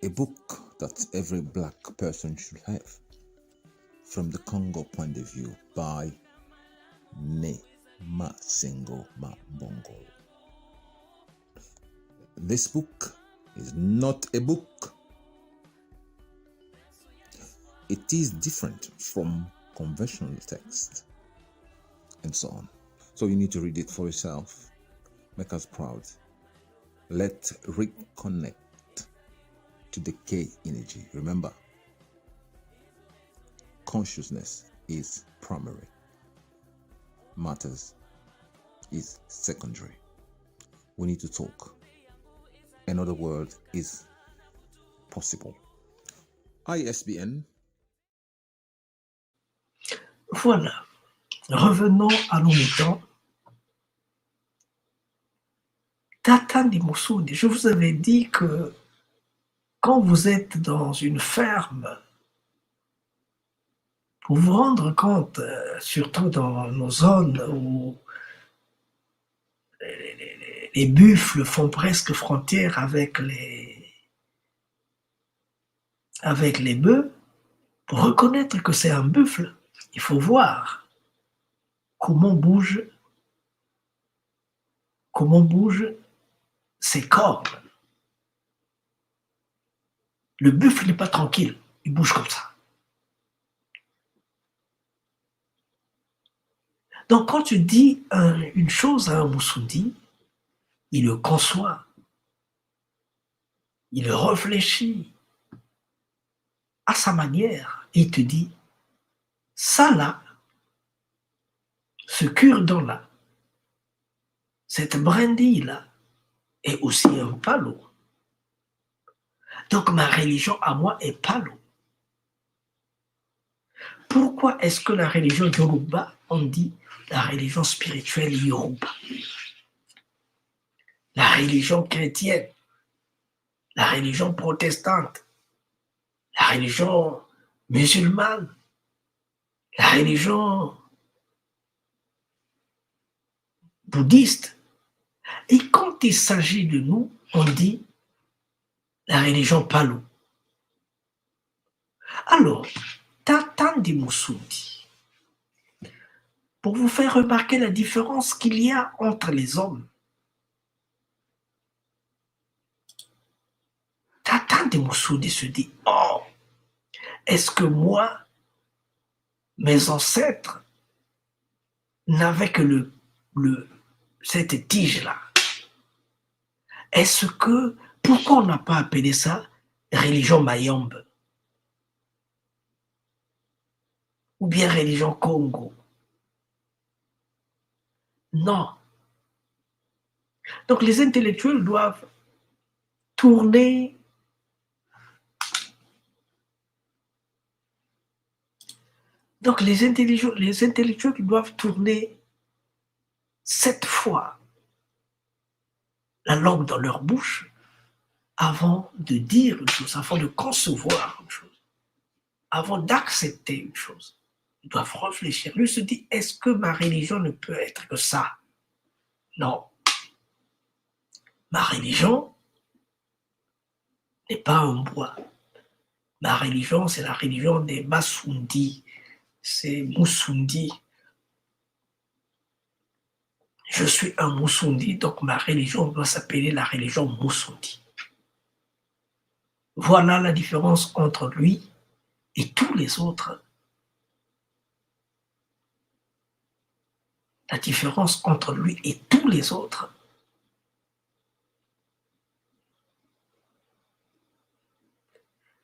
A book that every black person should have, from the Congo point of view, by Masengo Mabongo. This book is not a book. It is different from conventional text, and so on. So you need to read it for yourself. Make us proud. Let's reconnect to the K energy. Remember, consciousness is primary. Matters is secondary. We need to talk. Another word is possible. ISBN. Voilà. Revenons à nos moutons. Tata de Moussoudi, je vous avais dit que quand vous êtes dans une ferme, pour vous rendre compte, surtout dans nos zones où les buffles font presque frontière avec les bœufs, pour reconnaître que c'est un buffle, il faut voir comment bougent ses cornes. Le buffle n'est pas tranquille, il bouge comme ça. Donc quand tu dis une chose à un Moussoudi, il le conçoit, il le réfléchit à sa manière et il te dit, ça là, ce cure-dent là, cette brindille là, est aussi un palo. Donc ma religion à moi est palo. Pourquoi est-ce que la religion Yoruba, on dit la religion spirituelle Yoruba? La religion chrétienne, la religion protestante, la religion musulmane, la religion bouddhiste. Et quand il s'agit de nous, on dit la religion Palou. Alors, Tata de Moussoudi, pour vous faire remarquer la différence qu'il y a entre les hommes, Tata de Moussoudi se dit, oh, est-ce que moi, mes ancêtres, n'avaient que cette tige-là? Est-ce que, pourquoi on n'a pas appelé ça religion Mayombe? Ou bien religion Congo? Non. Donc les intellectuels doivent tourner les intellectuels doivent tourner 7 fois la langue dans leur bouche avant de dire une chose, avant de concevoir une chose, avant d'accepter une chose. Ils doivent réfléchir. Lui se dit, est-ce que ma religion ne peut être que ça? Non. Ma religion n'est pas un bois. Ma religion, c'est la religion des Masundi. C'est Moussoudi. Je suis un Moussoudi, donc ma religion doit s'appeler la religion Moussoudi. Voilà la différence entre lui et tous les autres. La différence entre lui et tous les autres.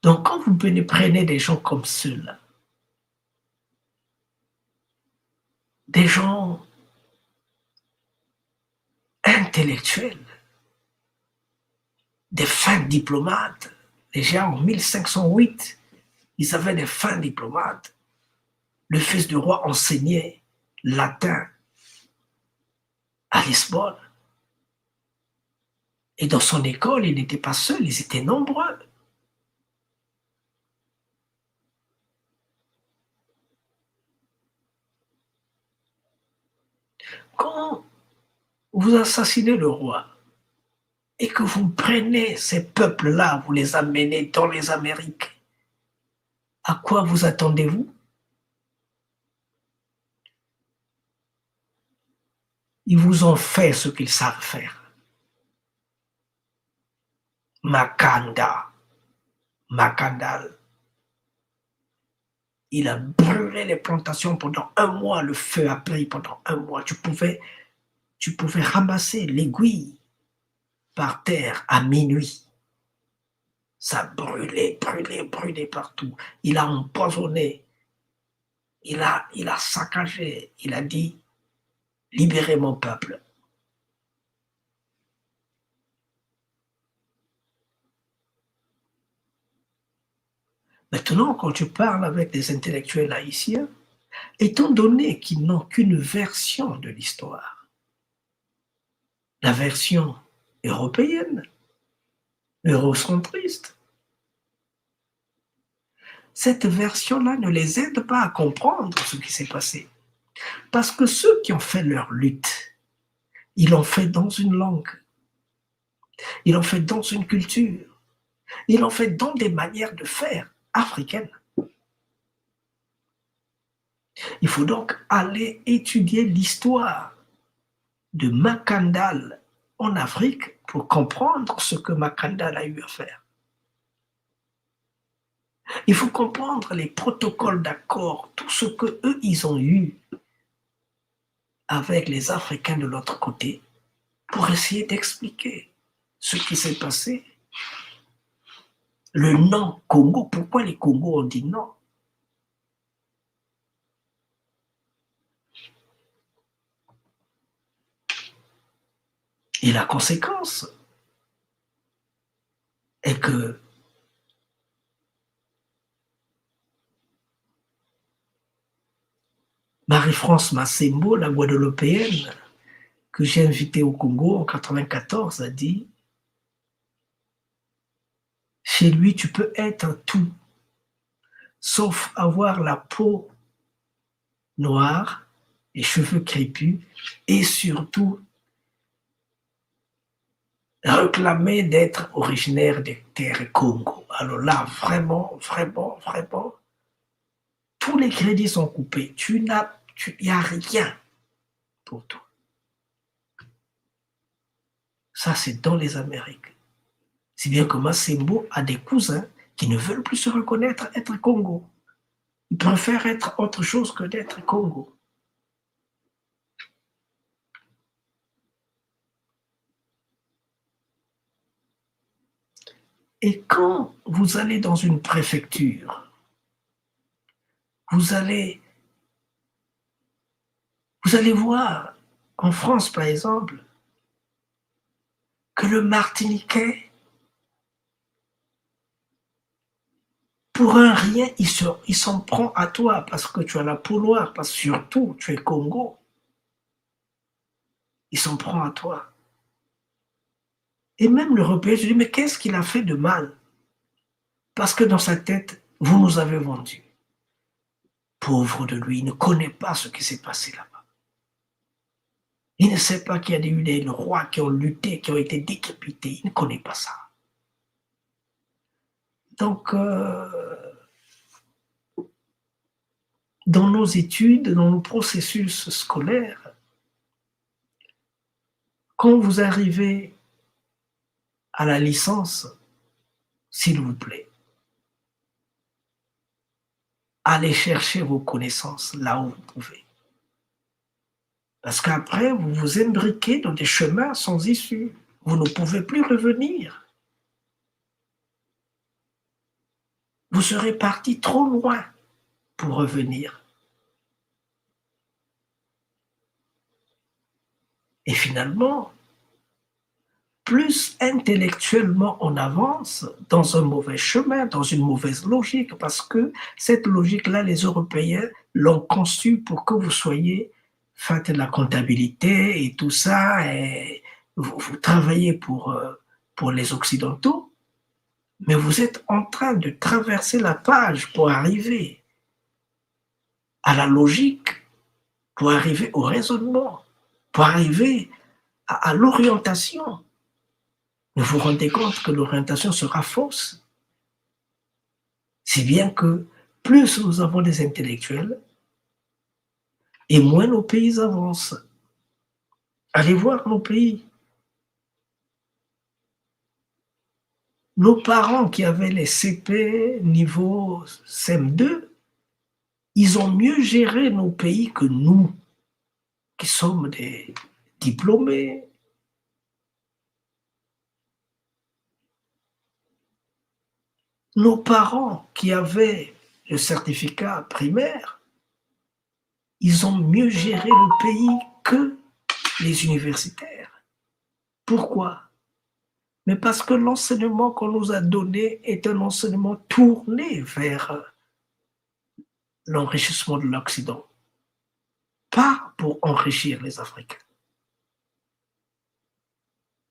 Donc quand vous prenez des gens comme ceux-là, des gens intellectuels, des fins diplomates, déjà en 1508, ils avaient des fins diplomates. Le fils du roi enseignait latin à Lisbonne. Et dans son école, il n'était pas seul, ils étaient nombreux. Quand vous assassinez le roi et que vous prenez ces peuples-là, vous les amenez dans les Amériques, à quoi vous attendez-vous? Ils vous ont fait ce qu'ils savent faire. Makanda, Makandal. Il a brûlé les plantations pendant 1 mois. Le feu a pris pendant 1 mois. Tu pouvais ramasser l'aiguille par terre à minuit. Ça brûlait partout. Il a empoisonné. Il a saccagé. Il a dit, libérez mon peuple. Maintenant, quand tu parles avec des intellectuels haïtiens, étant donné qu'ils n'ont qu'une version de l'histoire, la version européenne, eurocentriste, cette version-là ne les aide pas à comprendre ce qui s'est passé. Parce que ceux qui ont fait leur lutte, ils l'ont fait dans une langue, ils l'ont fait dans une culture, ils l'ont fait dans des manières de faire africaines. Il faut donc aller étudier l'histoire de Makandal en Afrique pour comprendre ce que Makandal a eu à faire. Il faut comprendre les protocoles d'accord, tout ce que eux ils ont eu avec les Africains de l'autre côté pour essayer d'expliquer ce qui s'est passé. Le nom Congo, pourquoi les Congos ont dit non? Et la conséquence est que Marie-France Massembo, la Guadeloupéenne, que j'ai invitée au Congo en 1994, a dit « Chez lui, tu peux être tout, sauf avoir la peau noire, les cheveux crépus, et surtout réclamer d'être originaire des terres Congo. » Alors là, vraiment, tous les crédits sont coupés. Il n'y a rien pour toi. Ça, c'est dans les Amériques. Si bien que Massembo a des cousins qui ne veulent plus se reconnaître être Congo. Ils préfèrent être autre chose que d'être Congo. Et quand vous allez dans une préfecture, vous allez voir, en France par exemple, que le Martiniquais, pour un rien, il s'en prend à toi parce que tu as la peau noire, parce que surtout tu es Congo. Il s'en prend à toi. Et même l'Européen, je dis, mais qu'est-ce qu'il a fait de mal? Parce que dans sa tête, vous nous avez vendus. Pauvre de lui, il ne connaît pas ce qui s'est passé là-bas. Il ne sait pas qu'il y a eu des rois qui ont lutté, qui ont été décapités. Il ne connaît pas ça. Donc, dans nos études, dans nos processus scolaires, quand vous arrivez à la licence, s'il vous plaît, allez chercher vos connaissances là où vous pouvez. Parce qu'après, vous vous imbriquez dans des chemins sans issue. Vous ne pouvez plus revenir. Vous serez parti trop loin pour revenir. Et finalement, plus intellectuellement on avance dans un mauvais chemin, dans une mauvaise logique, parce que cette logique-là, les Européens l'ont conçue pour que vous soyez, faites la comptabilité et tout ça, et vous travaillez pour les Occidentaux, mais vous êtes en train de traverser la page pour arriver à la logique, pour arriver au raisonnement, pour arriver à l'orientation. Vous vous rendez compte que l'orientation sera fausse. Si bien que plus nous avons des intellectuels, et moins nos pays avancent. Allez voir nos pays. Nos parents qui avaient les CP niveau CM2, Ils ont mieux géré nos pays que nous, qui sommes des diplômés. Nos parents qui avaient le certificat primaire, ils ont mieux géré le pays que les universitaires. Pourquoi? Mais parce que l'enseignement qu'on nous a donné est un enseignement tourné vers l'enrichissement de l'Occident, pas pour enrichir les Africains.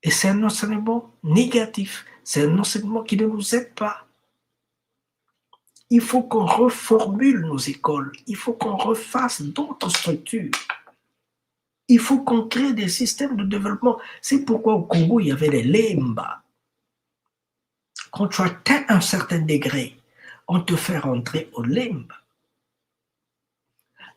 Et c'est un enseignement négatif, c'est un enseignement qui ne nous aide pas. Il faut qu'on reformule nos écoles, il faut qu'on refasse d'autres structures. Il faut qu'on crée des systèmes de développement. C'est pourquoi au Congo, il y avait les Lemba. Quand tu atteins un certain degré, on te fait rentrer au Lemba.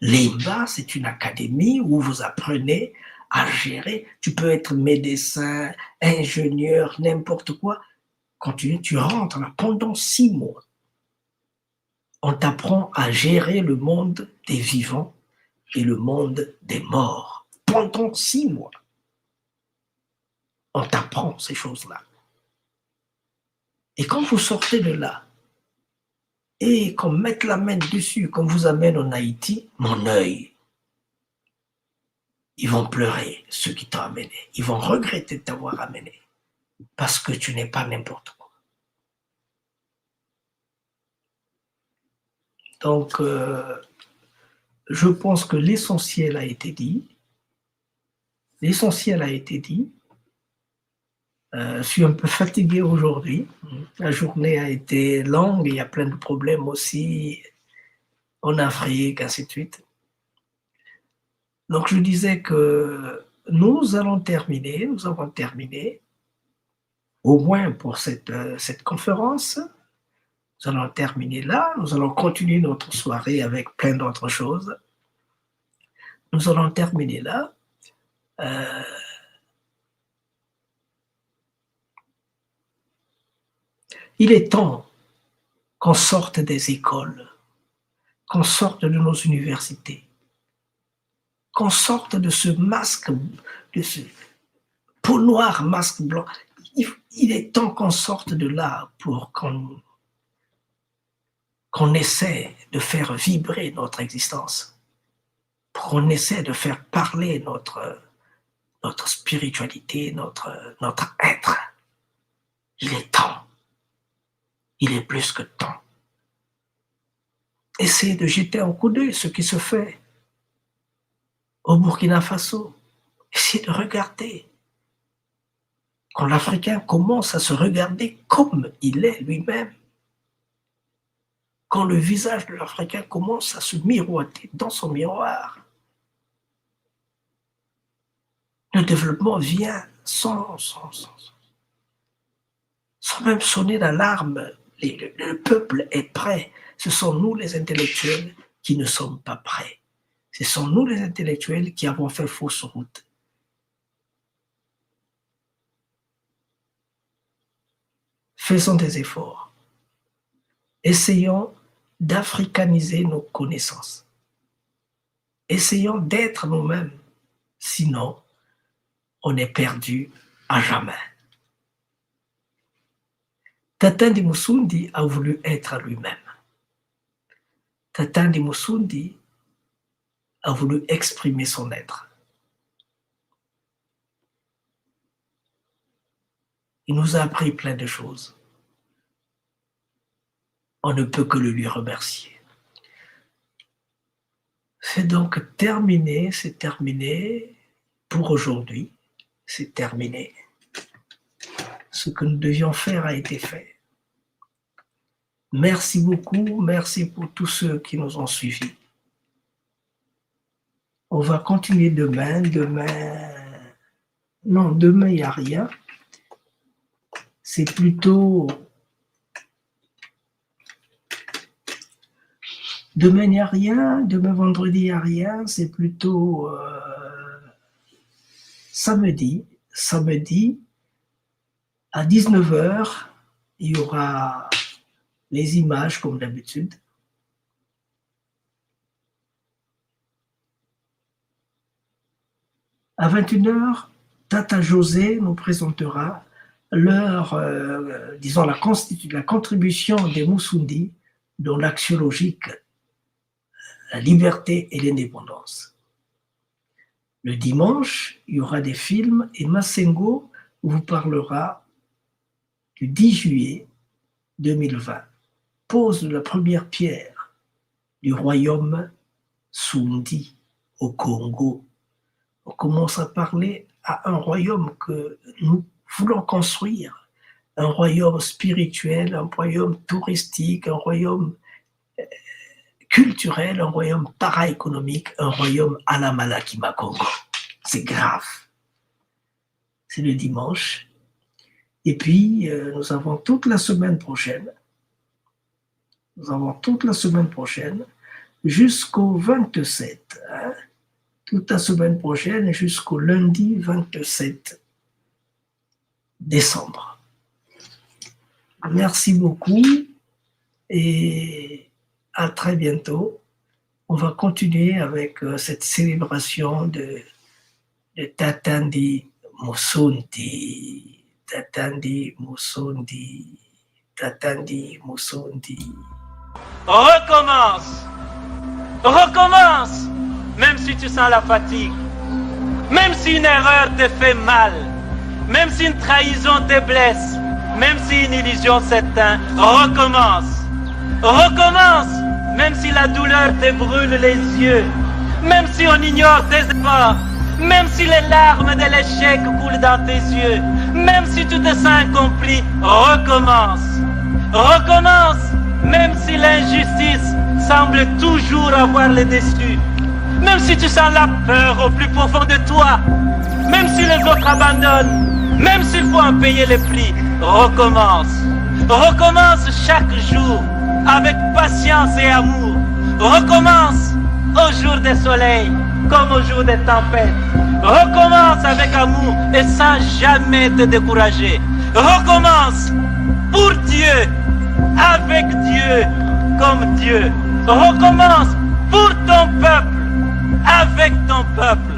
Lemba, c'est une académie où vous apprenez à gérer. Tu peux être médecin, ingénieur, n'importe quoi. Quand tu rentres là pendant 6 mois, on t'apprend à gérer le monde des vivants et le monde des morts. Pendant 6 mois, on t'apprend ces choses-là. Et quand vous sortez de là, et qu'on mette la main dessus, qu'on vous amène en Haïti, mon œil, ils vont pleurer, ceux qui t'ont amené. Ils vont regretter de t'avoir amené, parce que tu n'es pas n'importe quoi. Donc, je pense que l'essentiel a été dit. L'essentiel a été dit. Je suis un peu fatigué aujourd'hui. La journée a été longue, il y a plein de problèmes aussi en Afrique, ainsi de suite. Donc je disais que nous avons terminé, au moins pour cette conférence. Nous allons terminer là, nous allons continuer notre soirée avec plein d'autres choses. Nous allons terminer là. Il est temps qu'on sorte des écoles, qu'on sorte de nos universités, qu'on sorte de ce masque, de ce peau noire, masque blanc. Il est temps qu'on sorte de là pour qu'on essaie de faire vibrer notre existence, pour qu'on essaie de faire parler notre spiritualité, notre être. Il est temps. Il est plus que temps. Essayez de jeter un coup d'œil ce qui se fait au Burkina Faso. Essayez de regarder. Quand l'Africain commence à se regarder comme il est lui-même, quand le visage de l'Africain commence à se miroiter dans son miroir, le développement vient sans même sonner d'alarme. Le peuple est prêt. Ce sont nous les intellectuels qui ne sommes pas prêts. Ce sont nous les intellectuels qui avons fait fausse route. Faisons des efforts. Essayons d'africaniser nos connaissances. Essayons d'être nous-mêmes. Sinon, on est perdu à jamais. Tata Ndimusundi a voulu être lui-même. Tata Ndimusundi a voulu exprimer son être. Il nous a appris plein de choses. On ne peut que le lui remercier. C'est donc terminé, c'est terminé pour aujourd'hui. C'est terminé. Ce que nous devions faire a été fait. Merci beaucoup, merci pour tous ceux qui nous ont suivis. On va continuer demain. Non, demain, il n'y a rien. C'est plutôt... Demain, il n'y a rien. Demain, vendredi, il n'y a rien. C'est plutôt samedi. Samedi, à 19h, il y aura les images comme d'habitude. À 21h, Tata José nous présentera leur, disons, la contribution des Moussoundi dans l'action logique, la liberté et l'indépendance. Le dimanche, il y aura des films et Massengo vous parlera du 10 juillet 2020, pose de la première pierre du royaume Sundi au Congo. On commence à parler à un royaume que nous voulons construire, un royaume spirituel, un royaume touristique, un royaume culturel, un royaume para-économique, un royaume à la Malakima Congo. C'est grave. C'est le dimanche. Et puis, nous avons toute la semaine prochaine, jusqu'au 27, toute la semaine prochaine jusqu'au lundi 27 décembre. Merci beaucoup et à très bientôt. On va continuer avec cette célébration de Tatandi Musundi. Tatandi Musundi. Tatandi Musundi. Recommence. Recommence. Même si tu sens la fatigue. Même si une erreur te fait mal. Même si une trahison te blesse. Même si une illusion s'éteint. Recommence. Recommence. Même si la douleur te brûle les yeux. Même si on ignore tes efforts. Même si les larmes de l'échec coulent dans tes yeux. Même si tu te sens incompris. Recommence. Recommence. Même si l'injustice semble toujours avoir le dessus. Même si tu sens la peur au plus profond de toi. Même si les autres abandonnent. Même s'il faut en payer le prix. Recommence. Recommence chaque jour avec patience et amour. Recommence au jour des soleils comme au jour des tempêtes. Recommence avec amour et sans jamais te décourager. Recommence pour Dieu, avec Dieu, comme Dieu. Recommence pour ton peuple, avec ton peuple.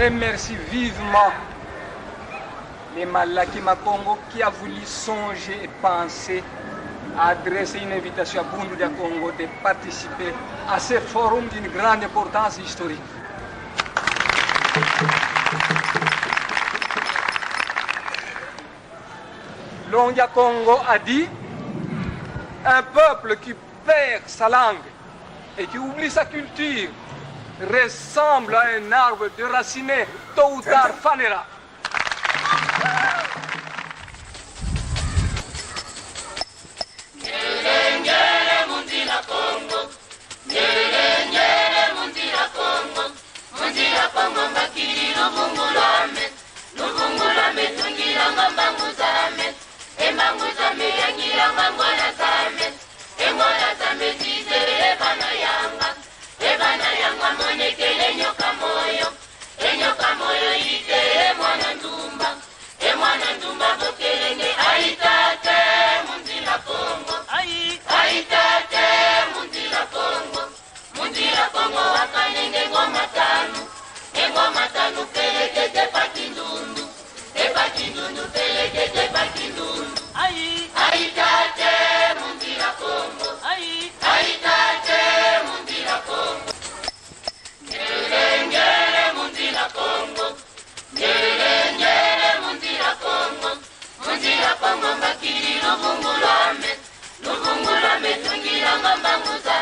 Remercie vivement les Malakima Congo qui a voulu songer et penser à adresser une invitation à Bundu Dia Congo de participer à ce forum d'une grande importance historique. Longia Congo a dit un peuple qui perd sa langue et qui oublie sa culture ressemble à un arbre déraciné, tôt ou tard fanera. Ngoma tanu peleke te pakindundu peleke te pakindundu. Mama Musa